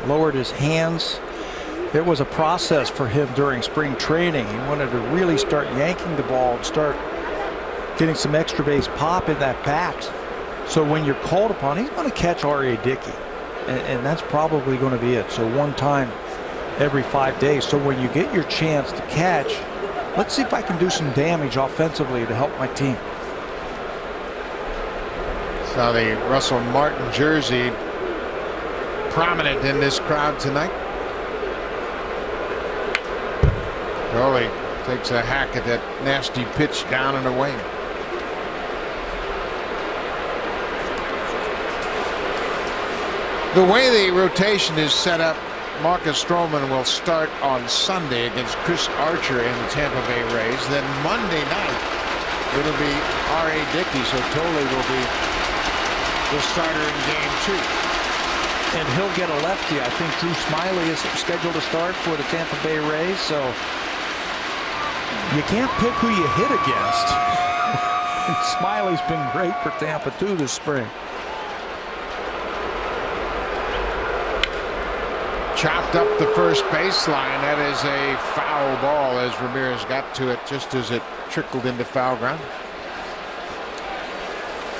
lowered his hands. It was a process for him during spring training. He wanted to really start yanking the ball and start getting some extra base pop in that bat. So when you're called upon, he's going to catch R.A. Dickey. And that's probably going to be it. So 1 time every 5 days. So when you get your chance to catch, let's see if I can do some damage offensively to help my team. Saw the Russell Martin jersey prominent in this crowd tonight. Tolley takes a hack at that nasty pitch down and away. The way the rotation is set up, Marcus Stroman will start on Sunday against Chris Archer in the Tampa Bay Rays. Then Monday night, it'll be R.A. Dickey, so Tolley will be the starter in game 2. And he'll get a lefty. I think Drew Smiley is scheduled to start for the Tampa Bay Rays, so you can't pick who you hit against. Smiley's been great for Tampa too this spring. Chopped up the first baseline. That is a foul ball as Ramirez got to it just as it trickled into foul ground.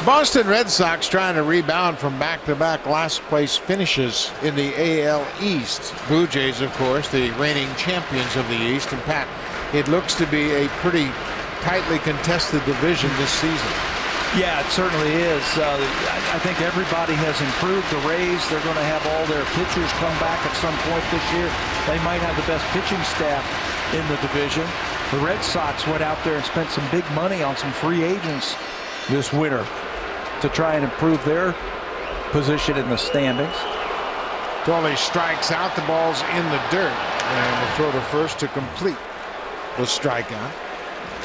Boston Red Sox trying to rebound from back-to-back last-place finishes in the AL East. Blue Jays, of course, the reigning champions of the East. And Pat, it looks to be a pretty tightly contested division this season. Yeah, it certainly is. I think everybody has improved. The Rays, they're going to have all their pitchers come back at some point this year. They might have the best pitching staff in the division. The Red Sox went out there and spent some big money on some free agents this winter to try and improve their position in the standings. Tolley strikes out, the ball's in the dirt, and will throw to first to complete the strikeout.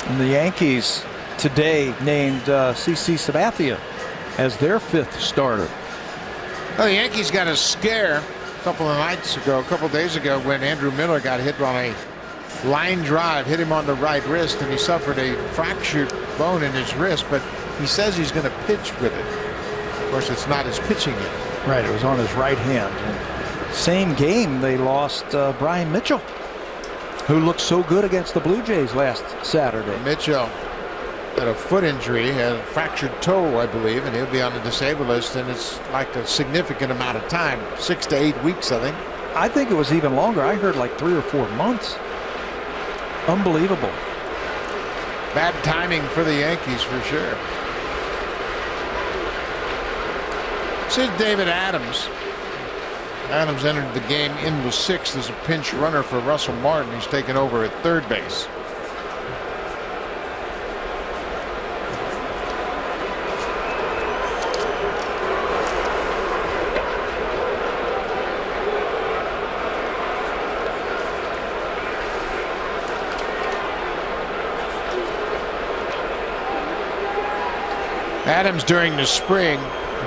And the Yankees today named CC Sabathia as their 5th starter. Well, the Yankees got a scare a couple of days ago when Andrew Miller got hit on a line drive, hit him on the right wrist, and he suffered a fractured bone in his wrist, but he says he's going to pitch with it. Of course, it's not his pitching yet. Right, it was on his right hand. Same game, they lost Brian Mitchell, who looked so good against the Blue Jays last Saturday. Mitchell had a foot injury, had a fractured toe, I believe, and he'll be on the disabled list, and it's like a significant amount of time, 6 to 8 weeks, I think. I think it was even longer. I heard like 3 or 4 months. Unbelievable. Bad timing for the Yankees for sure. This is David Adams. Adams entered the game in the 6th as a pinch runner for Russell Martin. He's taken over at third base. Adams during the spring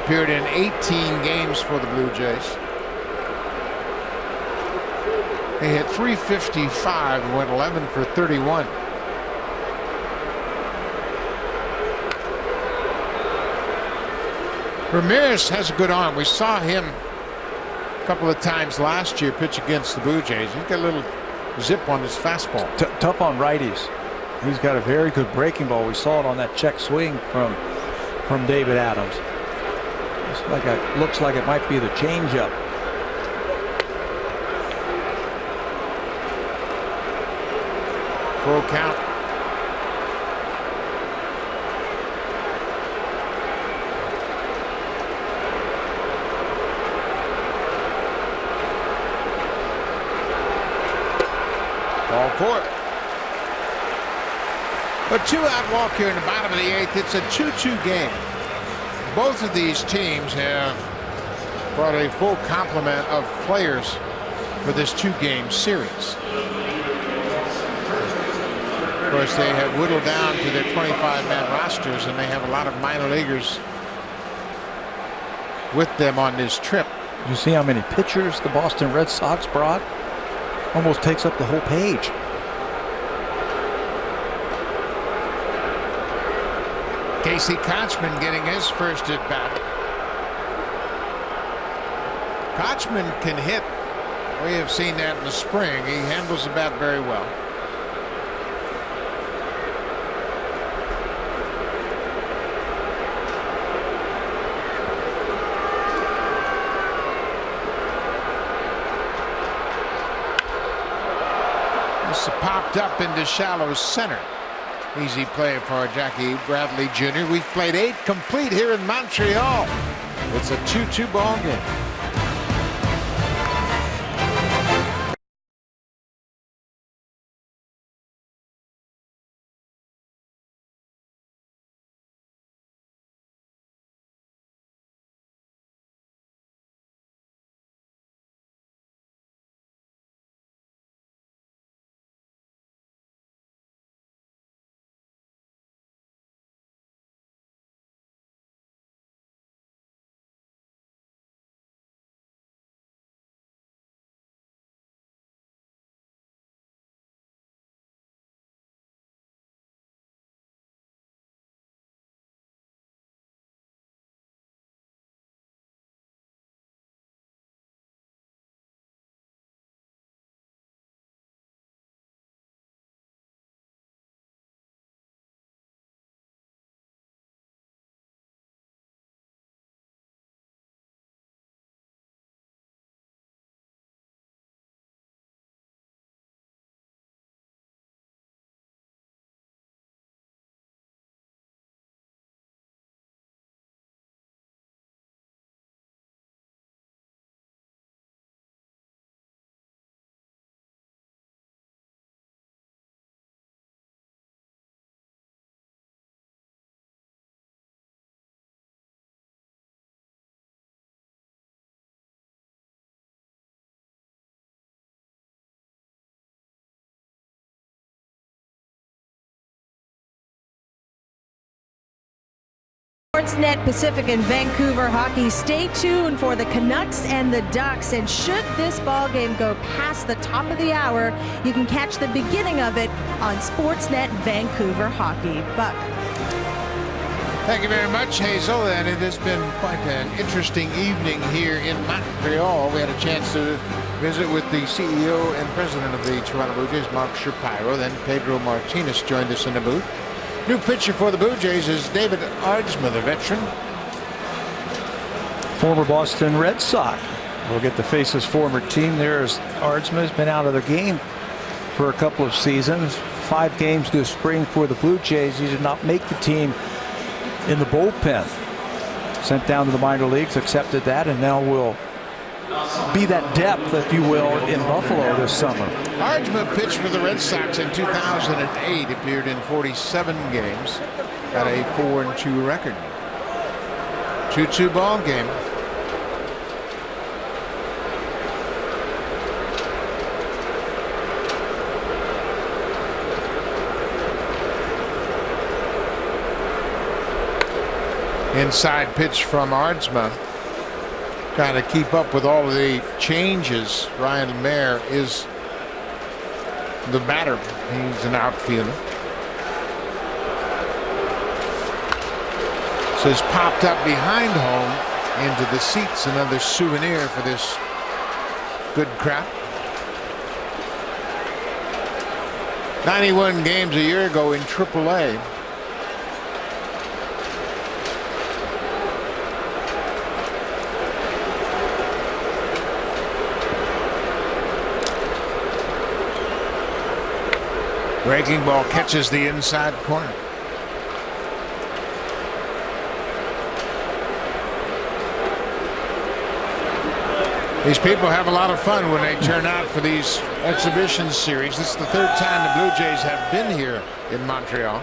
appeared in 18 games for the Blue Jays. He hit .355 and went 11 for 31. Ramirez has a good arm. We saw him a couple of times last year pitch against the Blue Jays. He's got a little zip on his fastball. Tough on righties. He's got a very good breaking ball. We saw it on that check swing from David Adams. Looks like it might be the changeup. Full count. Ball 4. A 2-out walk here in the bottom of the 8th. It's a 2-2 game. Both of these teams have brought a full complement of players for this 2-game series. Of course, they have whittled down to their 25-man rosters, and they have a lot of minor leaguers with them on this trip. You see how many pitchers the Boston Red Sox brought? Almost takes up the whole page. Casey Kochman getting his first at bat. Kochman can hit. We have seen that in the spring. He handles the bat very well. This popped up into shallow center. Easy play for Jackie Bradley Jr. We've played 8 complete here in Montreal. It's a 2-2 ball game. Sportsnet Pacific and Vancouver hockey. Stay tuned for the Canucks and the Ducks. And should this ball game go past the top of the hour, you can catch the beginning of it on Sportsnet Vancouver hockey. Buck. Thank you very much, Hazel. And it has been quite an interesting evening here in Montreal. We had a chance to visit with the CEO and president of the Toronto Blue Jays, Mark Shapiro. Then Pedro Martinez joined us in the booth. New pitcher for the Blue Jays is David Aardsma, the veteran. Former Boston Red Sox. We'll get to face his former team there as Aardsma has been out of the game for a couple of seasons. 5 games this spring for the Blue Jays. He did not make the team in the bullpen. Sent down to the minor leagues, accepted that, and now will be that depth, if you will, in Buffalo this summer. Aardsma pitched for the Red Sox in 2008, appeared in 47 games, had a 4-2 record. 2-2 ball game. Inside pitch from Aardsma. Trying to keep up with all of the changes. Ryan Mayer is the batter. He's an outfielder. So he's popped up behind home into the seats. Another souvenir for this good crowd. 91 games a year ago in AAA. Breaking ball catches the inside corner. These people have a lot of fun when they turn out for these exhibition series. This is the 3rd time the Blue Jays have been here in Montreal.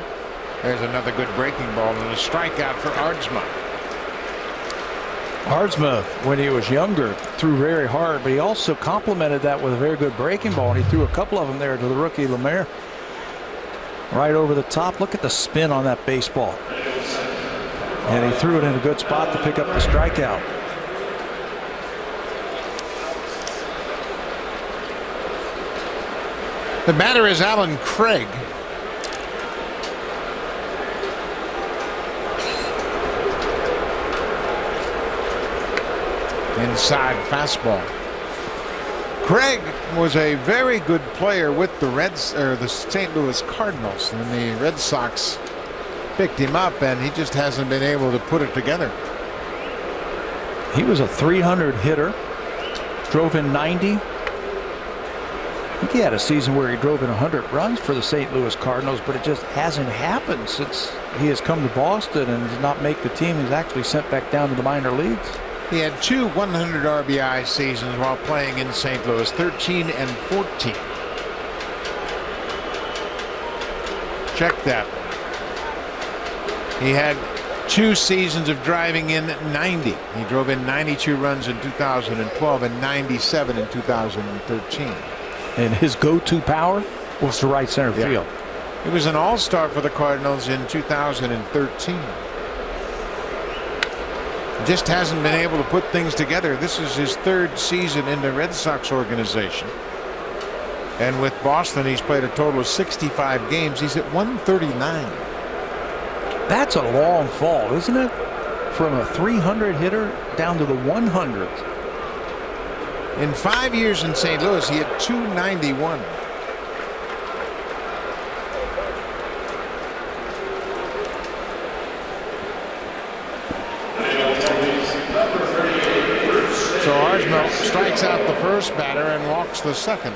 There's another good breaking ball and a strikeout for Aardsma. Aardsma, when he was younger, threw very hard, but he also complemented that with a very good breaking ball, and he threw a couple of them there to the rookie Lemaire. Right over the top. Look at the spin on that baseball. And he threw it in a good spot to pick up the strikeout. The batter is Alan Craig. Inside fastball. Craig was a very good player with the St. Louis Cardinals, and the Red Sox picked him up, and he just hasn't been able to put it together. He was a 300 hitter, drove in 90. I think he had a season where he drove in 100 runs for the St. Louis Cardinals, but it just hasn't happened since he has come to Boston and did not make the team. He's actually sent back down to the minor leagues. He had 2 100 RBI seasons while playing in St. Louis, 13 and 14. Check that. He had 2 seasons of driving in 90. He drove in 92 runs in 2012 and 97 in 2013. And his go-to power was to right center field. He was an all-star for the Cardinals in 2013. Just hasn't been able to put things together. This is his 3rd season in the Red Sox organization. And with Boston, he's played a total of 65 games. He's at 139. That's a long fall, isn't it? From a 300 hitter down to the 100s. In 5 years in St. Louis, he had 291. So Aardsma strikes out the first batter and walks the second.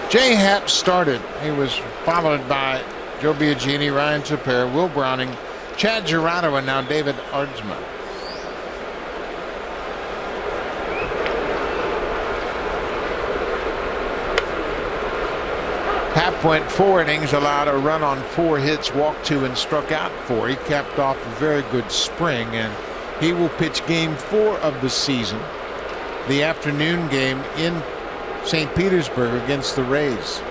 Jay Happ started. He was followed by Joe Biagini, Ryan Shapiro, Will Browning, Chad Girardo, and now David Aardsma. Happ went 4 innings, allowed a run on 4 hits, walked 2, and struck out 4. He capped off a very good spring, and he will pitch game 4 of the season, the afternoon game in St. Petersburg against the Rays.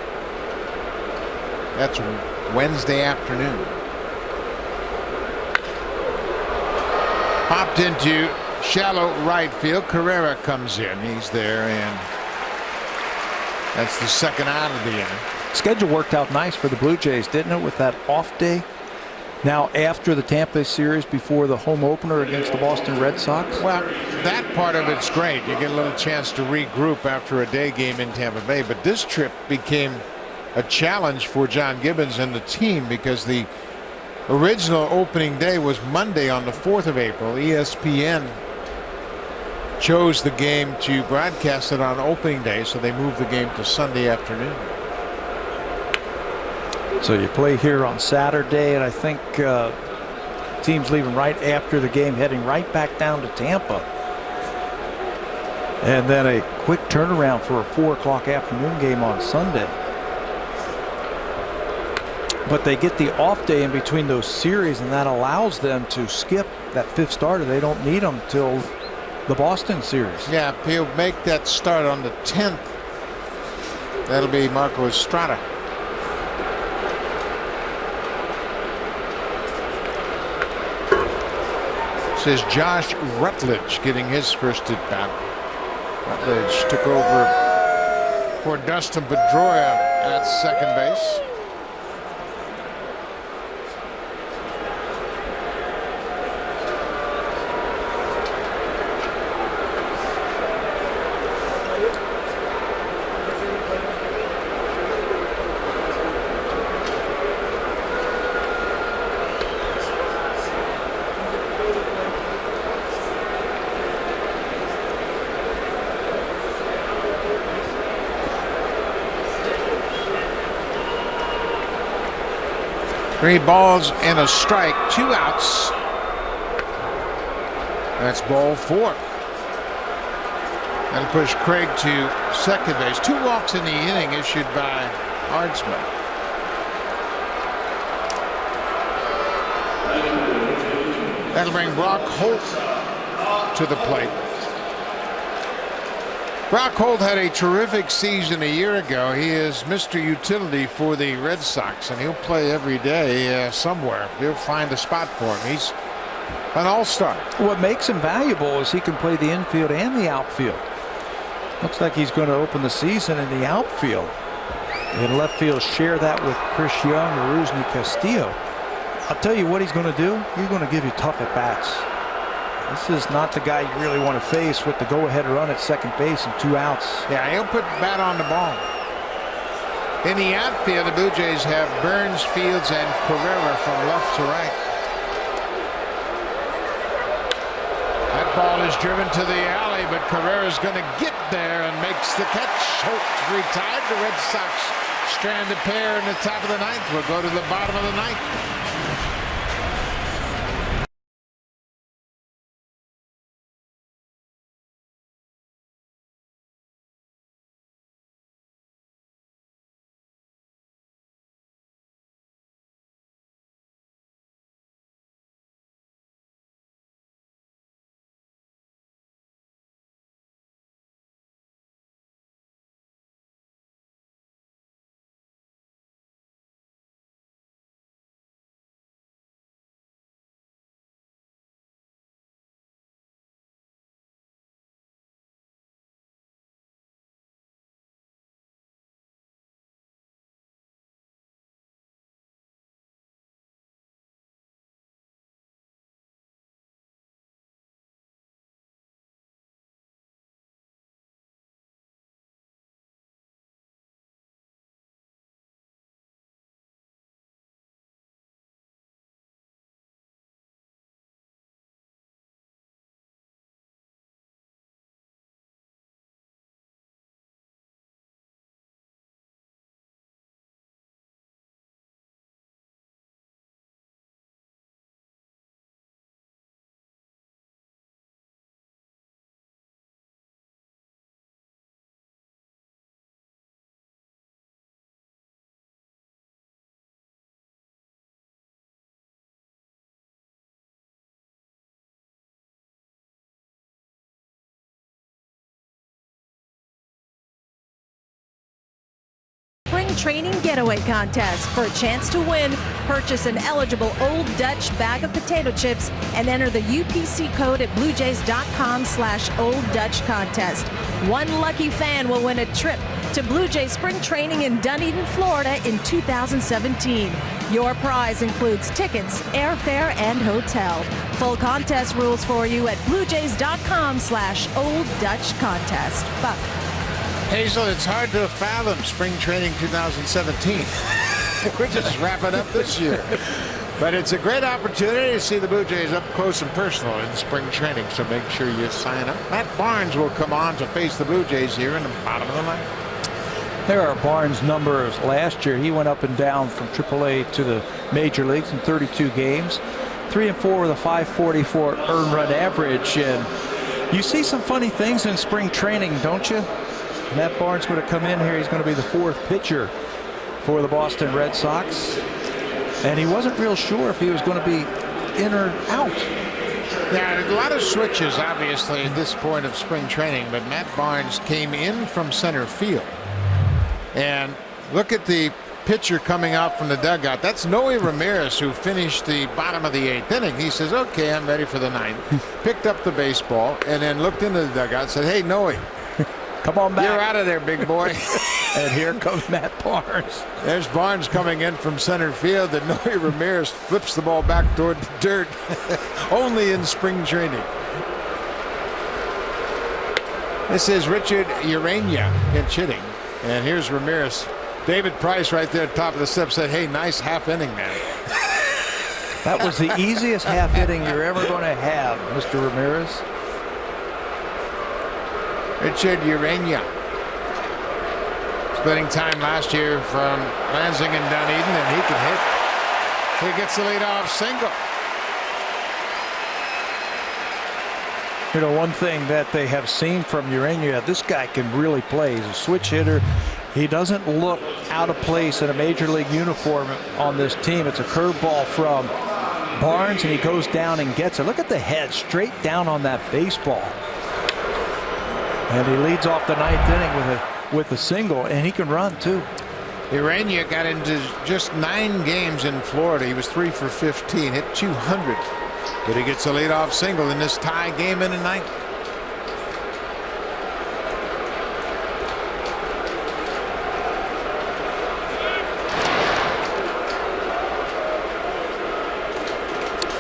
That's Wednesday afternoon. Popped into shallow right field. Carrera comes in. He's there, and that's the second out of the inning. Schedule worked out nice for the Blue Jays, didn't it, with that off day? Now after the Tampa series, before the home opener against the Boston Red Sox? Well, that part of it's great. You get a little chance to regroup after a day game in Tampa Bay. But this trip became a challenge for John Gibbons and the team because the original opening day was Monday on the 4th of April. ESPN chose the game to broadcast it on opening day, so they moved the game to Sunday afternoon. So you play here on Saturday, and I think teams leaving right after the game, heading right back down to Tampa. And then a quick turnaround for a 4 o'clock afternoon game on Sunday. But they get the off day in between those series, and that allows them to skip that 5th starter. They don't need them till the Boston series. Yeah, he'll make that start on the 10th. That'll be Marco Estrada. This is Josh Rutledge getting his first at bat. Rutledge took over for Dustin Pedroia at second base. Three balls and a strike, 2 outs. That's ball 4. That'll push Craig to second base. 2 walks in the inning issued by Ardsman. That'll bring Brock Holt to the plate. Brock Holt had a terrific season a year ago. He is Mr. Utility for the Red Sox, and he'll play every day somewhere. He'll find a spot for him. He's an all-star. What makes him valuable is he can play the infield and the outfield. Looks like he's going to open the season in the outfield. In left field, share that with Chris Young or Rusney Castillo. I'll tell you what he's going to do. He's going to give you tough at-bats. This is not the guy you really want to face with the go-ahead run at second base and 2 outs. Yeah, he'll put the bat on the ball. In the outfield, the Blue Jays have Burns, Fields, and Carrera from left to right. That ball is driven to the alley, but Carrera's going to get there and makes the catch. Holt retired. The Red Sox strand a pair in the top of the 9th. We'll go to the bottom of the 9th. Training Getaway Contest. For a chance to win, purchase an eligible Old Dutch bag of potato chips and enter the UPC code at bluejays.com/Old Dutch Contest. One lucky fan will win a trip to Blue Jays spring training in Dunedin, Florida in 2017. Your prize includes tickets, airfare, and hotel. Full contest rules for you at bluejays.com/Old Dutch Contest. Buck. Hazel, it's hard to fathom spring training 2017. We're just wrapping up this year. But it's a great opportunity to see the Blue Jays up close and personal in spring training, so make sure you sign up. Matt Barnes will come on to face the Blue Jays here in the bottom of the ninth. There are Barnes' numbers last year. He went up and down from AAA to the major leagues in 32 games. 3 and 4 with a 544 earned run average. And you see some funny things in spring training, don't you? Matt Barnes going to come in here. He's going to be the 4th pitcher for the Boston Red Sox. And he wasn't real sure if he was going to be in or out. Yeah, a lot of switches, obviously, at this point of spring training. But Matt Barnes came in from center field. And look at the pitcher coming out from the dugout. That's Noe Ramirez, who finished the bottom of the 8th inning. He says, okay, I'm ready for the 9th. Picked up the baseball and then looked into the dugout and said, hey, Noe, come on back. You're out of there, big boy. And here comes Matt Barnes. There's Barnes coming in from center field, and Noe Ramirez flips the ball back toward the dirt. Only in spring training. This is Richard Urania pinch hitting. And here's Ramirez. David Price right there at the top of the step said, hey, nice half inning, man. That was the easiest half inning you're ever going to have, Mr. Ramirez. Richard Urania. Splitting time last year from Lansing and Dunedin, and he can hit. He gets the leadoff single. You know, one thing that they have seen from Urania, this guy can really play. He's a switch hitter. He doesn't look out of place in a major league uniform on this team. It's a curveball from Barnes, and he goes down and gets it. Look at the head straight down on that baseball. And he leads off the 9th inning with a single, and he can run too. Urania got into just 9 games in Florida. He was 3 for 15, hit 200. But he gets a leadoff single in this tie game in the 9th.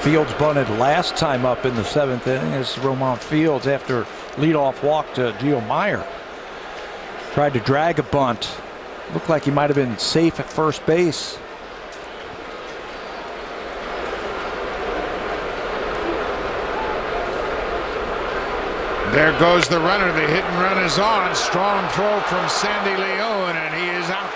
Fields bunted last time up in the 7th inning as Roman Fields, after leadoff walk to Gio Meyer, tried to drag a bunt. Looked like he might have been safe at first base. There goes the runner. The hit and run is on. Strong throw from Sandy Leon, and he is out.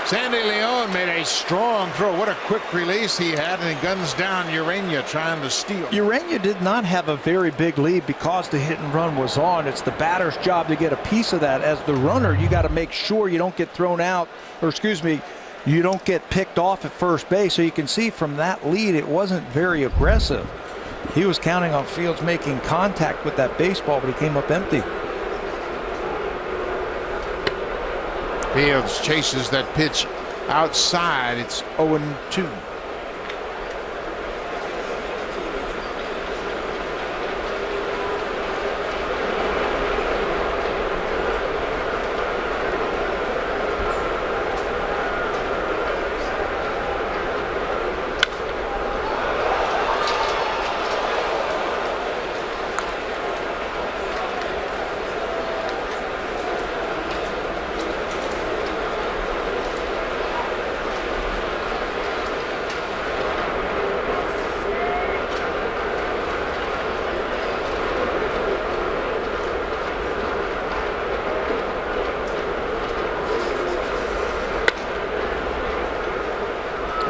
Sandy Leon made a strong throw. What a quick release he had, and he guns down Urania trying to steal. Urania did not have a very big lead because the hit and run was on. It's the batter's job to get a piece of that. As the runner, you got to make sure you don't get thrown out, or excuse me, you don't get picked off at first base. So you can see from that lead, it wasn't very aggressive. He was counting on Fields making contact with that baseball, but he came up empty. Fields chases that pitch outside. It's 0-2.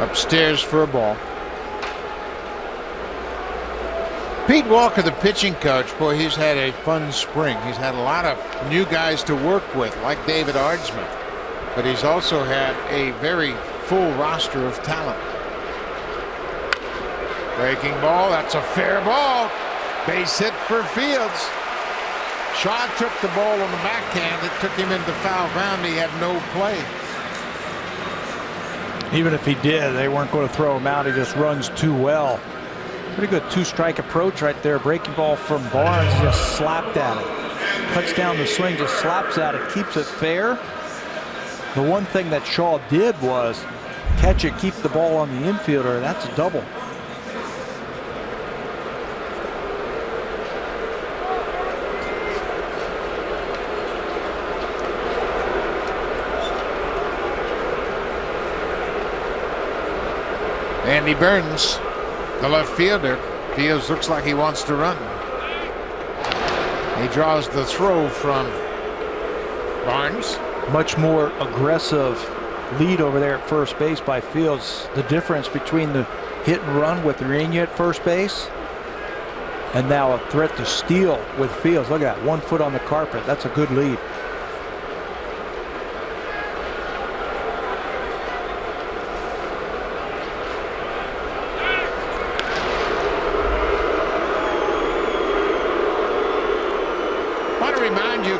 Upstairs for a ball. Pete Walker, the pitching coach, boy, he's had a fun spring. He's had a lot of new guys to work with, like David Ardsman, but he's also had a very full roster of talent. Breaking ball, that's a fair ball. Base hit for Fields. Shaw took the ball on the backhand. It took him into foul ground. He had no play. Even if he did, they weren't going to throw him out. He just runs too well. Pretty good two-strike approach right there. Breaking ball from Barnes, just slapped at it. Cuts down the swing, just slaps at it, keeps it fair. The one thing that Shaw did was catch it, keep the ball on the infielder. That's a double. Andy Burns, the left fielder, looks like he wants to run. He draws the throw from Barnes. Much more aggressive lead over there at first base by Fields. The difference between the hit and run with Urena at first base and now a threat to steal with Fields. Look at that, 1 foot on the carpet. That's a good lead.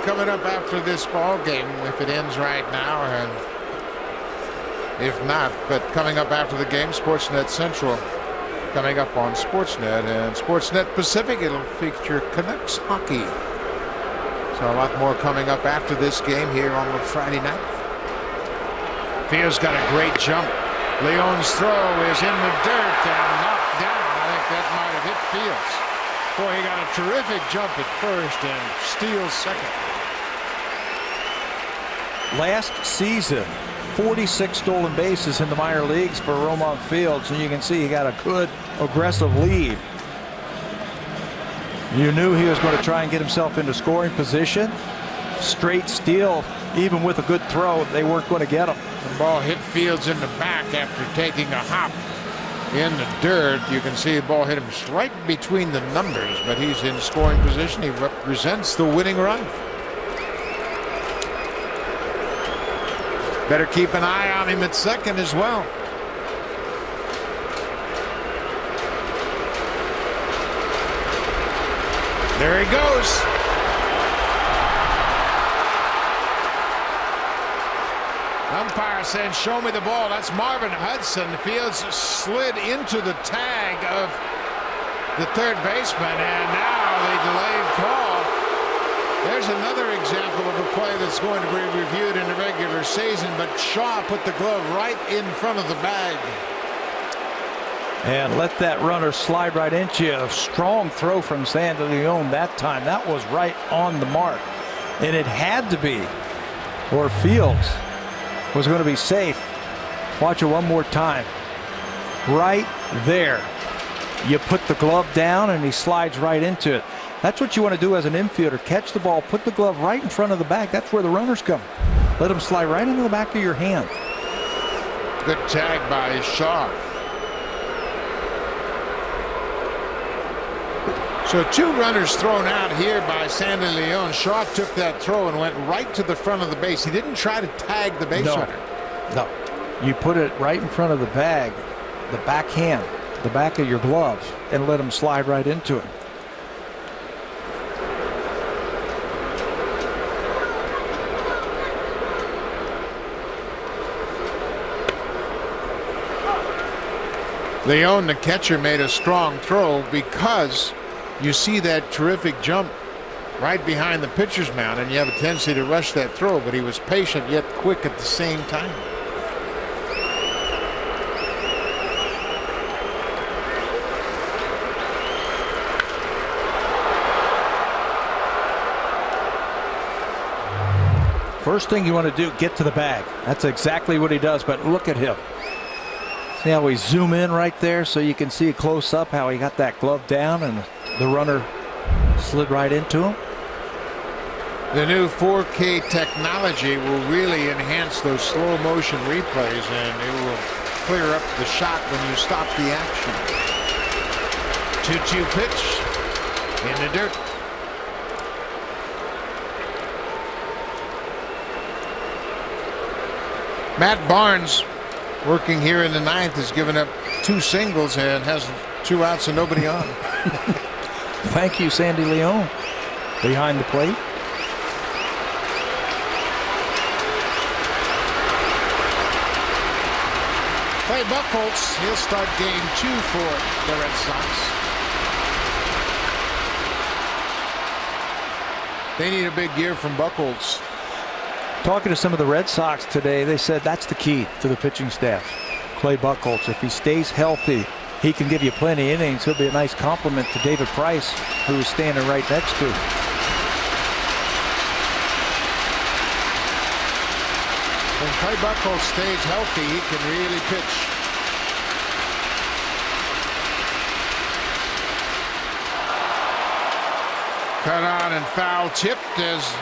Coming up after this ball game, if it ends right now, and if not, but coming up after the game, Sportsnet Central coming up on Sportsnet, and Sportsnet Pacific, it'll feature Canucks hockey. So a lot more coming up after this game here on the Friday night. Fields got a great jump. Leon's throw is in the dirt and knocked down. I think that might have hit Fields. Boy, he got a terrific jump at first and steals second. Last season, 46 stolen bases in the minor leagues for Roman Fields, and you can see he got a good aggressive lead. You knew he was going to try and get himself into scoring position. Straight steal, even with a good throw, they weren't going to get him. The ball hit Fields in the back after taking a hop in the dirt. You can see the ball hit him right between the numbers, but he's in scoring position. He represents the winning run. Better keep an eye on him at second as well. There he goes. Umpire said, show me the ball. That's Marvin Hudson. Fields slid into the tag of the third baseman, and now the delayed call. There's another example of a play that's going to be reviewed in the regular season, but Shaw put the glove right in front of the bag. And let that runner slide right into you. A strong throw from Sandy Leon that time. That was right on the mark. And it had to be, or Fields was going to be safe. Watch it one more time. Right there. You put the glove down and he slides right into it. That's what you want to do as an infielder. Catch the ball, put the glove right in front of the bag. That's where the runners come. Let them slide right into the back of your hand. Good tag by Shaw. So 2 runners thrown out here by Sandy Leon. Shaw took that throw and went right to the front of the base. He didn't try to tag the base runner. No. You put it right in front of the bag, the backhand, the back of your glove, and let him slide right into it. Leon, the catcher, made a strong throw because you see that terrific jump right behind the pitcher's mound, and you have a tendency to rush that throw, but he was patient yet quick at the same time. First thing you want to do, get to the bag. That's exactly what he does, but look at him. See how we zoom in right there so you can see close up how he got that glove down and the runner slid right into him. The new 4K technology will really enhance those slow motion replays, and it will clear up the shot when you stop the action. 2-2 pitch in the dirt. Matt Barnes, working here in the ninth, has given up 2 singles and has 2 outs and nobody on. Thank you, Sandy Leon, behind the plate. Clay Buchholz, he'll start game 2 for the Red Sox. They need a big year from Buchholz. Talking to some of the Red Sox today, they said that's the key to the pitching staff. Clay Buchholz, if he stays healthy, he can give you plenty of innings. He'll be a nice compliment to David Price, who is standing right next to him. When Clay Buchholz stays healthy, he can really pitch. Cut on and foul tipped as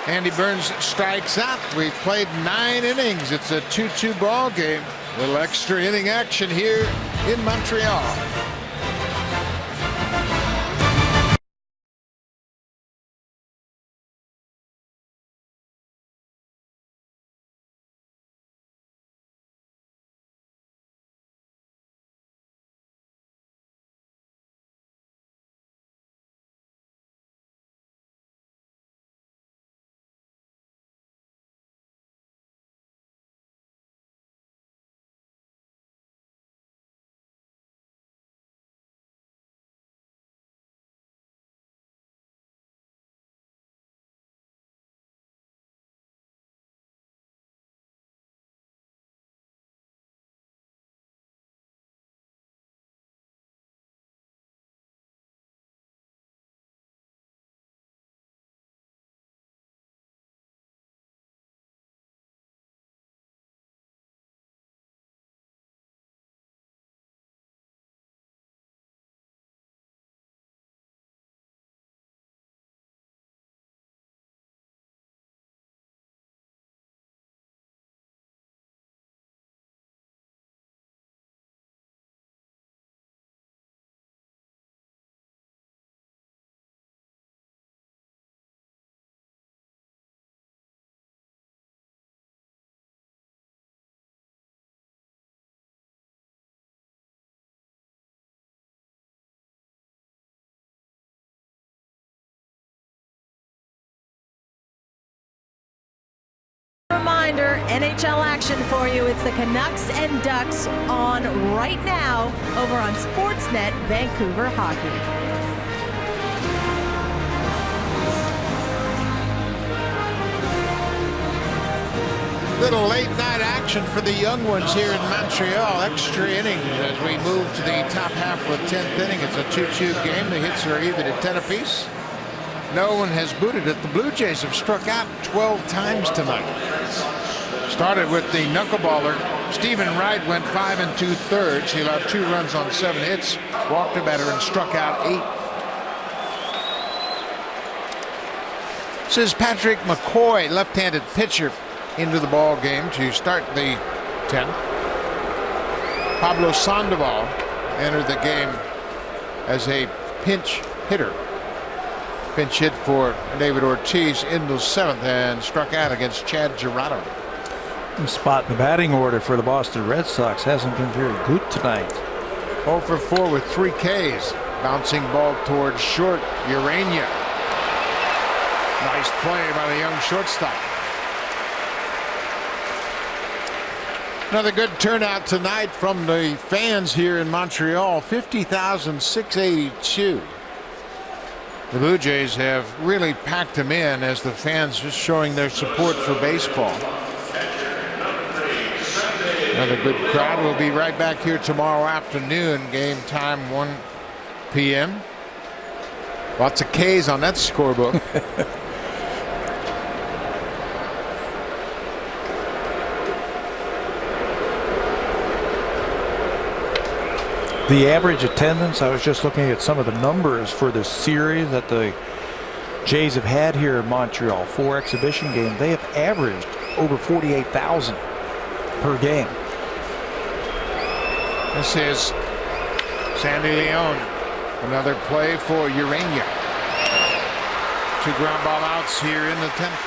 Andy Burns strikes out. We've played 9 innings. It's a 2-2 ball game. A little extra inning action here in Montreal. Reminder, NHL action for you. It's the Canucks and Ducks on right now over on Sportsnet Vancouver Hockey. Little late night action for the young ones here in Montreal. Extra innings as we move to the top half of the 10th inning. It's a 2-2 game. The hits are even at 10 apiece. No one has booted it. The Blue Jays have struck out 12 times tonight. Started with the knuckleballer. Stephen Wright went 5 2/3. He allowed 2 runs on 7 hits, walked a batter, and struck out 8. This is Patrick McCoy, left-handed pitcher, into the ball game to start the 10th. Pablo Sandoval entered the game as a pinch hitter. Pinch hit for David Ortiz in the 7th and struck out against Chad Gerardo. The spot in the batting order for the Boston Red Sox hasn't been very good tonight. 0 for 4 with 3 Ks. Bouncing ball towards short. Urania. Nice play by the young shortstop. Another good turnout tonight from the fans here in Montreal. 50,682. The Blue Jays have really packed them in as the fans just showing their support for baseball. Another good crowd. We'll be right back here tomorrow afternoon. Game time 1 p.m. Lots of K's on that scorebook. The average attendance, I was just looking at some of the numbers for this series that the Jays have had here in Montreal. 4 exhibition games. They have averaged over 48,000 per game. This is Sandy Leon. Another play for Urania. 2 ground ball outs here in the 10th.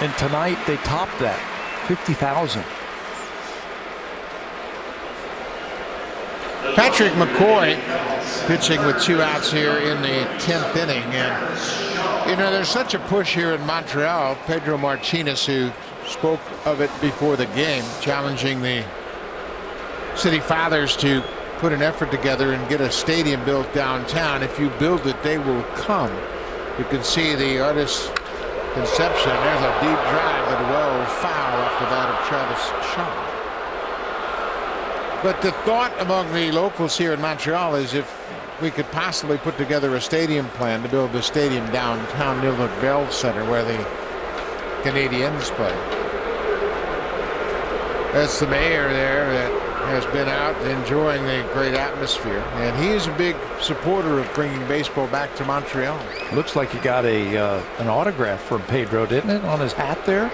And tonight they topped that. 50,000. Patrick McCoy pitching with 2 outs here in the 10th inning. And, you know, there's such a push here in Montreal. Pedro Martinez, who spoke of it before the game, challenging the city fathers to put an effort together and get a stadium built downtown. If you build it, they will come. You can see the artist's conception. There's a deep drive, but well foul after that of Travis Shaw. But the thought among the locals here in Montreal is if we could possibly put together a stadium plan to build a stadium downtown near the Bell Center where the Canadiens play. That's the mayor there that has been out enjoying the great atmosphere, and he is a big supporter of bringing baseball back to Montreal. Looks like he got an autograph from Pedro, didn't it, on his hat there,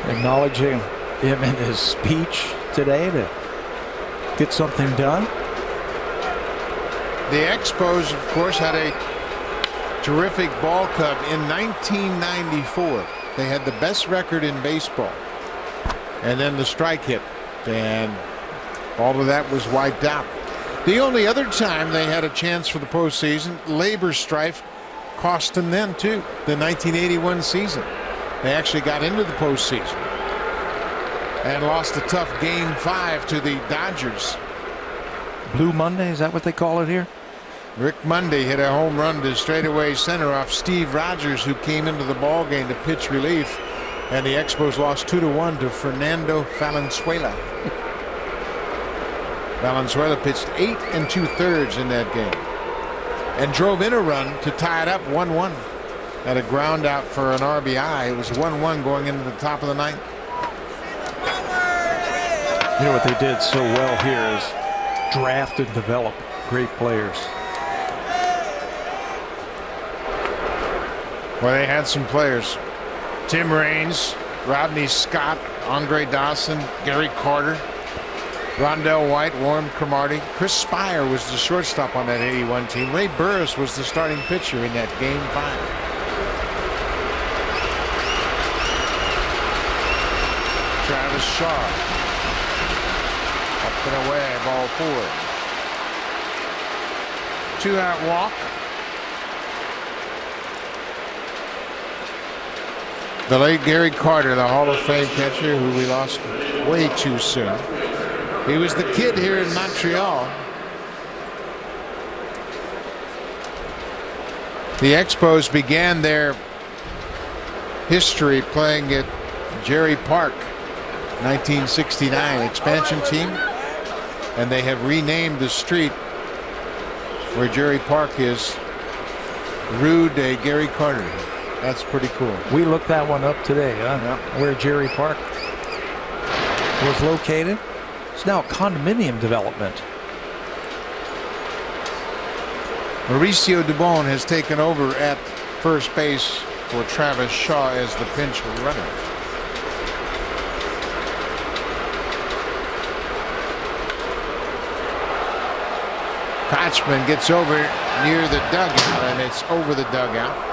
acknowledging him in his speech today to get something done. The Expos, of course, had a terrific ball club in 1994. They had the best record in baseball. And then the strike hit, and all of that was wiped out. The only other time they had a chance for the postseason, labor strife cost them then too. The 1981 season, they actually got into the postseason and lost a tough Game 5 to the Dodgers. Blue Monday, is that what they call it here? Rick Monday hit a home run to straightaway center off Steve Rogers, who came into the ball game to pitch relief. And the Expos lost 2-1 to Fernando Valenzuela. Valenzuela pitched 8 2/3 in that game and drove in a run to tie it up 1-1. Had a ground out for an RBI. It was 1-1 going into the top of the ninth. You know what they did so well here is draft and develop great players. Well, they had some players. Tim Raines, Rodney Scott, Andre Dawson, Gary Carter, Rondell White, Warren Cromartie. Chris Spire was the shortstop on that 81 team. Ray Burris was the starting pitcher in that Game 5. Travis Shaw. Up and away, ball 4. 2-out walk. The late Gary Carter, the Hall of Fame catcher who we lost way too soon. He was the kid here in Montreal. The Expos began their history playing at Jerry Park, 1969 expansion team, and they have renamed the street where Jerry Park is Rue de Gary Carter. That's pretty cool. We looked that one up today, huh? Yeah. Where Jerry Park was located. It's now a condominium development. Mauricio Dubon has taken over at first base for Travis Shaw as the pinch runner. Kochman gets over near the dugout, and it's over the dugout.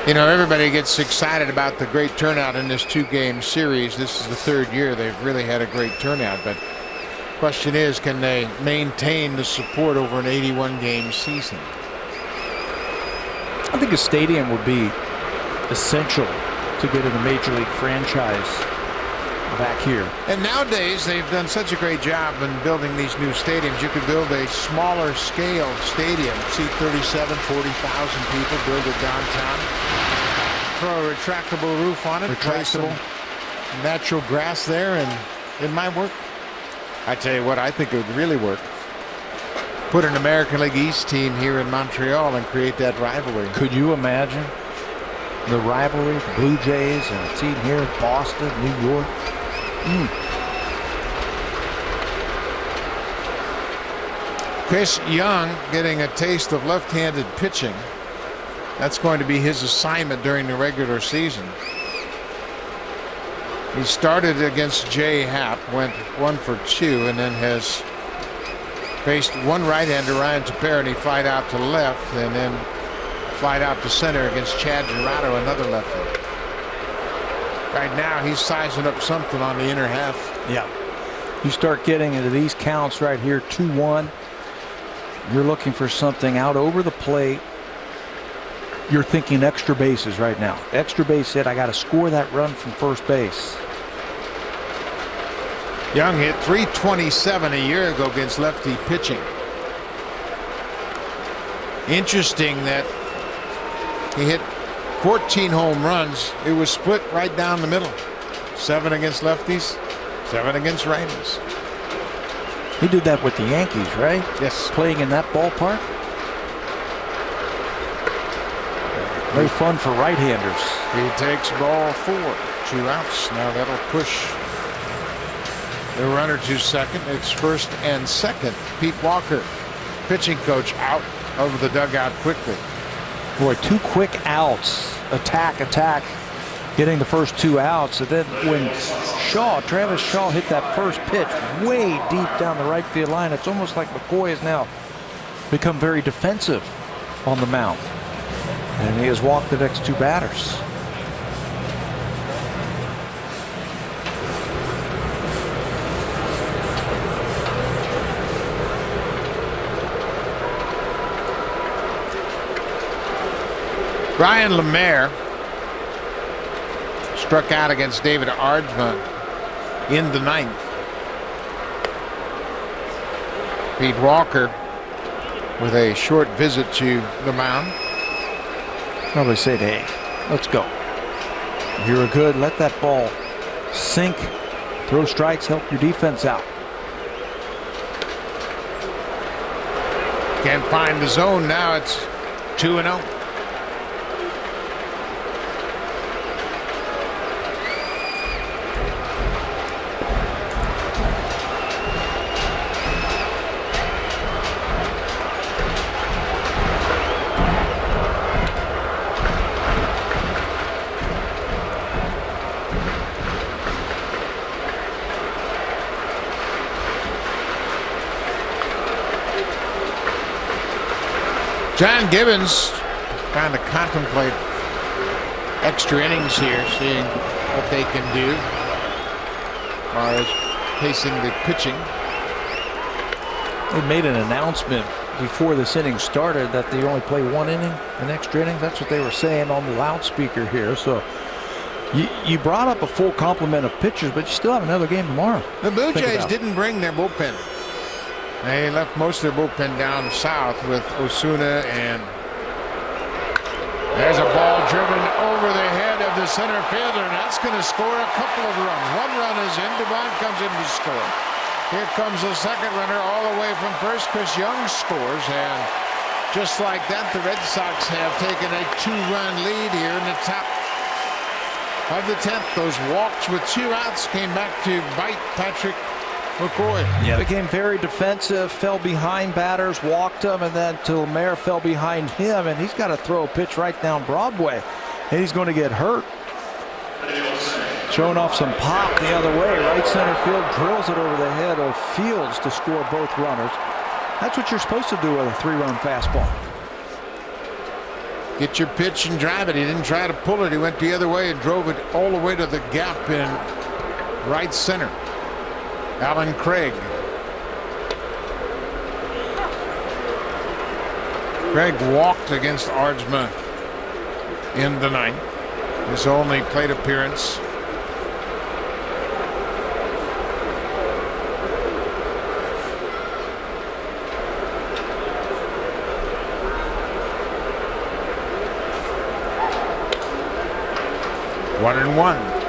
You know, everybody gets excited about the great turnout in this 2-game series. This is the 3rd year they've really had a great turnout, but the question is, can they maintain the support over an 81-game season? I think a stadium would be essential to get a major league franchise back here. And nowadays they've done such a great job in building these new stadiums. You could build a smaller scale stadium, seat 37, 40,000 people, build it downtown, throw a retractable roof on it, retractable natural grass there, and it might work. I tell you what, I think it would really work. Put an American League East team here in Montreal and create that rivalry. Could you imagine the rivalry, the Blue Jays and a team here in Boston, New York? Chris Young getting a taste of left-handed pitching. That's going to be his assignment during the regular season. He started against Jay Happ, went 1 for 2, and then has faced one right-hander, Ryan Tepera, and he flied out to left, and then flied out to center against Chad Gerardo, another lefty. Right now, he's sizing up something on the inner half. Yeah. You start getting into these counts right here, 2-1. You're looking for something out over the plate you're thinking extra bases right now. Extra base hit. I got to score that run from first base. Young hit .327 a year ago against lefty pitching. Interesting that he hit 14 home runs. It was split right down the middle. 7 against lefties, 7 against righties. He did that with the Yankees, right? Yes. Playing in that ballpark. Very fun for right-handers. He takes ball 4, 2 outs. Now that'll push the runner to second. It's first and second. Pete Walker, pitching coach, out of the dugout quickly. Boy, 2 quick outs. Attack, getting the first 2 outs. And then when Travis Shaw hit that first pitch way deep down the right field line, it's almost like McCoy has now become very defensive on the mound. And he has walked the next 2 batters. Brian Lemaire struck out against David Ardsman in the 9th. Pete Walker with a short visit to the mound. Probably said, hey, let's go. You're good. Let that ball sink. Throw strikes, help your defense out. Can't find the zone now. It's 2-0. John Gibbons trying to contemplate extra innings here, seeing what they can do as far as pacing the pitching. They made an announcement before this inning started that they only play 1 inning, an extra inning. That's what they were saying on the loudspeaker here. So you brought up a full complement of pitchers, but you still have another game tomorrow. The Blue Jays didn't bring their bullpen. They left most of their bullpen down south with Osuna, and there's a ball driven over the head of the center fielder, and that's going to score a couple of runs. 1 run is in. Devon comes in to score. Here comes the second runner all the way from first. Chris Young scores, and just like that, the Red Sox have taken a 2-run lead here in the top of the 10th. Those walks with 2 outs came back to bite Patrick McCoy. Yeah, became very defensive, fell behind batters, walked them, and then Lemaire fell behind him, and he's got to throw a pitch right down Broadway, and he's going to get hurt. Showing off some pop the other way. Right center field drills it over the head of Fields to score both runners. That's what you're supposed to do with a 3-run fastball. Get your pitch and drive it. He didn't try to pull it. He went the other way and drove it all the way to the gap in right center. Alan Craig. Craig walked against Ardsma in the 9th. His only plate appearance. One and one.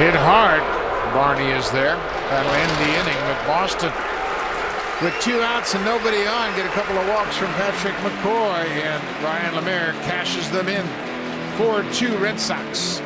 Hit hard. Barney is there. That'll end the inning. But Boston, with 2 outs and nobody on, get a couple of walks from Patrick McCoy, and Ryan Lemaire cashes them in. 4-2 Red Sox.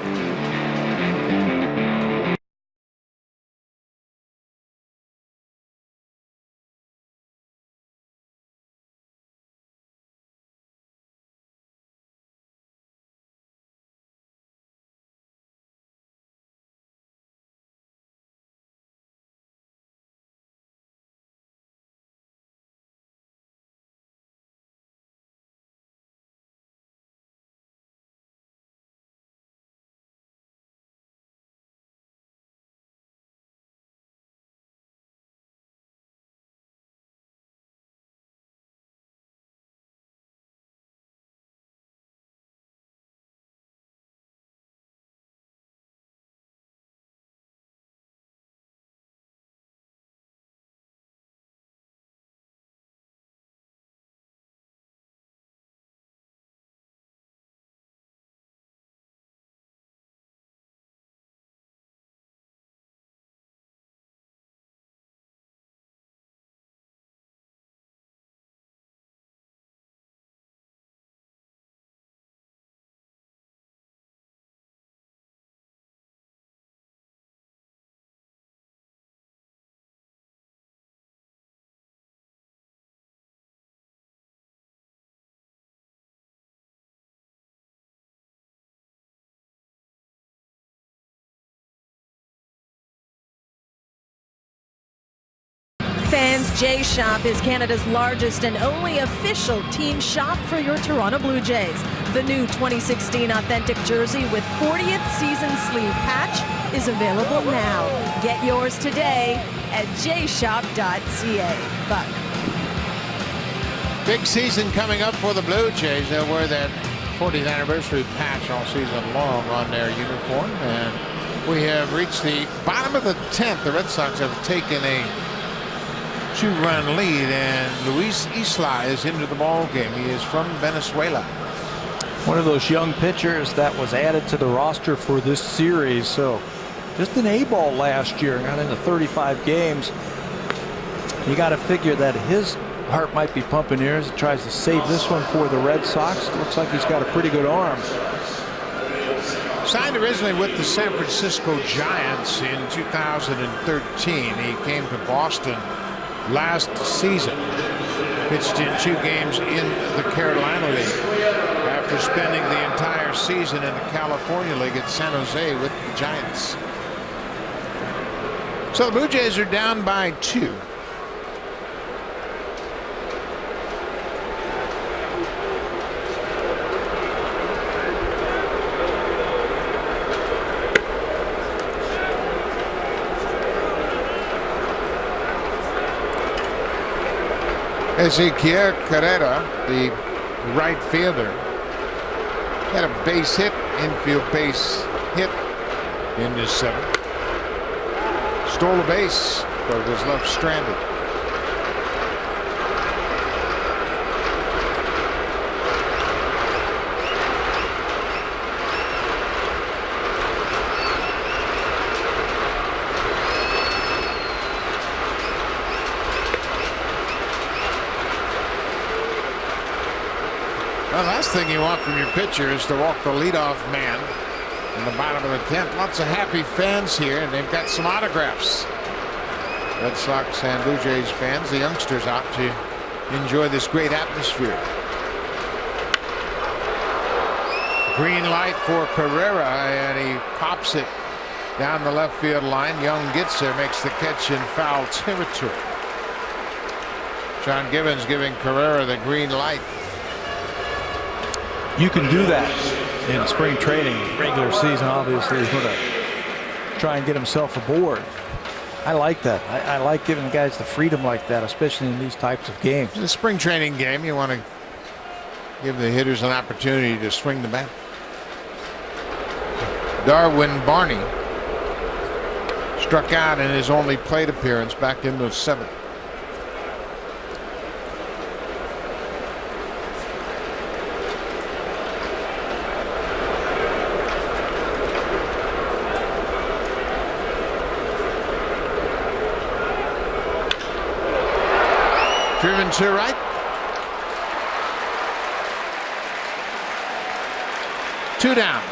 Fans J Shop is Canada's largest and only official team shop for your Toronto Blue Jays. The new 2016 authentic jersey with 40th season sleeve patch is available now. Get yours today at jshop.ca. Buck. Big season coming up for the Blue Jays. They'll wear that 40th anniversary patch all season long on their uniform. And we have reached the bottom of the 10th. The Red Sox have taken a 2-run lead, and Luis Isla is into the ball game. He is from Venezuela. One of those young pitchers that was added to the roster for this series. So just an A-ball last year, got into 35 games. You got to figure that his heart might be pumping here as he tries to save this one for the Red Sox. Looks like he's got a pretty good arm. Signed originally with the San Francisco Giants in 2013. He came to Boston last season. Pitched in 2 games in the Carolina League after spending the entire season in the California League at San Jose with the Giants. So the Blue Jays are down by 2. Ezequiel Carrera, the right fielder, had a base hit, infield base hit in this 7th. Stole a base, but was left stranded. The last thing you want from your pitcher is to walk the leadoff man in the bottom of the 10th. Lots of happy fans here, and they've got some autographs. Red Sox and Blue Jays fans, the youngsters, out to enjoy this great atmosphere. Green light for Carrera, and he pops it down the left field line. Young gets there, makes the catch in foul territory. John Gibbons giving Carrera the green light. You can do that in spring training. Regular season, obviously, is going to try and get himself aboard. I like that. I like giving guys the freedom like that, especially in these types of games. In a spring training game, you want to give the hitters an opportunity to swing the bat. Darwin Barney struck out in his only plate appearance back in the 7th. Driven to right. 2 down.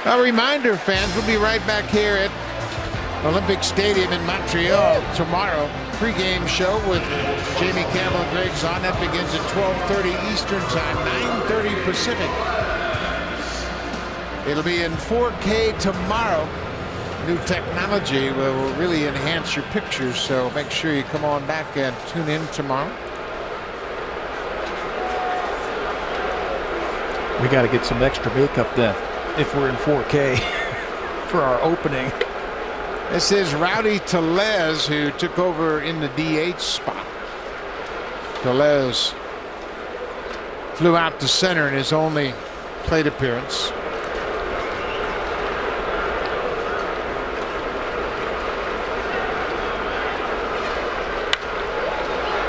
A reminder, fans, we'll be right back here at Olympic Stadium in Montreal tomorrow. Pre-game show with Jamie Campbell and Greg Zahn. That begins at 12:30 Eastern Time, 9:30 Pacific. It'll be in 4K tomorrow. New technology will really enhance your pictures, so make sure you come on back and tune in tomorrow. We got to get some extra makeup then if we're in 4K for our opening. This is Rowdy Tellez, who took over in the DH spot. Tellez flew out to center in his only plate appearance.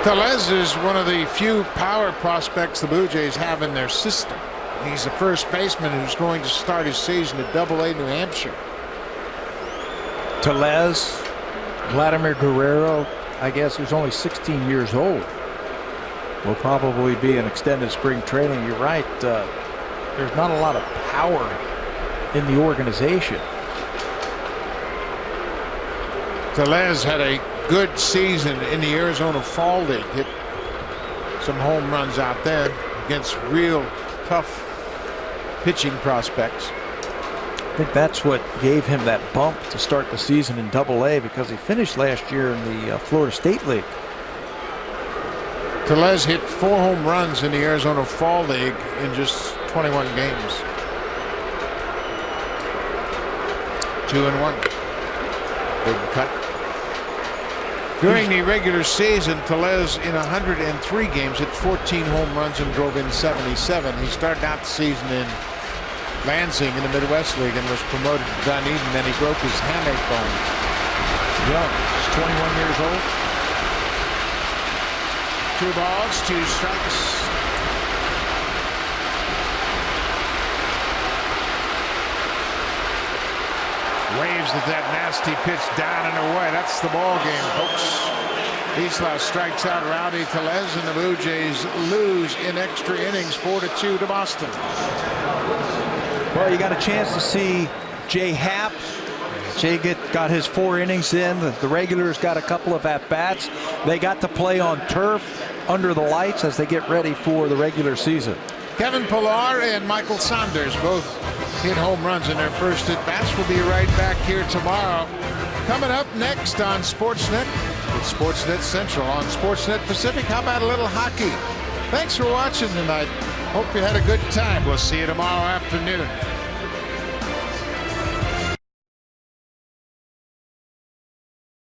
Tellez is one of the few power prospects the Blue Jays have in their system. He's the first baseman who's going to start his season at AA New Hampshire. Tellez, Vladimir Guerrero, I guess, who's only 16 years old, will probably be in extended spring training. You're right. There's not a lot of power in the organization. Tellez had a good season in the Arizona Fall League. Hit some home runs out there against real tough pitching prospects. I think that's what gave him that bump to start the season in AA, because he finished last year in the Florida State League. Tellez hit 4 home runs in the Arizona Fall League in just 21 games. 2-1. Big cut. During the regular season, Tellez in 103 games hit 14 home runs and drove in 77. He started out the season in Lansing in the Midwest League and was promoted to Dunedin. Then he broke his hamate bone. Young, he's 21 years old. 2 balls, 2 strikes. Waves at that nasty pitch down and away. That's the ball game, folks. Isla strikes out Rowdy Tellez, and the Blue Jays lose in extra innings 4-2 to Boston. Well, you got a chance to see Jay Happ. Jay got his 4 innings in. The regulars got a couple of at-bats. They got to play on turf under the lights as they get ready for the regular season. Kevin Pillar and Michael Saunders both hit home runs in their first at-bats. We'll be right back here tomorrow. Coming up next on Sportsnet, it's Sportsnet Central. On Sportsnet Pacific, how about a little hockey? Thanks for watching tonight. Hope you had a good time. We'll see you tomorrow afternoon.